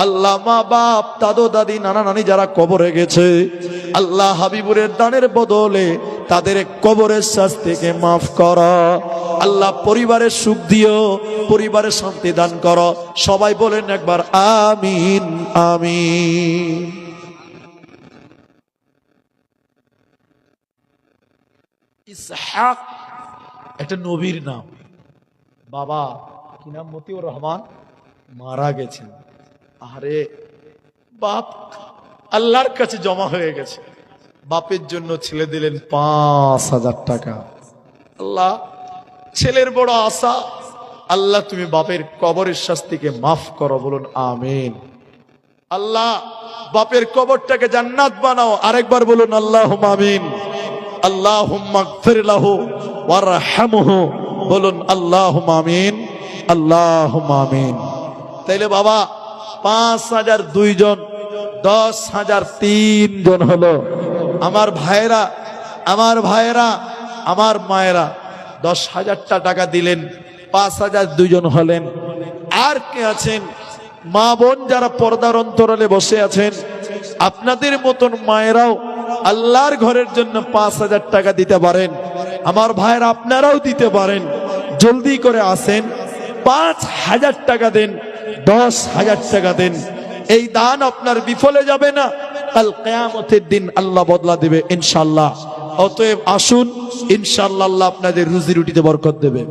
[SPEAKER 1] আল্লাহ মা বাপ দাদু দাদি নানা নানি যারা কবরে গেছে, আল্লাহ হাবিবুরের দানের বদলে তাদের কবরের শাস্তিকে মাফ করো। আল্লাহ পরিবারের সুখ দিও, পরিবারের শান্তি দান করো। সবাই বলেন একবার আমিন আমিন। ইসহাক একটা নবীর নাম। বাবা কি নাম? মতিউর রহমান মারা গেছেন। আরে বাপ আল্লাহর কাছে জমা হয়ে গেছে। বাপের জন্য ছেলে দিলেন 5,000 টাকা। আল্লাহ ছেলের বড় আশা, আল্লাহ তুমি বাপের কবরের শাস্তিকে মাফ করো। বলুন আমিন। আল্লাহ বাপের কবরটাকে জান্নাত বানাও। আরেকবার বলুন আল্লাহুম্মা আমিন। আল্লাহুম্মা গফির লাহু ওয়ারহামহু। বলুন আল্লাহুম্মা আমিন, আল্লাহুম্মা আমিন। তাইলে বাবা 5,000 2 জন, 10,000 3 জন হলো। আমার ভাইরা, আমার ভাইরা, আমার মায়েরা 10,000 টাকা দিলেন, 5,000 2 জন হলেন। আর কে আছেন? মা বোন যারা পর্দার অন্তরালে বসে আছেন, আপনাদের মতন মায়েরাও আল্লাহর ঘরের জন্য 5,000 টাকা দিতে পারেন। আমার ভাইরা আপনারাও দিতে পারেন। জলদি করে আসেন, 5,000 টাকা দেন, 10,000 টাকা দেন। এই দান আপনার বিফলে যাবে না, কাল কিয়ামতের দিন আল্লাহ বদলা দেবে ইনশাআল্লাহ। অতএব আসুন, ইনশাআল্লাহ আল্লাহ আপনাদের রুজি রুটিতে বরকত দেবে।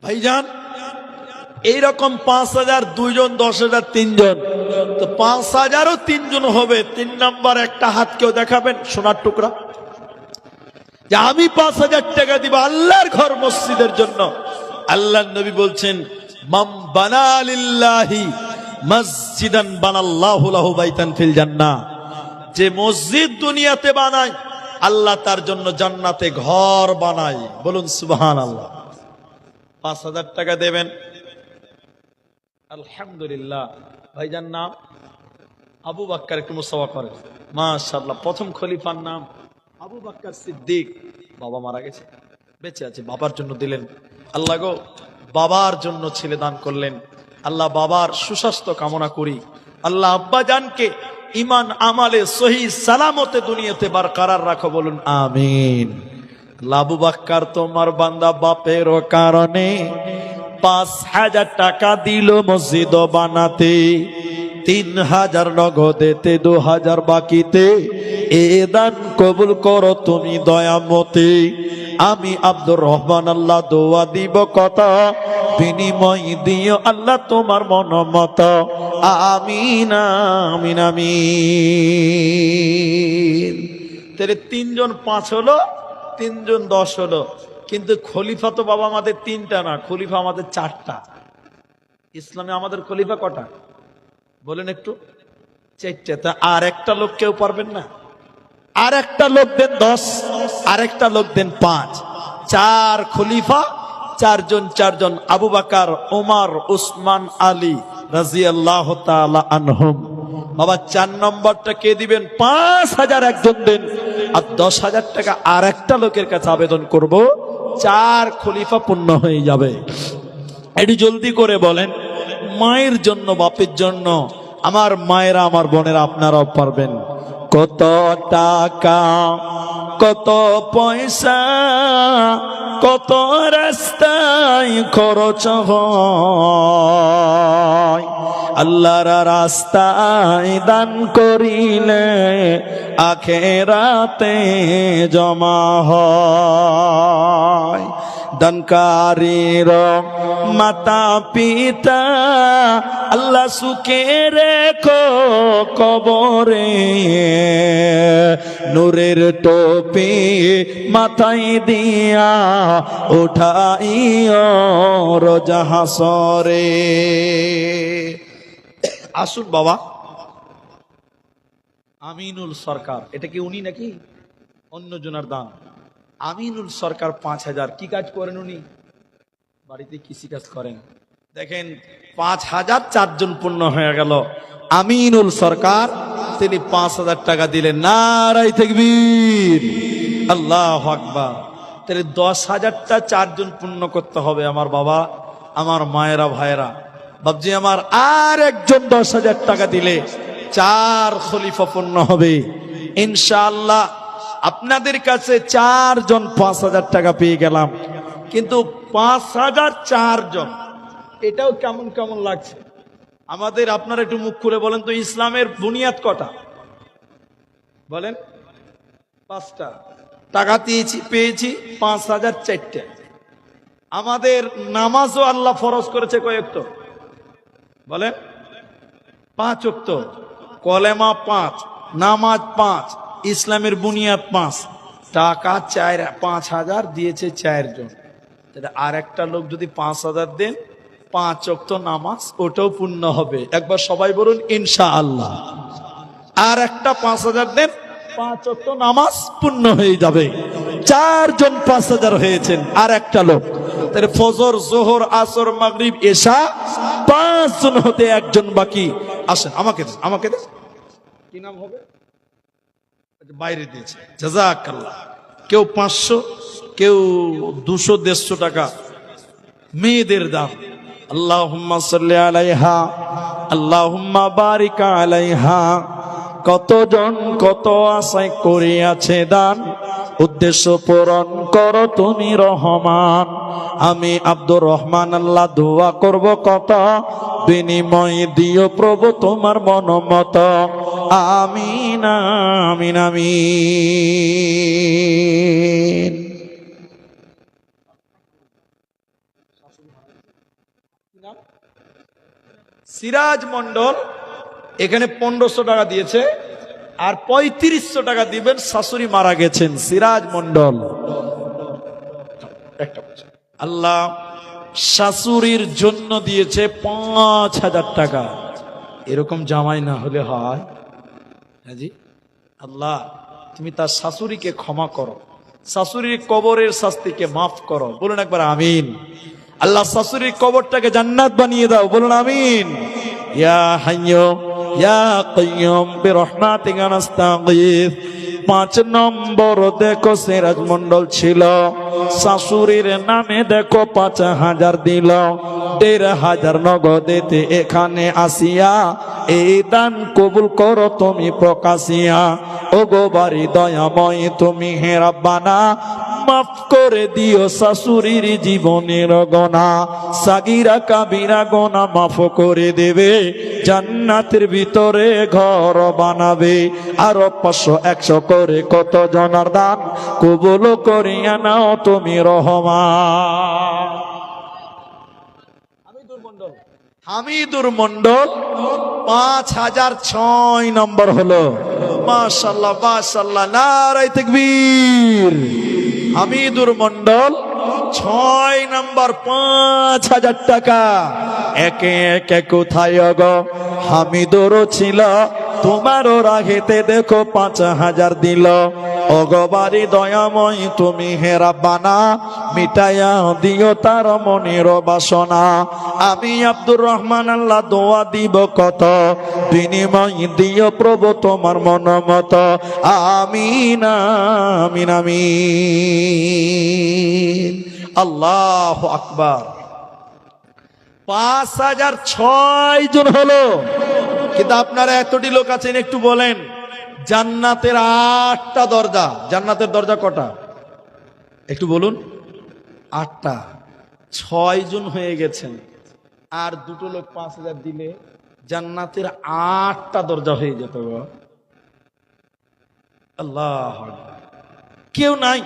[SPEAKER 1] ভাইজান এইরকম 5,000 2 জন, 10,000 3 জন, তো 5,000ও 3 জন হবে। 3 নাম্বার একটা হাত কেউ দেখাবেন সোনার টুকরা, যে আমি 5,000 টাকা দিব আল্লাহর ঘর মসজিদের জন্য। আল্লাহর নবী বলছেন, মাম বানা লিল্লাহি মসজিদান বানাল্লাহু লাহু বাইতান ফিল জান্নাহ। যে মসজিদ দুনিয়াতে বানায়, আল্লাহ তার জন্য জান্নাতে ঘর বানায়। বলুন সুবহানাল্লাহ। 5,000 টাকা দেবেন। আলহামদুলিল্লাহ। ভাইজান নাম আবু বাক্কার, একটু মুসাফা করেন। মাশাআল্লাহ। প্রথম খলিফার নাম আবু বাক্কার সিদ্দিক। বাবা মারা গেছে, বেঁচে আছে, বাবার জন্য দিলেন। আল্লাহ গো, বাবার জন্য ছেলে দান করলেন। আল্লাহ বাবার সুস্বাস্থ্য কামনা করি। আল্লাহ আব্বা জানকে ইমান আমালে সহি সালামতে দুনিয়াতে বারকরার রাখো। বলুন আমিন। আবু বাক্কার তোমার বান্দা বাপের কারণে 5,000 টাকা দিল মসজিদ বানাতে, 3,000 নগদেতে, 2,000 বাকিতে। এ দান কবুল করো তুমি দয়ামতে। আমি আব্দুর রহমান আল্লাহ দোয়া দিব কত, বিনিময় দিও আল্লাহ তোমার মন মত। আমিন আমিন আমিন। তাহলে 3 জন 5 হলো, 3 জন 10 হলো। কিন্তু খলিফা তো বাবা আমাদের 3টা না, খলিফা আমাদের 4টা। ইসলামে আমাদের খলিফা কটা বলেন একটু? 4টা। তা আর একটা লোক কেউ পারবেন না? আর একটা লোক দেন 10, আর একটা লোক দেন 5। 4 খলিফা, 4 জন 4 জন। আবু বকর, ওমর, উসমান, আলী রাদিয়াল্লাহু তাআলা আনহুম। বাবা 4 নম্বরটা কে দিবেন? 5,000 একজন দেন, আর 10,000 টাকা আর একটা লোকের কাছে আবেদন করব। 4 খলিফা পূর্ণ হয়ে যাবে। একটু জলদি করে বলেন। মায়ের জন্য, বাপের জন্য। আমার মায়েরা, আমার বোনেরা, আপনারাও পারবেন। কত টাকা, কত পয়সা, কত রাস্তায় খরচ হয়, আল্লাহর রাস্তায় দান করিলে আখেরাতে জমা হয়। দানকারীর মাতা পিতা আল্লাহ সুখে রেখো কবরে, নূরের টোপি মাথায় দিয়া উঠাইও রোজ হাসরে। আসুন বাবা। আমিনুল সরকার, এটা কি উনি নাকি অন্য জনের দান? আমিনুল সরকার 5,000। কি কাজ করেন উনি? বাড়িতে কৃষি কাজ করেন। দেখেন 5,000 4 জন পূর্ণ হয়ে গেল। আমিনুল সরকার তিনি 5,000 টাকা দিলেন। নারায়ে তাকবীর, আল্লাহু আকবার। তাহলে 10,000টা 4 জন পূর্ণ করতে হবে। আমার বাবা, আমার মায়েরা, ভাইয়েরা, বাবজি আমার, আর একজন 10,000 টাকা দিলে 4 খলিফা পূর্ণ হবে ইনশাআল্লাহ। আপনাদের কাছে 4 জন 5,000 টাকা পেয়ে গেলাম, কিন্তু 5,000 4 জন, এটাও কেমন কেমন লাগছে আমাদের। আপনারা একটু মুখ খুলে বলেন তো, ইসলামের বুনিয়াদ কটা বলেন? 5টা। টাকা পেয়েছি 5,004টা। আমাদের নামাজও আল্লাহ ফরজ করেছে কয়েকটা বলেন? 5 ওয়াক্ত, কলেমা 5, নামাজ 5, ইসলামের বুনিয়াদ 5। টাকা 5,000 দিয়েছে 4 জন। আর একটা লোক যদি 5,000 দেন, 5 ওয়াক্ত নামাজ, ওটাও পূর্ণ হবে। একবার সবাই বলুন ইনশাআল্লাহ। আর একটা 5,000 দেন, 5 ওয়াক্ত নামাজ পূর্ণ হয়ে যাবে। 4 জন 5,000 হয়েছেন। আর একটা লোক, তাহলে ফজর, জোহর, আসর, মাগরিব, এশা, 5 জন হতে 1 জন বাকি। আসেন, আমাকে দেন। কি নাম হবে? বাইরে দিয়েছে, জাযাকাল্লাহ। কেউ 500, কেউ 200, 150 টাকা মেয়েদের দাম। আল্লাহুম্মা সাল্লি আলাইহা, আল্লাহুম্মা বারিক আলাইহা। কতজন কত আশায় করিয়াছে দান, উদ্দেশ্য পূরণ করো তুমি রহমান। আমি আব্দুর রহমান আল্লাহ দোয়া করব কত, বিনিময় দিও প্রভু তোমার মনোমত। আমিন আমিন আমিন। সিরাজ মন্ডল এখানে 1500 টাকা দিয়েছে, আর 3500 টাকা দিবেন, শাশুড়ি মারা গেছেন। সিরাজ মন্ডল, আল্লাহ শাশুড়ির জন্য দিয়েছে 5,000 টাকা। এরকম জামাই না হলে হয়? হ্যাঁ জি। আল্লাহ তুমি তার শাশুড়িকে ক্ষমা করো, শাশুড়ির কবরের শাস্তিকে মাফ করো। বলুন একবার আমিন। আল্লাহ শাশুড়ির কবরটাকে জান্নাত বানিয়ে দাও। বলুন আমিন। ইয়া হাইয়্যু ইয়া কাইয়্যুম বিরহমাতিকা নাস্তাগীথ। 5 নম্বর দেখো সিরাজ মন্ডল ছিল, শাশুড়ির নামে দেখো 5,000 দিল। 1,500 নগদেতে এখানে আসিয়া এই দান কবুল করো তুমি প্রকাশিয়া। ও গো বাড়ি দয়াময় তুমি হে রাব্বানা, মাফ করে দিও শাশুড়ির জীবনের গোনা, সাগিরা কাবিরা গোনা মাফ করে দেবে, জান্নাতের ভিতরে ঘর বানাবে। আরো 500 100 করে কত জনার দান কবুল করিয়া নাও তুমি রহমান। হামিদুর মন্ডল 5,006 নম্বর হলো। মাশাআল্লাহ মাশাআল্লাহ, নারায়ে তাকবীর। হামিদুর মন্ডল 6 নম্বর, 5,000 টাকা। একে একে কোথায় গো হামিদুরও ছিল, তোমারও রাগেতে দেখো 5,000 দিল। অগবারি দয়াময় তুমি হে রাব্বানা, মিটাইয়া দিও তার মনের বাসনা। আমি আব্দুর রহমান আল্লাহ দোয়া দিব কত, বিনিময় দিও প্রভু তোমার মন মত। আমিন আমিন আমিন। আল্লাহু আকবার। 5,006 জন হলো, কিন্তু আপনারা এতটি লোক আছেন, একটু বলেন জান্নাতের 8টা দরজা। জান্নাতের দরজা কটা একটু বলুন? 8টা। 6 জন হয়ে গেছেন, আর 2টো লোক 5,000 দিলে জান্নাতের 8টা দরজা হয়ে যেত। আল্লাহ, কেউ নাই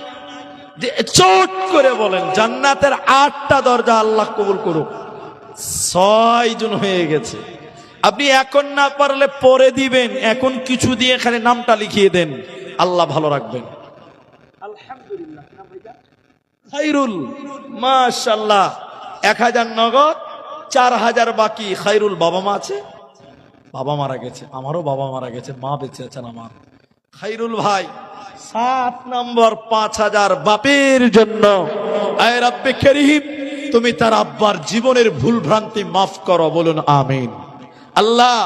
[SPEAKER 1] যে চট করে বলেন জান্নাতের 8টা দরজা আল্লাহ কবুল করুক। 6 জন হয়ে গেছে। আপনি এখন না পারলে পরে দিবেন, এখন কিছু দিয়ে এখানে নামটা লিখিয়ে দেন, আল্লাহ ভালো রাখবেন। আলহামদুলিল্লাহ। খায়রুল, মাশাআল্লাহ, 1,000 নগদ, 4,000 বাকি। খায়রুল বাবা মা আছে? বাবা মারা গেছে, আমারও বাবা মারা গেছে, মা বেঁচে আছেন আমার। খায়রুল ভাই 7 নম্বর, 5,000 বাপের জন্য। আয় রব্বে কারীম, তুমি তার আব্বার জীবনের ভুল ভ্রান্তি মাফ করো। বলুন আমিন। আল্লাহ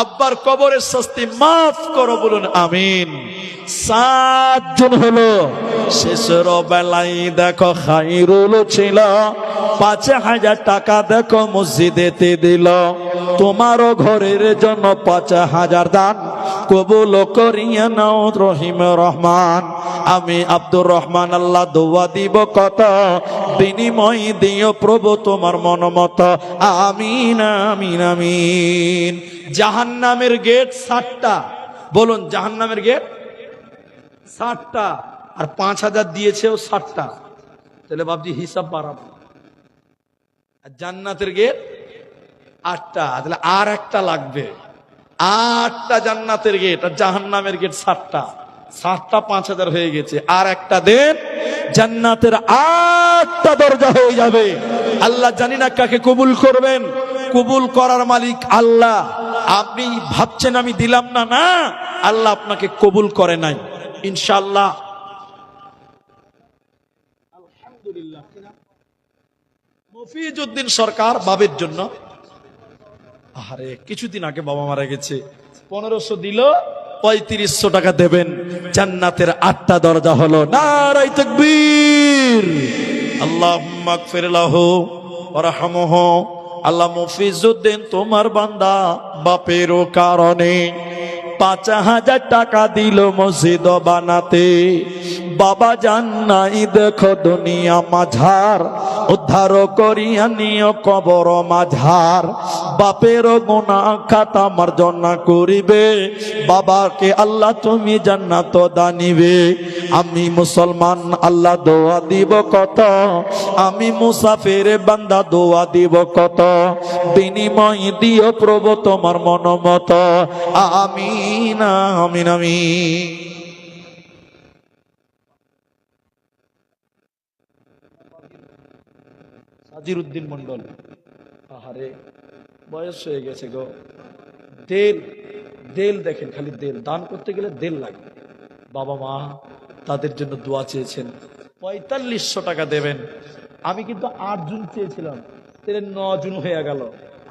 [SPEAKER 1] আব্বার কবরের শাস্তি মাফ করো, বলুন আমিন। 7 জন হলো। শেষের বেলায় দেখো খাইরুল ছিল, 5,000 টাকা দেখো মসজিদেতে দিল। তোমারও ঘরের জন্য 5,000 দান কবুল করিয়া নাও রহিম রহমান। আমি আব্দুর রহমান আল্লাহ দোয়া দিব কত, বিনিময় দিও প্রভু তোমার মন মতো। আমিন আমিন আমিন। জাহান্নামের গেট 7টা, বলুন জাহান্নামের গেট 7টা, আর 5,000 দিয়েছেও 7টা, তাহলে বাবজি হিসাব বাড়াবো। আর জান্নাতের গেট 8টা, তাহলে আর একটা লাগবে। 8টা জান্নাতের গেট আর জাহান্নামের গেট 7টা, 7টা 5,000 হয়ে গেছে। আর একটা দেন, জান্নাতের 8টা দরজা হয়ে যাবে। আল্লাহ জানি না কাকে কবুল করবেন, কবুল করার মালিক আল্লাহ। আপনি ভাবছেন আমি দিলাম না, না, আল্লাহ আপনাকে কবুল করে নাই ইনশাআল্লাহ। আলহামদুলিল্লাহ। মফিজউদ্দিন সরকার বাবের জন্য, আরে কিছুদিন আগে বাবা মারা গেছে, 1500 দিল, 3500 টাকা দেবেন। জান্নাতের 8টা দরজা হলো। নারায়ে তাকবীর। আল্লাহুম্মা গফির লাহু ওয়ারহামহু। আল্লাহ মফিজউদ্দিন তোমার বান্দা বাপেরও কারণে 5,000 টাকা দিল মসজিদ বানাতে। বাবা জান নাই দেখো দুনিয়া মাঝার, উদ্ধার করিয়া নিও কবর মাঝার। বাপের গুনাহ খাতা মার্জনা করিবে, বাবাকে আল্লাহ তুমি জান্নাত দানিবে। আমি মুসলমান আল্লাহ দোয়া দিব কত, আমি মুসাফির বান্দা দোয়া দিব কত, বিনিময় দিও প্রভু তোমার মন মতো। আমিন আমিন আমিন। সাজিরউদ্দিন মন্ডল, আহারে বয়স হয়ে গেছে গো। দেল দেল দেখেন, খালি দেল দান করতে গেলে দেল লাগে। বাবা মা তাদের জন্য দোয়া চেয়েছেন, 4500 টাকা দেবেন। আমি কিন্তু 8 জন চেয়েছিলাম, তাহলে 9 জন হয়ে গেল।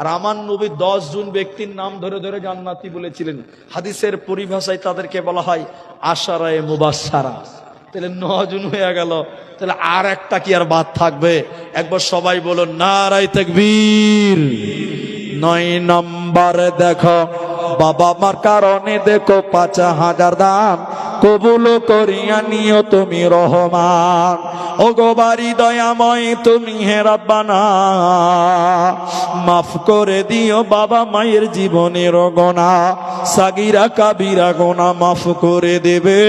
[SPEAKER 1] আর আমার নবী 10 জন ব্যক্তির নাম ধরে ধরে জান্নাতি বলেছিলেন। হাদিসের পরিভাষায় তাদেরকে বলা হয় আশারায়ে মুবাশশারা। তাহলে 9 জন হয়ে গেল, তাহলে আর একটা কি আর বাদ থাকবে? একবার সবাই বলো নারায়ে তাকবীর। 9 নম্বর দেখো, বাবা মার কারণে দেখো 5,000 দান কবুল করিয়া নিও তুমি রহমান। ও গো বাড়ি দয়াময় তুমি হে রাব্বানা, মাফ করে দিও বাবা মায়ের জীবনের গোনা, সাগিরা কাবিরা গোনা মাফ করে দেবে,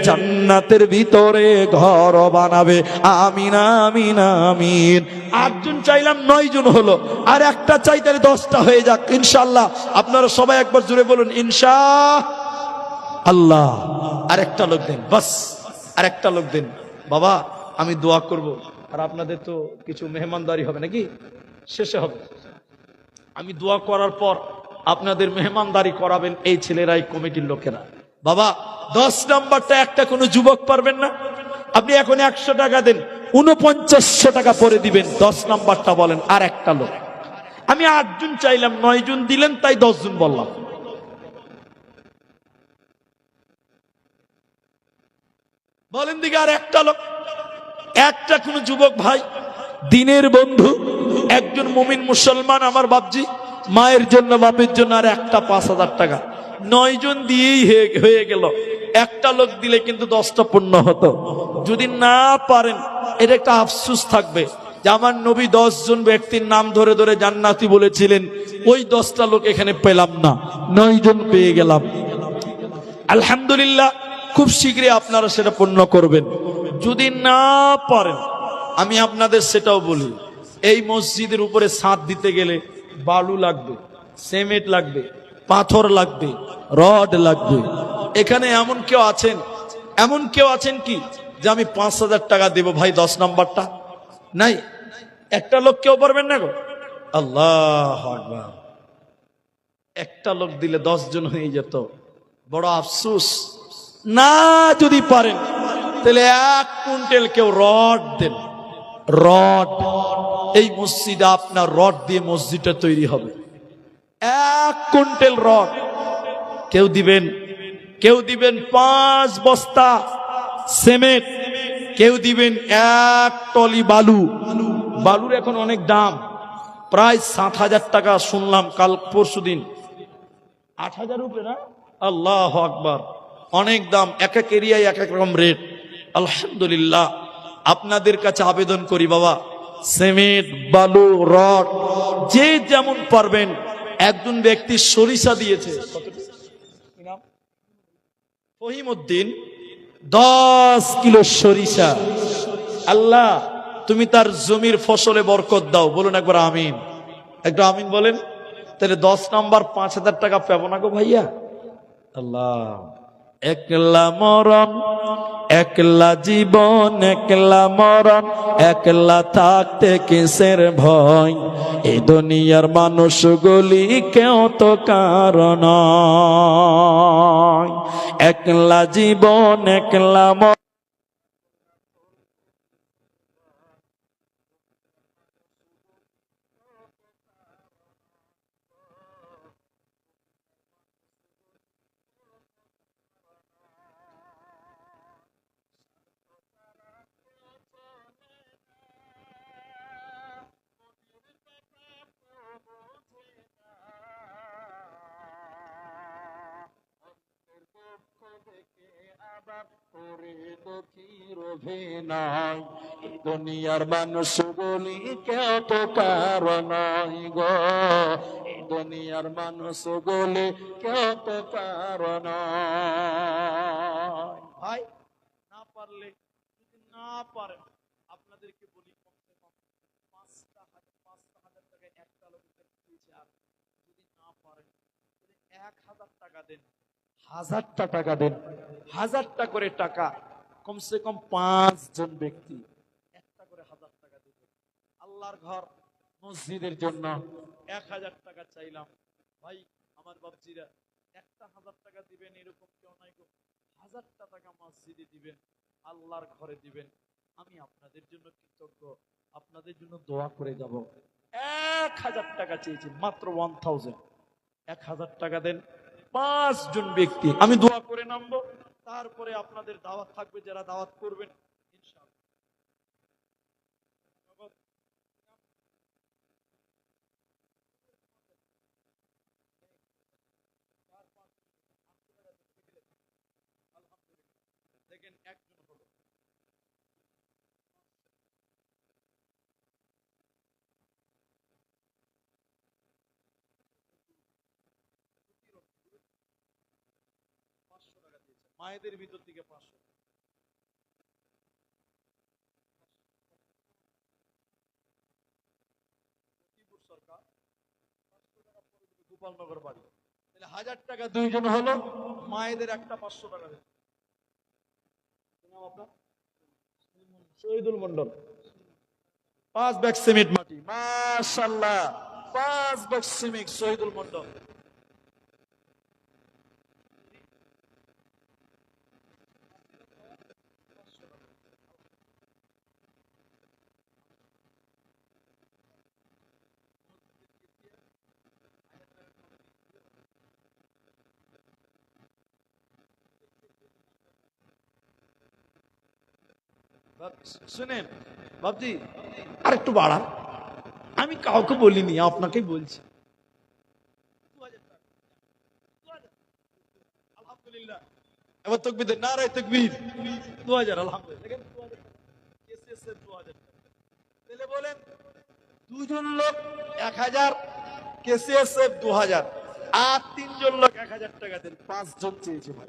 [SPEAKER 1] জান্নাতের ভিতরে ঘর বানাবে। আমিন আমিন আমিন। 8 জন চাইলাম, 9 জন হলো। আর একটা চাই, তাহলে 10টা হয়ে যাক ইনশাআল্লাহ। আপনারা সবাই একবার জুড়ে বলুন ইনশাআল্লাহ। আরেকটা লোক দেন, বাস আরেকটা লোক দেন। বাবা আমি দোয়া করব, আর আপনাদের তো কিছু মেহমানদারি হবে নাকি, শেষে হবে। আমি দোয়া করার পর আপনাদের মেহমানদারি করাবেন এই ছেলেরাই, কমিটির লোকেরা। বাবা 10 নাম্বারটা একটা কোনো যুবক পারবেন না? আপনি এখন 100 টাকা দেন, 4900 টাকা পরে দিবেন। 10 নাম্বারটা বলেন। আর একটা লোক, আমি 8 জন চাইলাম, 9 জন দিলেন, তাই 10 জন বললাম। বলেন দিকে আর একটা লোক, একটা কোন যুবক ভাই, দিনের বন্ধু, একজন মুমিন মুসলমান আমার বাপজি, মায়ের জন্য বাপের জন্য আর একটা 5,000 টাকা। 9 জন দিয়েই হয়ে গেল। একটা লোক দিলে কিন্তু 10টা পূর্ণ হতো। যদি না পারেন, এটা একটা আফসোস থাকবে যে আমার নবী 10 জন ব্যক্তির নাম ধরে ধরে জান্নাতি বলেছিলেন, ওই 10টা লোক এখানে পেলাম না, 9 জন পেয়ে গেলাম। আলহামদুলিল্লাহ, খুব শীঘ্রই আপনারা সেটা পূর্ণ করবেন। যদি না পারেন, আমি আপনাদের সেটাও বলি, এই মসজিদের উপরে ছাদ দিতে গেলে বালু লাগবে, সিমেন্ট লাগবে, পাথর লাগবে, রড লাগবে। এখানে এমন কেউ আছেন কি যে আমি 5,000 টাকা দেব ভাই 10 নাম্বারটা? নাই। একটা লোক কেউ পারবেন না গো? আল্লাহু আকবার। একটা লোক দিলে 10 জন হয়ে যেত। বড় আফসোস। না যদি পারেন, তাহলে 1 কুইন্টাল কেউ রড দেন। রড, এই মসজিদে আপনার রড দিয়ে মসজিদটা তৈরি হবে। 1 কুইন্টাল রড। কেউ দিবেন 5 বস্তা সিমেন্ট, কেউ দিবেন 1 টলি বালু। বালুর এখন অনেক দাম, প্রায় 7,000 টাকা শুনলাম কাল পরশুদিন। 8,000 উপরে না? আল্লাহু আকবার, অনেক দাম। এক এক এরিয়ায় এক এক রকম রেট। আলহামদুলিল্লাহ, আপনাদের কাছে আবেদন করি বাবা, সিমেন্ট, বালু, রড যে যেমন পারবেন। একজন ব্যক্তি সরিষা দিয়েছে, ফহিমউদ্দিন 10 কিলো সরিষা। আল্লাহ তুমি তার জমির ফসলে বরকত দাও, বলুন একবার আমিন। একটু আমিন বলেন। তাহলে 10 নাম্বার 5,000 টাকা পাবো না গো ভাইয়া? আল্লাহ, একলা মরণ, একলা জীবন, একলা মরণ, একলা থাকতে কিসের ভয়, এই দুনিয়ার মানুষগুলি কেউ তো কারণ। একলা জীবন, একলা মরণ। দুনিয়ার মানুষ বলি কেউ তো কারণ গো, দুনিয়ার মানুষ বলি কেউ তো কারণ। ভাই না পারলে, যদি না পারেন, আপনাদেরকে বলি কমসে কম 5,000 টাকায় একটা লোকের দিয়েছে। আর যদি না পারেন 1,000 টাকা দেন, 1,000টা টাকা দেন, 1,000টা করে টাকা। কমসে কম 5 জন ব্যক্তি একটা করে 1,000 টাকা দেবে। আল্লাহর ঘর মসজিদের জন্য 1,000 টাকা চাইলাম। ভাই আমার বাপজিরা, একটা 1,000 টাকা দিবেন এরকম কেউ নাই গো। 1,000টা টাকা মসজিদে দিবেন, আল্লাহর ঘরে দিবেন। আমি আপনাদের জন্য কৃতজ্ঞ, আপনাদের জন্য দোয়া করে যাব। 1,000 টাকা চেয়েছি, মাত্র 1000। 1,000 টাকা দেন, 5 জন ব্যক্তি, আমি দোয়া করে নামবো। তারপরে আপনাদের দাওয়াত থাকবে, যারা দাওয়াত করবেন ইনশাআল্লাহ। দেখেন একজন হলো। মায়েদের ভিতর থেকে 500। সরকার গোপালনগর বাড়ি, তাহলে 1,000 টাকা 2 জন হলো, মায়েদের একটা 500 টাকা দেন। শহীদুল মন্ডল 5 ব্যাগ সিমেন্ট মাটি, মাশাআল্লাহ 5 ব্যাগ সিমেন্ট শহীদুল মন্ডল। শুনেন বাবজি, আর একটু বাড়ান, আমি কাউকে বলিনি, আপনাকেই বলছি। আলহামদুলিল্লাহ, এবার তাকবীর দেন, নারায়ে তাকবীর। 2000, আলহামদুলিল্লাহ। দেখেন 2000 কেসিএস 2000। তাহলে বলেন, 2 জন লোক 1000, কেসিএস 2000, আর 3 জন লোক 1000 টাকা দেন। 5 জন চেয়েছে ভাই।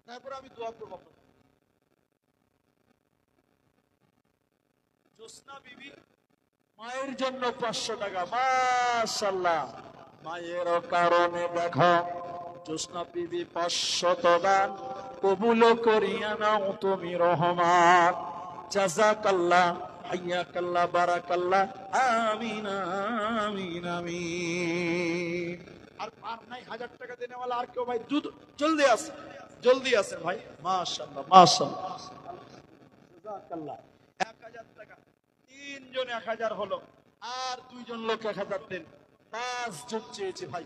[SPEAKER 1] তারপর আমি দোয়া করব আপনাদের। জোসনা বিবি মায়ের জন্য 500 টাকা, মাশাআল্লাহ। মায়ের কারণে দেখো জোসনা বিবি 500 দান কবুল করিয়া নাও তুমি রহমান। জাযাকাল্লাহ, হাইয়াকাল্লাহ, বারাকাল্লাহ, আমিন আমিন আমিন। আর নাই 1000 টাকা দেনেওয়ালা আর কেউ? ভাই জলদি আসেন, জলদি আসেন ভাই। মাশাআল্লাহ মাশাআল্লাহ, জাযাকাল্লাহ। 1000 টাকা 3 জন 1000 হলো, আর 2 জন লোক 1000 দেন।
[SPEAKER 2] 5 জন চেয়েছে ভাই।